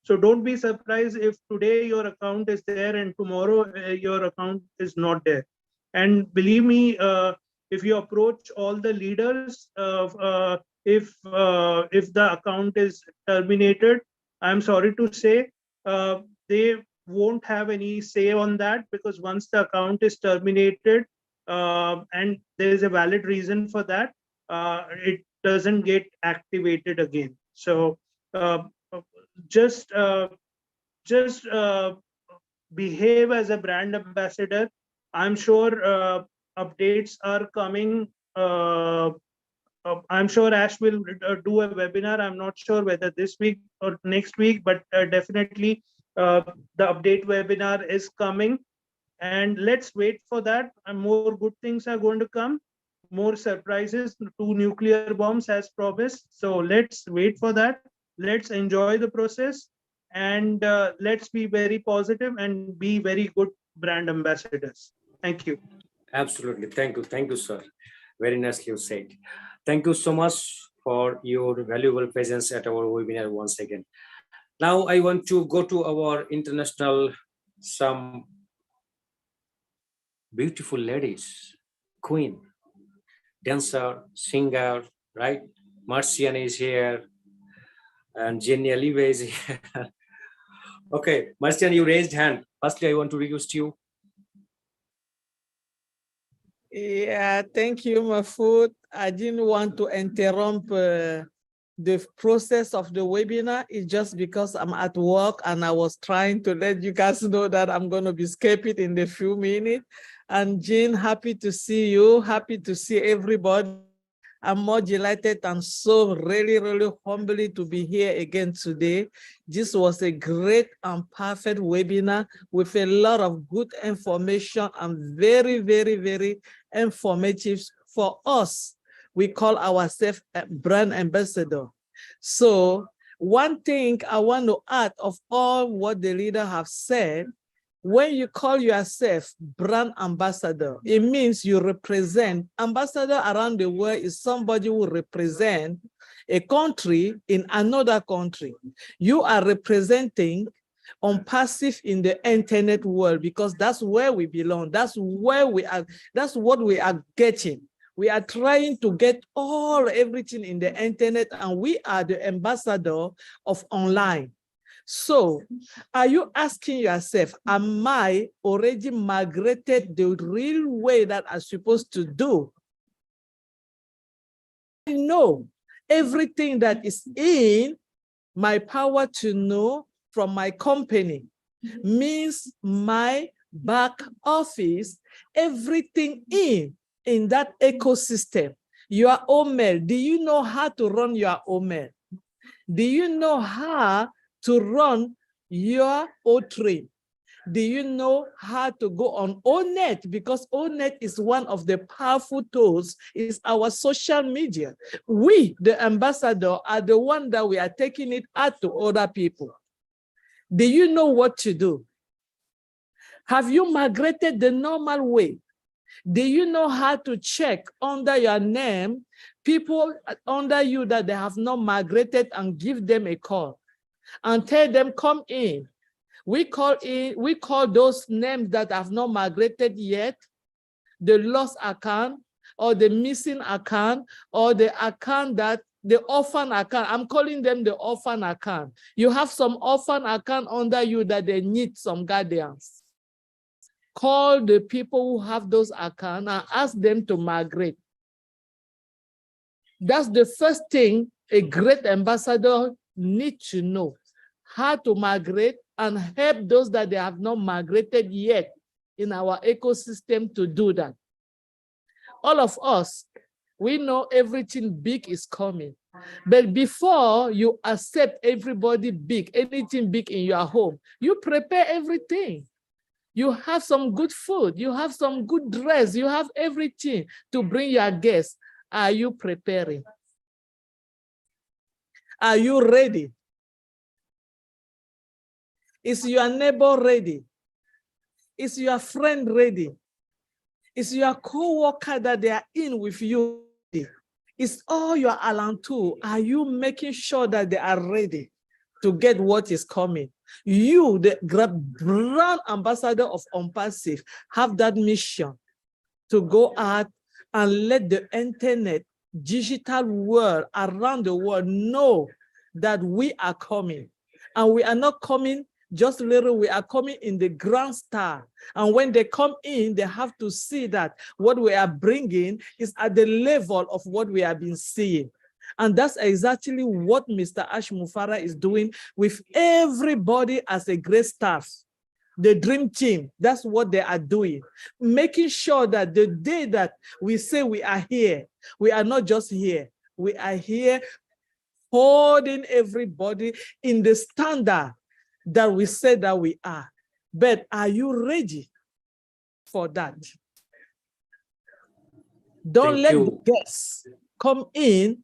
So don't be surprised if today your account is there and tomorrow your account is not there. And believe me, if you approach all the leaders, if the account is terminated, I'm sorry to say, they won't have any say on that, because once the account is terminated and there is a valid reason for that, it doesn't get activated again. So just behave as a brand ambassador. I'm sure updates are coming. I'm sure Ash will do a webinar. I'm not sure whether this week or next week, but definitely the update webinar is coming. And let's wait for that. And more good things are going to come. More surprises, 2 nuclear bombs as promised. So let's wait for that. Let's enjoy the process. And let's be very positive and be very good brand ambassadors. Thank you. Absolutely. Thank you, sir. Very nicely said. Thank you so much for your valuable presence at our webinar once again. Now I want to go to our international, some beautiful ladies, queen, dancer, singer, right? Marcian is here and Jenny Alive is here. Okay, Marcian, you raised hand. Firstly, I want to request you. Yeah, thank you, Mahfuz. I didn't want to interrupt the process of the webinar. It's just because I'm at work and I was trying to let you guys know that I'm going to be skipping in a few minutes. And Jean, happy to see you. Happy to see everybody. I'm more delighted and so really, really humbly to be here again today. This was a great and perfect webinar with a lot of good information and very, very, very informative for us. We call ourselves a brand ambassador. So one thing I want to add of all what the leader have said, when you call yourself brand ambassador, it means you represent. Ambassador around the world is somebody who represents a country in another country. You are representing Onpassive in the internet world because that's where we belong. That's where we are. That's what we are getting. We are trying to get everything in the internet, and we are the ambassador of online. So are you asking yourself, am I already migrated the real way that I'm supposed to do? I know everything that is in my power to know from my company means my back office, everything in that ecosystem. Your email, do you know how to run your email? Do you know how to run your O3? Do you know how to go on ONET? Because ONET is one of the powerful tools, is our social media. We, the ambassador, are the one that we are taking it out to other people. Do you know what to do? Have you migrated the normal way? Do you know how to check under your name people under you that they have not migrated and give them a call and tell them, come in? We call those names that have not migrated yet the lost account or the missing account or the account that the orphan account. I'm calling them the orphan account. You have some orphan account under you that they need some guardians. Call the people who have those accounts and ask them to migrate. That's the first thing a great ambassador needs to know, how to migrate and help those that they have not migrated yet in our ecosystem to do that. All of us, we know everything big is coming. But before you accept everybody big, anything big in your home, you prepare everything. You have some good food, you have some good dress, you have everything to bring your guests. Are you preparing? Are you ready? Is your neighbor ready? Is your friend ready? Is your co-worker that they are in with you ready? Is all your alantu, are you making sure that they are ready to get what is coming? You, the brand ambassador of Onpassive, have that mission to go out and let the internet, digital world around the world know that we are coming. And we are not coming just little, we are coming in the grand style. And when they come in, they have to see that what we are bringing is at the level of what we have been seeing. And that's exactly what Mr. Ash Mufara is doing with everybody as a great staff. The dream team, that's what they are doing. Making sure that the day that we say we are here, we are not just here. We are here holding everybody in the standard that we say that we are. But are you ready for that? Don't let the guests come in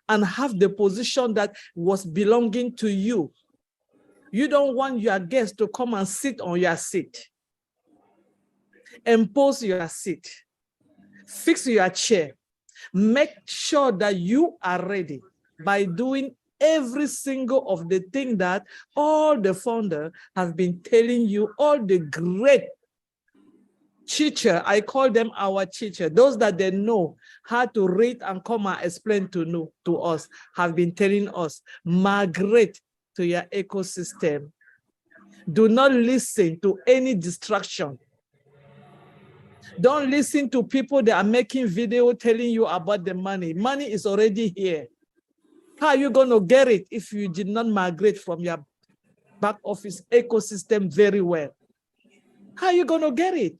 and have the position that was belonging to you. You don't want your guests to come and sit on your seat. Impose your seat. Fix your chair. Make sure that you are ready by doing every single of the thing that all the founders have been telling you, all the great teacher, I call them our teacher, those that they know how to read and come and explain to us, have been telling us, migrate to your ecosystem. Do not listen to any distraction. Don't listen to people that are making video telling you about the money. Money is already here. How are you going to get it if you did not migrate from your back office ecosystem very well? How are you going to get it?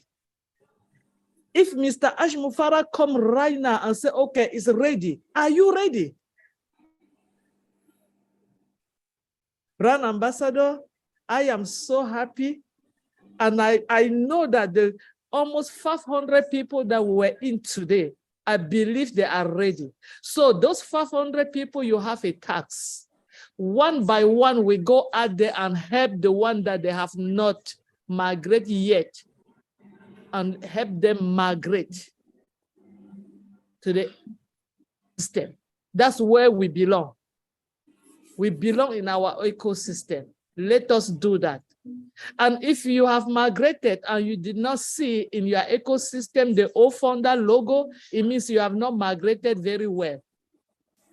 If Mr. Ash Mufara come right now and say, okay, it's ready, are you ready? Brand ambassador, I am so happy. And I know that the almost 500 people that were in today, I believe they are ready. So those 500 people, you have a tax. One by one, we go out there and help the one that they have not migrated yet and help them migrate to the system. That's where we belong. We belong in our ecosystem. Let us do that. And if you have migrated and you did not see in your ecosystem the old founder logo, it means you have not migrated very well.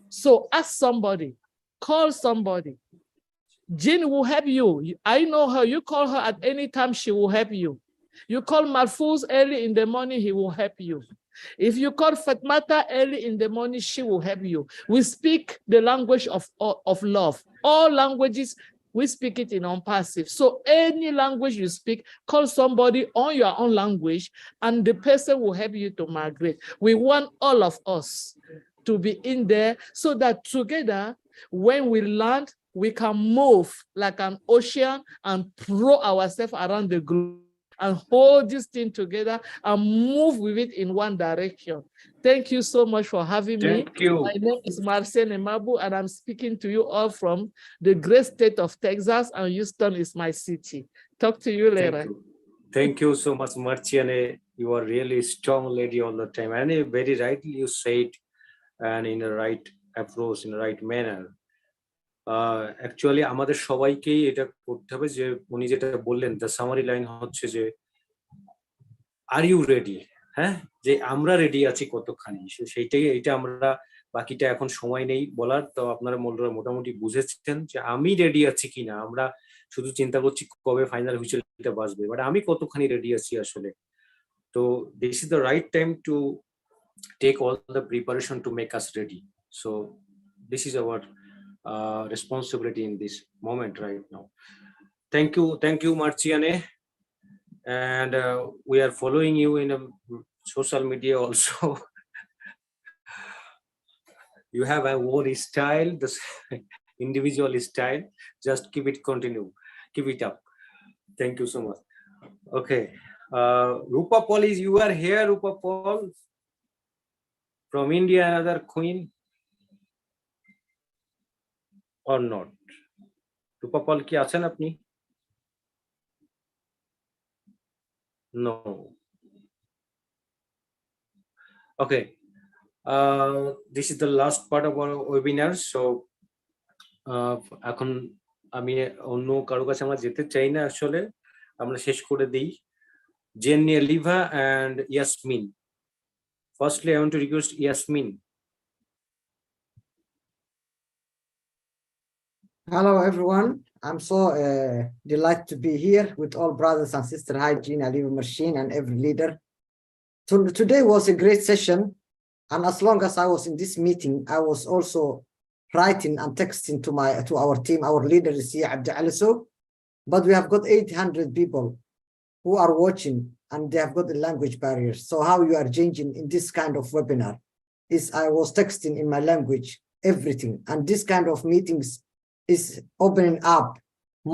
So ask somebody, call somebody. Jean will help you. I know her. You call her at any time, she will help you. You call Mahfuz early in the morning, he will help you. If you call Fatmata early in the morning, she will help you. We speak the language of love. All languages, we speak it in Onpassive. So any language you speak, call somebody on your own language, and the person will help you to migrate. We want all of us to be in there so that together, when we land, we can move like an ocean and throw ourselves around the globe and hold this thing together and move with it in one direction. Thank you so much for having me. Thank you. My name is Marcel Emabu, and I'm speaking to you all from the great state of Texas, and Houston is my city. Talk to you later. Thank you so much, Marciane. You are really strong lady all the time. And very rightly you said, and in the right approach, in the right manner. Actually, আমাদের সবাইকেই এটা করতে হবে যে উনি যেটা বললেন, the summary line হচ্ছে যে are you ready? হ্যাঁ, যে আমরা রেডি আছি কতখানি, সেইটাই, এটা আমরা বাকিটা এখন সময় নেই বলার, তো আপনারা মোটামুটি বুঝেছেন যে আমি রেডি আছি কিনা। আমরা শুধু চিন্তা করছি কবে ফাইনাল হুইসেলটা বাজবে, বাট আমি কতখানি রেডি আছি আসলে। তো this is the right time to take all the preparation to make us ready. So this is our responsibility in this moment right now. Thank you Marciane, and we are following you in social media also. You have a own style, this individual style. Just keep it up. Thank you so much. Okay, Rupa Paul, you are here, Rupa Paul from India, another queen or not? Rupa Paul ki achen apni? No. Okay, this is the last part of our webinar. So এখন আমি অন্য কারো কাছে আমরা যেতে চাই না, আসলে আমরা শেষ করে দিই। Jenny, Liva and Yasmin. Firstly, I want to request Yasmin. Hello, everyone. I'm so delighted to be here with all brothers and sisters. Hi, Gina, Liva, Machine, and every leader. Today was a great session. And as long as I was in this meeting, I was also writing and texting to our team. Our leader is here, Abdi Aliso. But we have got 800 people who are watching, and they have got the language barriers. So how you are changing in this kind of webinar is I was texting in my language, everything. And this kind of meetings is opening up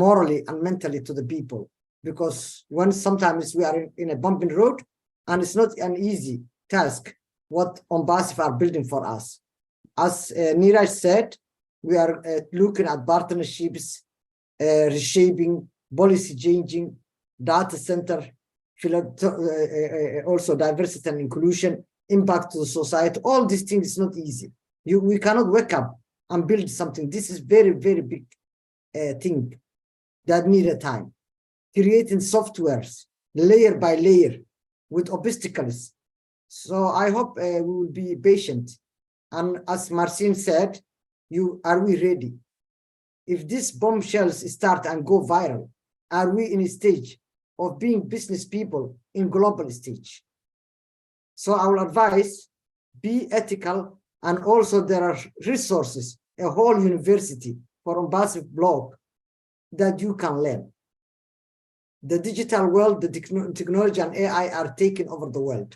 morally and mentally to the people. Because when sometimes we are in a bumping road, and it's not an easy task what Onpassive are building for us. As Niraj said, we are looking at partnerships, reshaping, policy changing, data center, also diversity and inclusion, impact to the society. All these things is not easy. We cannot wake up and build something. This is very, very big thing that need a time. Creating softwares, layer by layer, with obstacles. So I hope we will be patient. And as Marcin said, are we ready? If these bombshells start and go viral, are we in a stage of being business people in global stage? So I will advise, be ethical, and also there are resources, a whole university for Onpassive blog that you can learn. The digital world, the technology and AI are taking over the world.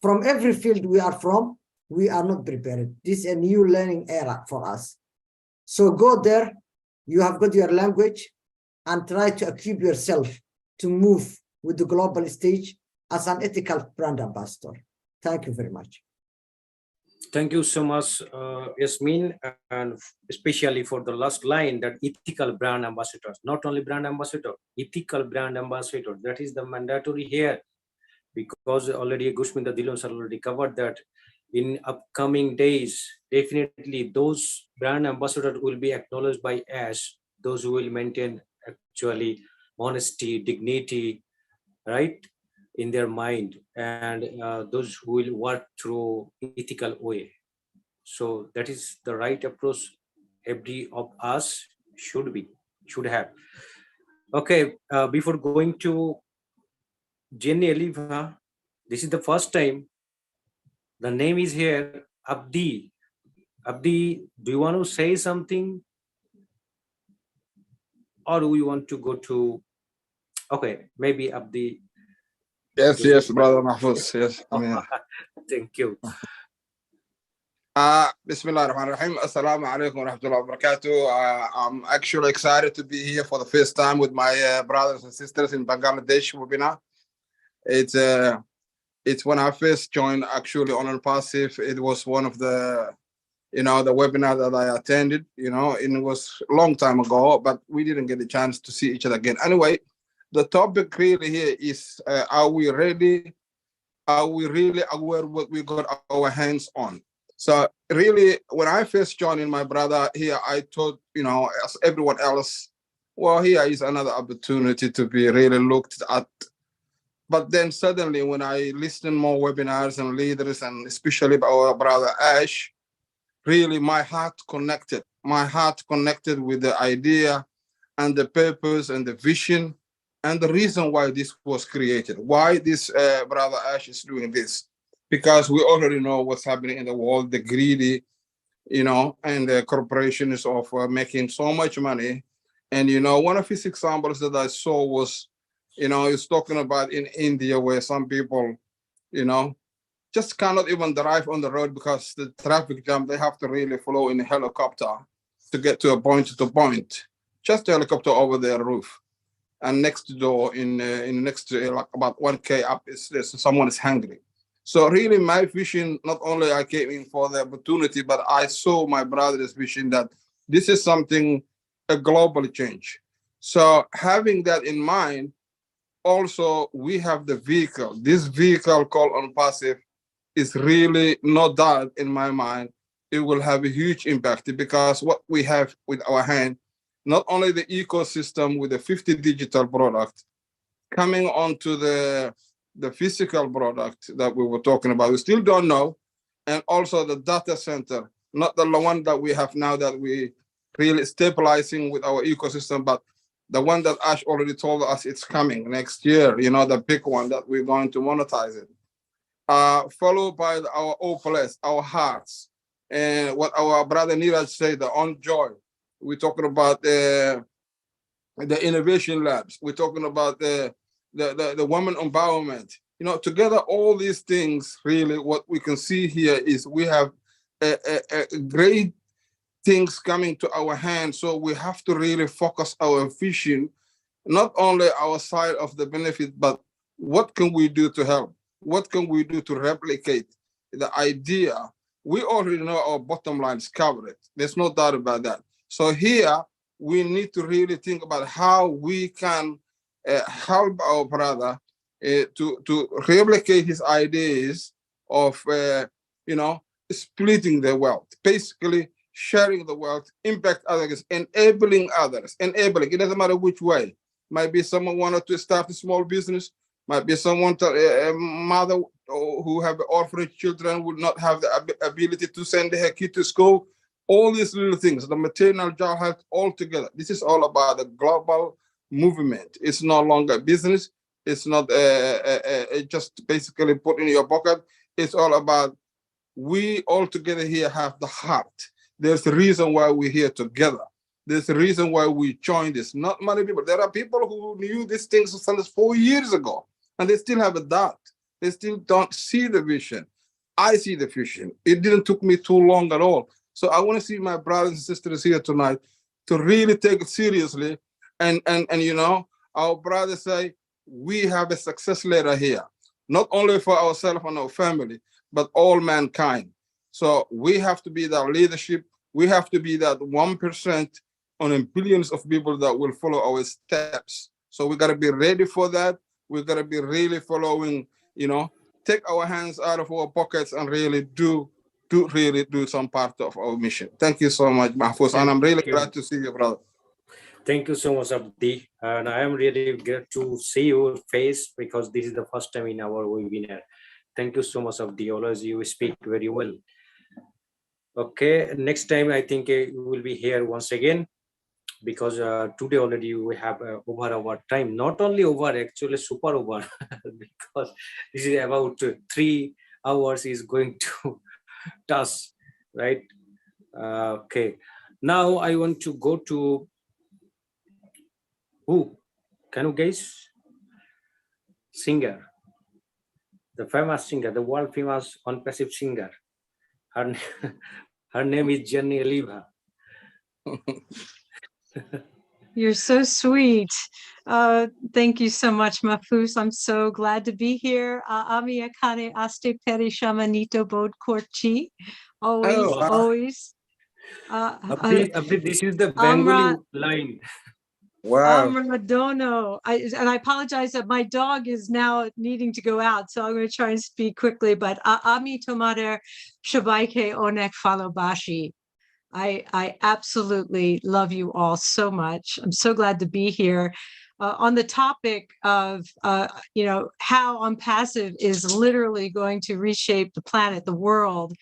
From every field we are from, we are not prepared. This is a new learning era for us. So go there, you have got your language, and try to equip yourself to move with the global stage as an ethical brand ambassador. Thank you very much. Thank you so much, Yasmin, and especially for the last line, that ethical brand ambassadors, not only brand ambassador, ethical brand ambassador, that is the mandatory here, because already Gushminda Dilon sir already covered that. In upcoming days, definitely those brand ambassadors will be acknowledged by us, those who will maintain actually honesty, dignity, right, in their mind, and those who will work through ethical way. So that is the right approach every of us should have. Okay, before going to Jenny Eliva, this is the first time the name is here, Abdi. Abdi, do you want to say something, or do we want to go to, okay, maybe Abdi. Yes, brother Mahfuz. Yes, I'm here. Thank you. Bismillah ar-Rahman ar-Rahim. Assalamu alaikum wa rahmatullahi wa barakatuh. I'm actually excited to be here for the first time with my brothers and sisters in Bangladesh webinar. It's when I first joined actually on Onpassive. It was one of the, the webinar that I attended, and it was a long time ago, but we didn't get a chance to see each other again. Anyway, the topic really here is, are we ready? Are we really aware what we got our hands on? So really, when I first joined in my brother here, I thought, as everyone else, well, here is another opportunity to be really looked at. But then suddenly when I listened more webinars and leaders, and especially our brother Ash, really my heart connected. My heart connected with the idea and the purpose and the vision and the reason why this was created. Why this brother Ash is doing this? Because we already know what's happening in the world, the greedy, and the corporations of making so much money. And, one of his examples that I saw was, he's talking about in India where some people, just cannot even drive on the road because the traffic jam, they have to really follow in a helicopter to get to a point to point. Just a helicopter over their roof. And next door, in next like about 1K up, someone is hungry. So really my vision, not only I came in for the opportunity, but I saw my brother's vision that this is something, a global change. So having that in mind, also we have the vehicle. This vehicle called Onpassive is really, no doubt in my mind, it will have a huge impact because what we have with our hand, not only the ecosystem with the 50 digital product coming onto the physical product that we were talking about, we still don't know, and also the data center, not the one that we have now that we really stabilizing with our ecosystem, but the one that Ash already told us it's coming next year, the big one that we're going to monetize it. Followed by our opalets, our hearts, and what our brother Neeraj said, the on joy. We're talking about the innovation labs. We're talking about the women empowerment. Together, all these things, really, what we can see here is we have a great things coming to our hands. So we have to really focus our vision, not only our side of the benefit, but what can we do to help? What can we do to replicate the idea? We already know our bottom line is covered. There's no doubt about that. So here, we need to really think about how we can help our brother to replicate his ideas of, splitting the wealth, basically sharing the wealth, impact others, enabling others, enabling. It doesn't matter which way. Might be someone wanted to start a small business, might be someone, a mother who have orphanage children would not have the ability to send her kid to school. All these little things, the maternal child health, all together. This is all about the global movement. It's no longer business. It's not just basically put in your pocket. It's all about we all together here have the heart. There's a reason why we're here together. There's a reason why we joined this. Not many people. There are people who knew these things 4 years ago, and they still have a doubt. They still don't see the vision. I see the vision. It didn't took me too long at all. So I want to see my brothers and sisters here tonight to really take it seriously. And our brothers say, we have a success letter here, not only for ourselves and our family, but all mankind. So we have to be that leadership. We have to be that 1% on a billions of people that will follow our steps. So we got to be ready for that. We got to be really following, take our hands out of our pockets and really do some part of our mission. Thank you so much, Mahfuz. And I'm really glad to see you, brother. Thank you so much, Abdi. And I am really glad to see your face because this is the first time in our webinar. Thank you so much, Abdi. Always you speak very well. Okay, next time I think you will be here once again because today already we have over our time. Not only over, actually super over because this is about 3 hours is going to task, right? Okay, now I want to go to who? Can you guys? Singer, the famous singer, the world famous Onpassive singer. Her name is Jenny Oliva. You're so sweet. Thank you so much, Mahfuz. I'm so glad to be here. Ami akane aste peri shamanito bod korchi. Always. Abdi, this is the Bengali line. Wow. Radono. And I apologize that my dog is now needing to go out, so I'm going to try and speak quickly. But Ami tomader shabaike onek falobashi. I absolutely love you all so much. I'm so glad to be here. On the topic of, how Onpassive is literally going to reshape the planet, the world,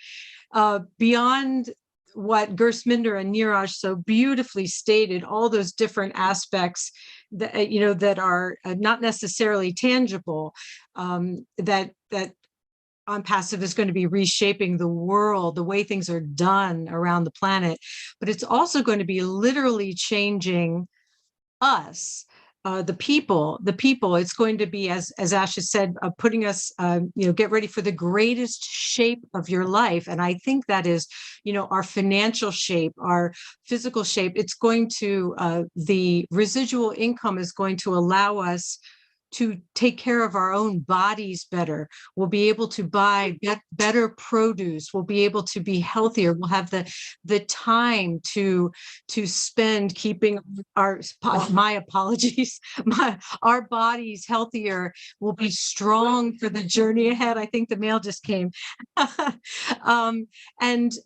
beyond what Gersminder and Niraj so beautifully stated, all those different aspects that, you know, that are not necessarily tangible, that Onpassive is going to be reshaping the world, the way things are done around the planet, but it's also going to be literally changing us, the people. It's going to be, as Ash has said, putting us, you know, get ready for the greatest shape of your life. And I think that is, you know, our financial shape, our physical shape. It's going to, the residual income is going to allow us to take care of our own bodies better. We'll be able to buy better produce. We'll be able to be healthier. We'll have the time to spend keeping my apologies, our bodies healthier. We'll be strong for the journey ahead. I think the mail just came. And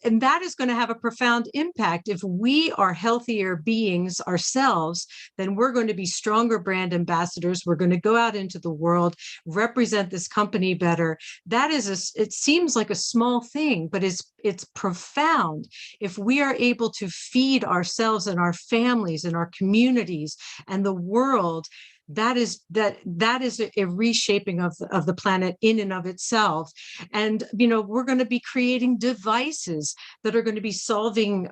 that is going to have a profound impact. If we are healthier beings ourselves, then we're going to be stronger brand ambassadors. We're going to go out into the world, represent this company better. That is it seems like a small thing, but it's profound. If we are able to feed ourselves and our families and our communities and the world, that is a reshaping of the planet in and of itself. And, you know, we're going to be creating devices that are going to be solving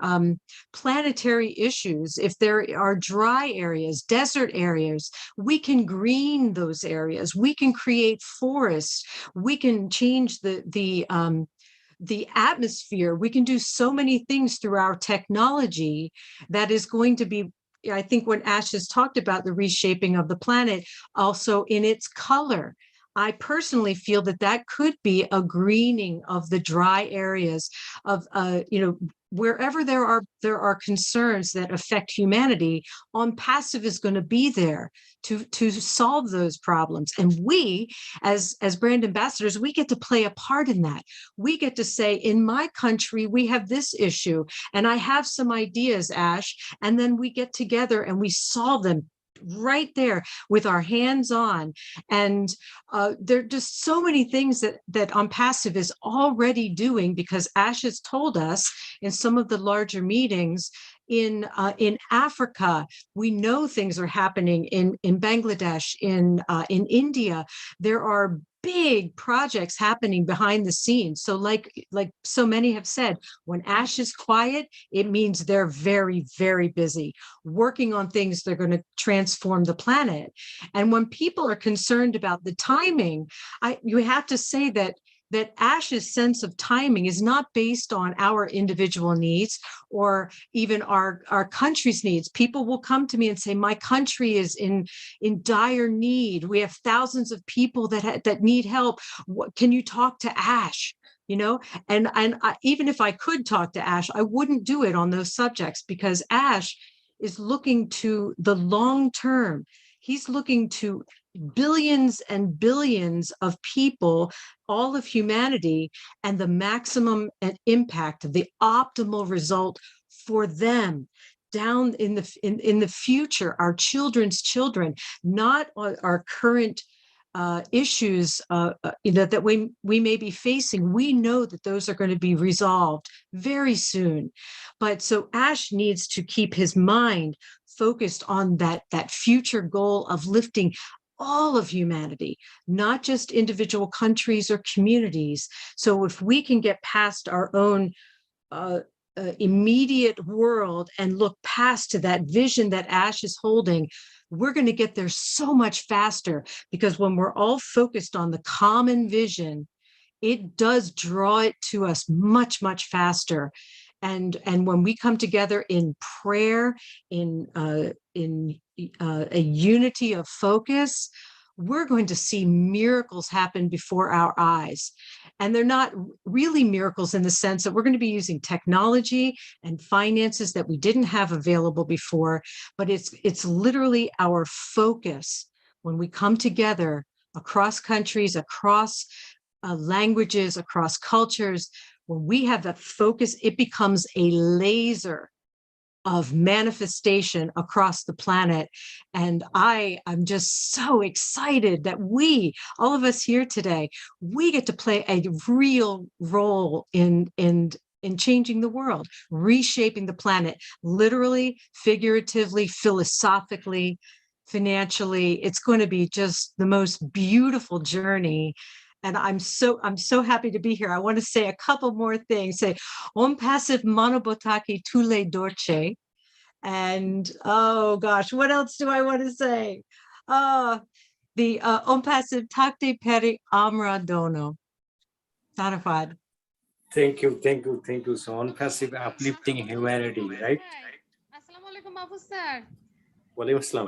planetary issues. If there are dry areas, desert areas, we can green those areas. We can create forests. We can change the atmosphere. We can do so many things through our technology that is going to be, I think when Ash has talked about the reshaping of the planet, also in its color, I personally feel that could be a greening of the dry areas of, you know, wherever there are concerns that affect humanity. Onpassive is going to be there to solve those problems. And we, as brand ambassadors, we get to play a part in that. We get to say, in my country, we have this issue, and I have some ideas, Ash, and then we get together and we solve them right there with our hands on. And there are just so many things that Onpassive is already doing, because Ash has told us in some of the larger meetings in Africa, we know things are happening in Bangladesh, in India. There are big projects happening behind the scenes. So like so many have said, when Ash is quiet, it means they're very, very busy working on things that are going to transform the planet. And when people are concerned about the timing, you have to say that Ash's sense of timing is not based on our individual needs or even our country's needs. People will come to me and say, my country is in dire need. We have thousands of people that need help. Can you talk to Ash? You know, and even if I could talk to Ash, I wouldn't do it on those subjects, because Ash is looking to the long term. He's looking to billions and billions of people, all of humanity, and the maximum impact, the optimal result for them down in the future, our children's children, not our current issues you know, that we may be facing. We know that those are going to be resolved very soon. But so Ash needs to keep his mind focused on that future goal of lifting all of humanity, not just individual countries or communities. So if we can get past our own immediate world and look past to that vision that Ash is holding, we're going to get there so much faster, because when we're all focused on the common vision, it does draw it to us much, much faster. And when we come together in prayer, in a unity of focus, we're going to see miracles happen before our eyes. And they're not really miracles in the sense that we're going to be using technology and finances that we didn't have available before, but it's literally our focus when we come together across countries, across languages, across cultures. When we have that focus, it becomes a laser of manifestation across the planet. And I'm just so excited that all of us here today, we get to play a real role in in changing the world, reshaping the planet, literally, figuratively, philosophically, financially. It's going to be just the most beautiful journey. And I'm so happy to be here. I want to say a couple more things. Say, Onpassive Manobotaki Tule Dorche. And oh gosh, what else do I want to say? The Onpassive Takte Peri Amra Dono. Tarafad. Thank you, thank you, thank you. So Onpassive uplifting humanity, right? আসসালামু আলাইকুম Mahfuz sir. ওয়ালাইকুম আসসালাম।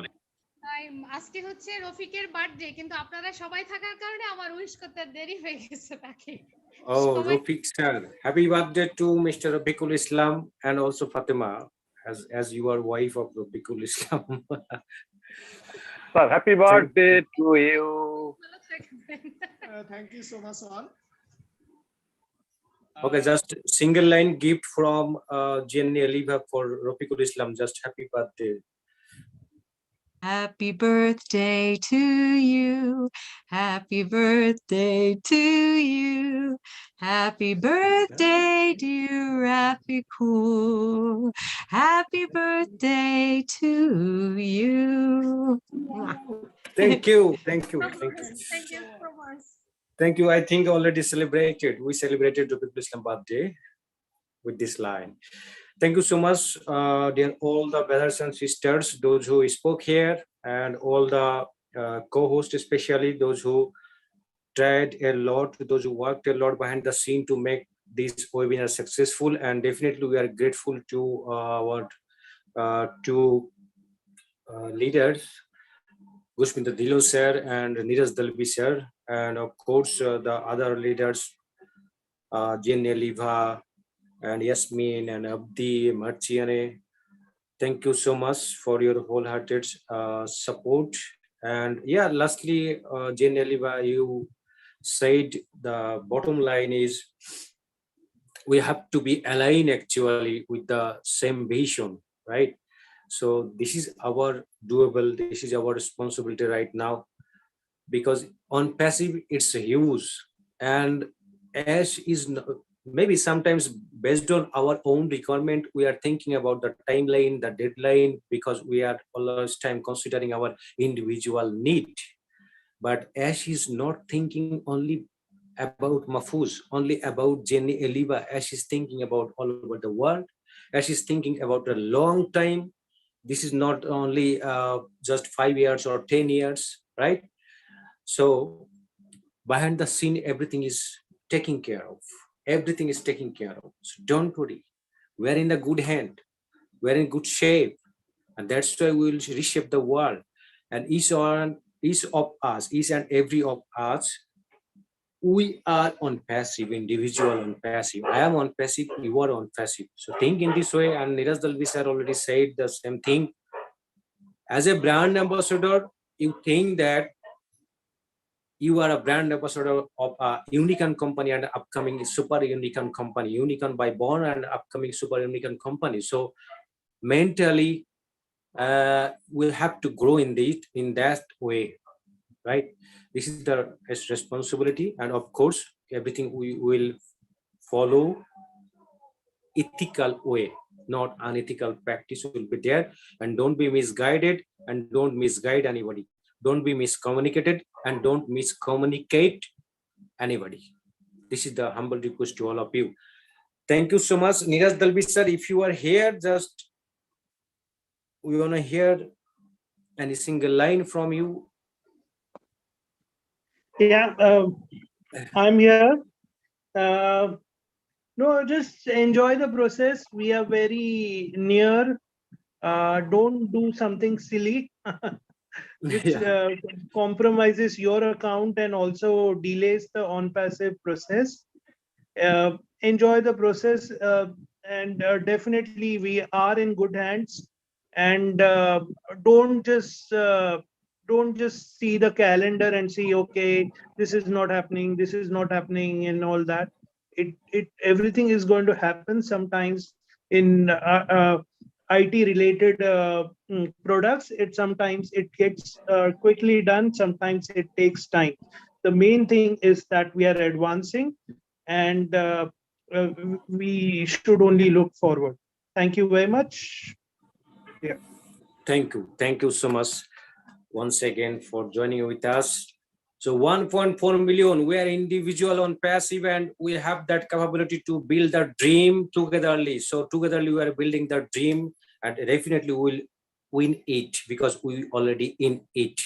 আজকে হচ্ছে রফিকের birthday, কিন্তু আপনারা সবাই থাকার কারণে আমার উইশ করতে দেরি হয়ে গেছে তাকে। Oh, Rafiq sir, happy birthday to Mr. Rafiqul Islam and also Fatima, as you are wife of Rafiqul Islam. Sir, happy birthday to you. Thank you so much, all. Okay, just single line gift from Jenny Aliva for Rafiqul Islam. Just happy birthday. Happy birthday to you. Happy birthday to you. Happy birthday, dear Rafiqul. Happy birthday to you. Thank you, thank you, thank you. Thank you so much. Thank you. I think already celebrated. We celebrated Rafiqul Islam birthday with this line. Thank you so much, dear all the brothers and sisters, those who spoke here, and all the co-hosts, especially those who tried a lot, those who worked a lot behind the scene to make this webinar successful. And definitely we are grateful to our two leaders, Gushminta Dilo sir and Neeraj Dalvi sir, and of course the other leaders, Jenny Aliva and Yasmin and Abdi Marchiane. Thank you so much for your wholehearted support. And yeah, lastly, Jenny Aliva, you said the bottom line is we have to be aligned actually with the same vision, right? So this is our doable, this is our responsibility right now, because Onpassive it's huge, and as is maybe sometimes based on our own requirement, we are thinking about the timeline, the deadline, because we are always time considering our individual need. But Ash is not thinking only about Mahfuz, only about Jenny Aliva. Ash is thinking about all over the world. Ash is thinking about a long time. This is not only just 5 years or 10 years, right? So behind the scene, everything is taken care of. Everything is taken care of. So don't worry. We're in a good hand. We're in good shape. And that's why we will reshape the world. And each of us, each and every of us, we are Onpassive, individual Onpassive. I am Onpassive, you are Onpassive. So think in this way, and Neeraj Dalvi sir already said the same thing. As a brand ambassador, you think that you are a brand ambassador of a unicorn company and upcoming super unicorn company, unicorn by born and upcoming super unicorn company. So mentally, we'll have to grow in that way, right? This is the responsibility, and of course, everything we will follow ethical way, not unethical practice will be there. And don't be misguided, and don't misguide anybody. Don't be miscommunicated, and don't miscommunicate anybody. This is the humble request to all of you. Thank you so much. Neeraj Dalvi sir, if you are here, just we want to hear any single line from you. Yeah, I'm here. No, just enjoy the process. We are very near. Don't do something silly which compromises your account and also delays the Onpassive process. Enjoy the process, and definitely we are in good hands. And don't just see the calendar and see, okay, this is not happening, this is not happening, and all that. Everything is going to happen. Sometimes in IT related products, sometimes it gets quickly done, sometimes it takes time. The main thing is that we are advancing, and we should only look forward. Thank you very much. Yeah. Thank you. Thank you so much once again for joining with us. So 1.4 million, we are individual on passive and we have that capability to build a dream togetherly. So togetherly we are building the dream and definitely we will win it because we already in it.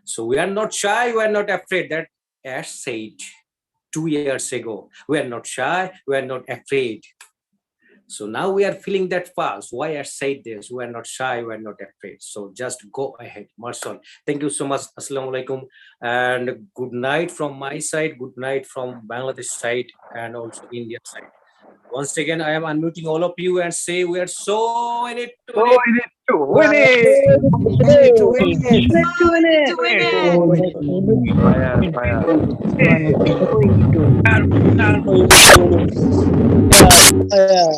So we are not shy, we are not afraid. That as said 2 years ago, we are not shy, we are not afraid. So now we are feeling that pulse. Why I said this? We are not shy, we are not afraid. So just go ahead, Marshall. Thank you so much. Assalamu alaikum. And good night from my side, good night from Bangladesh side and also India side. Once again, I am unmuting all of you and say we are so in it to win it. To win it. Fire, fire. Yeah.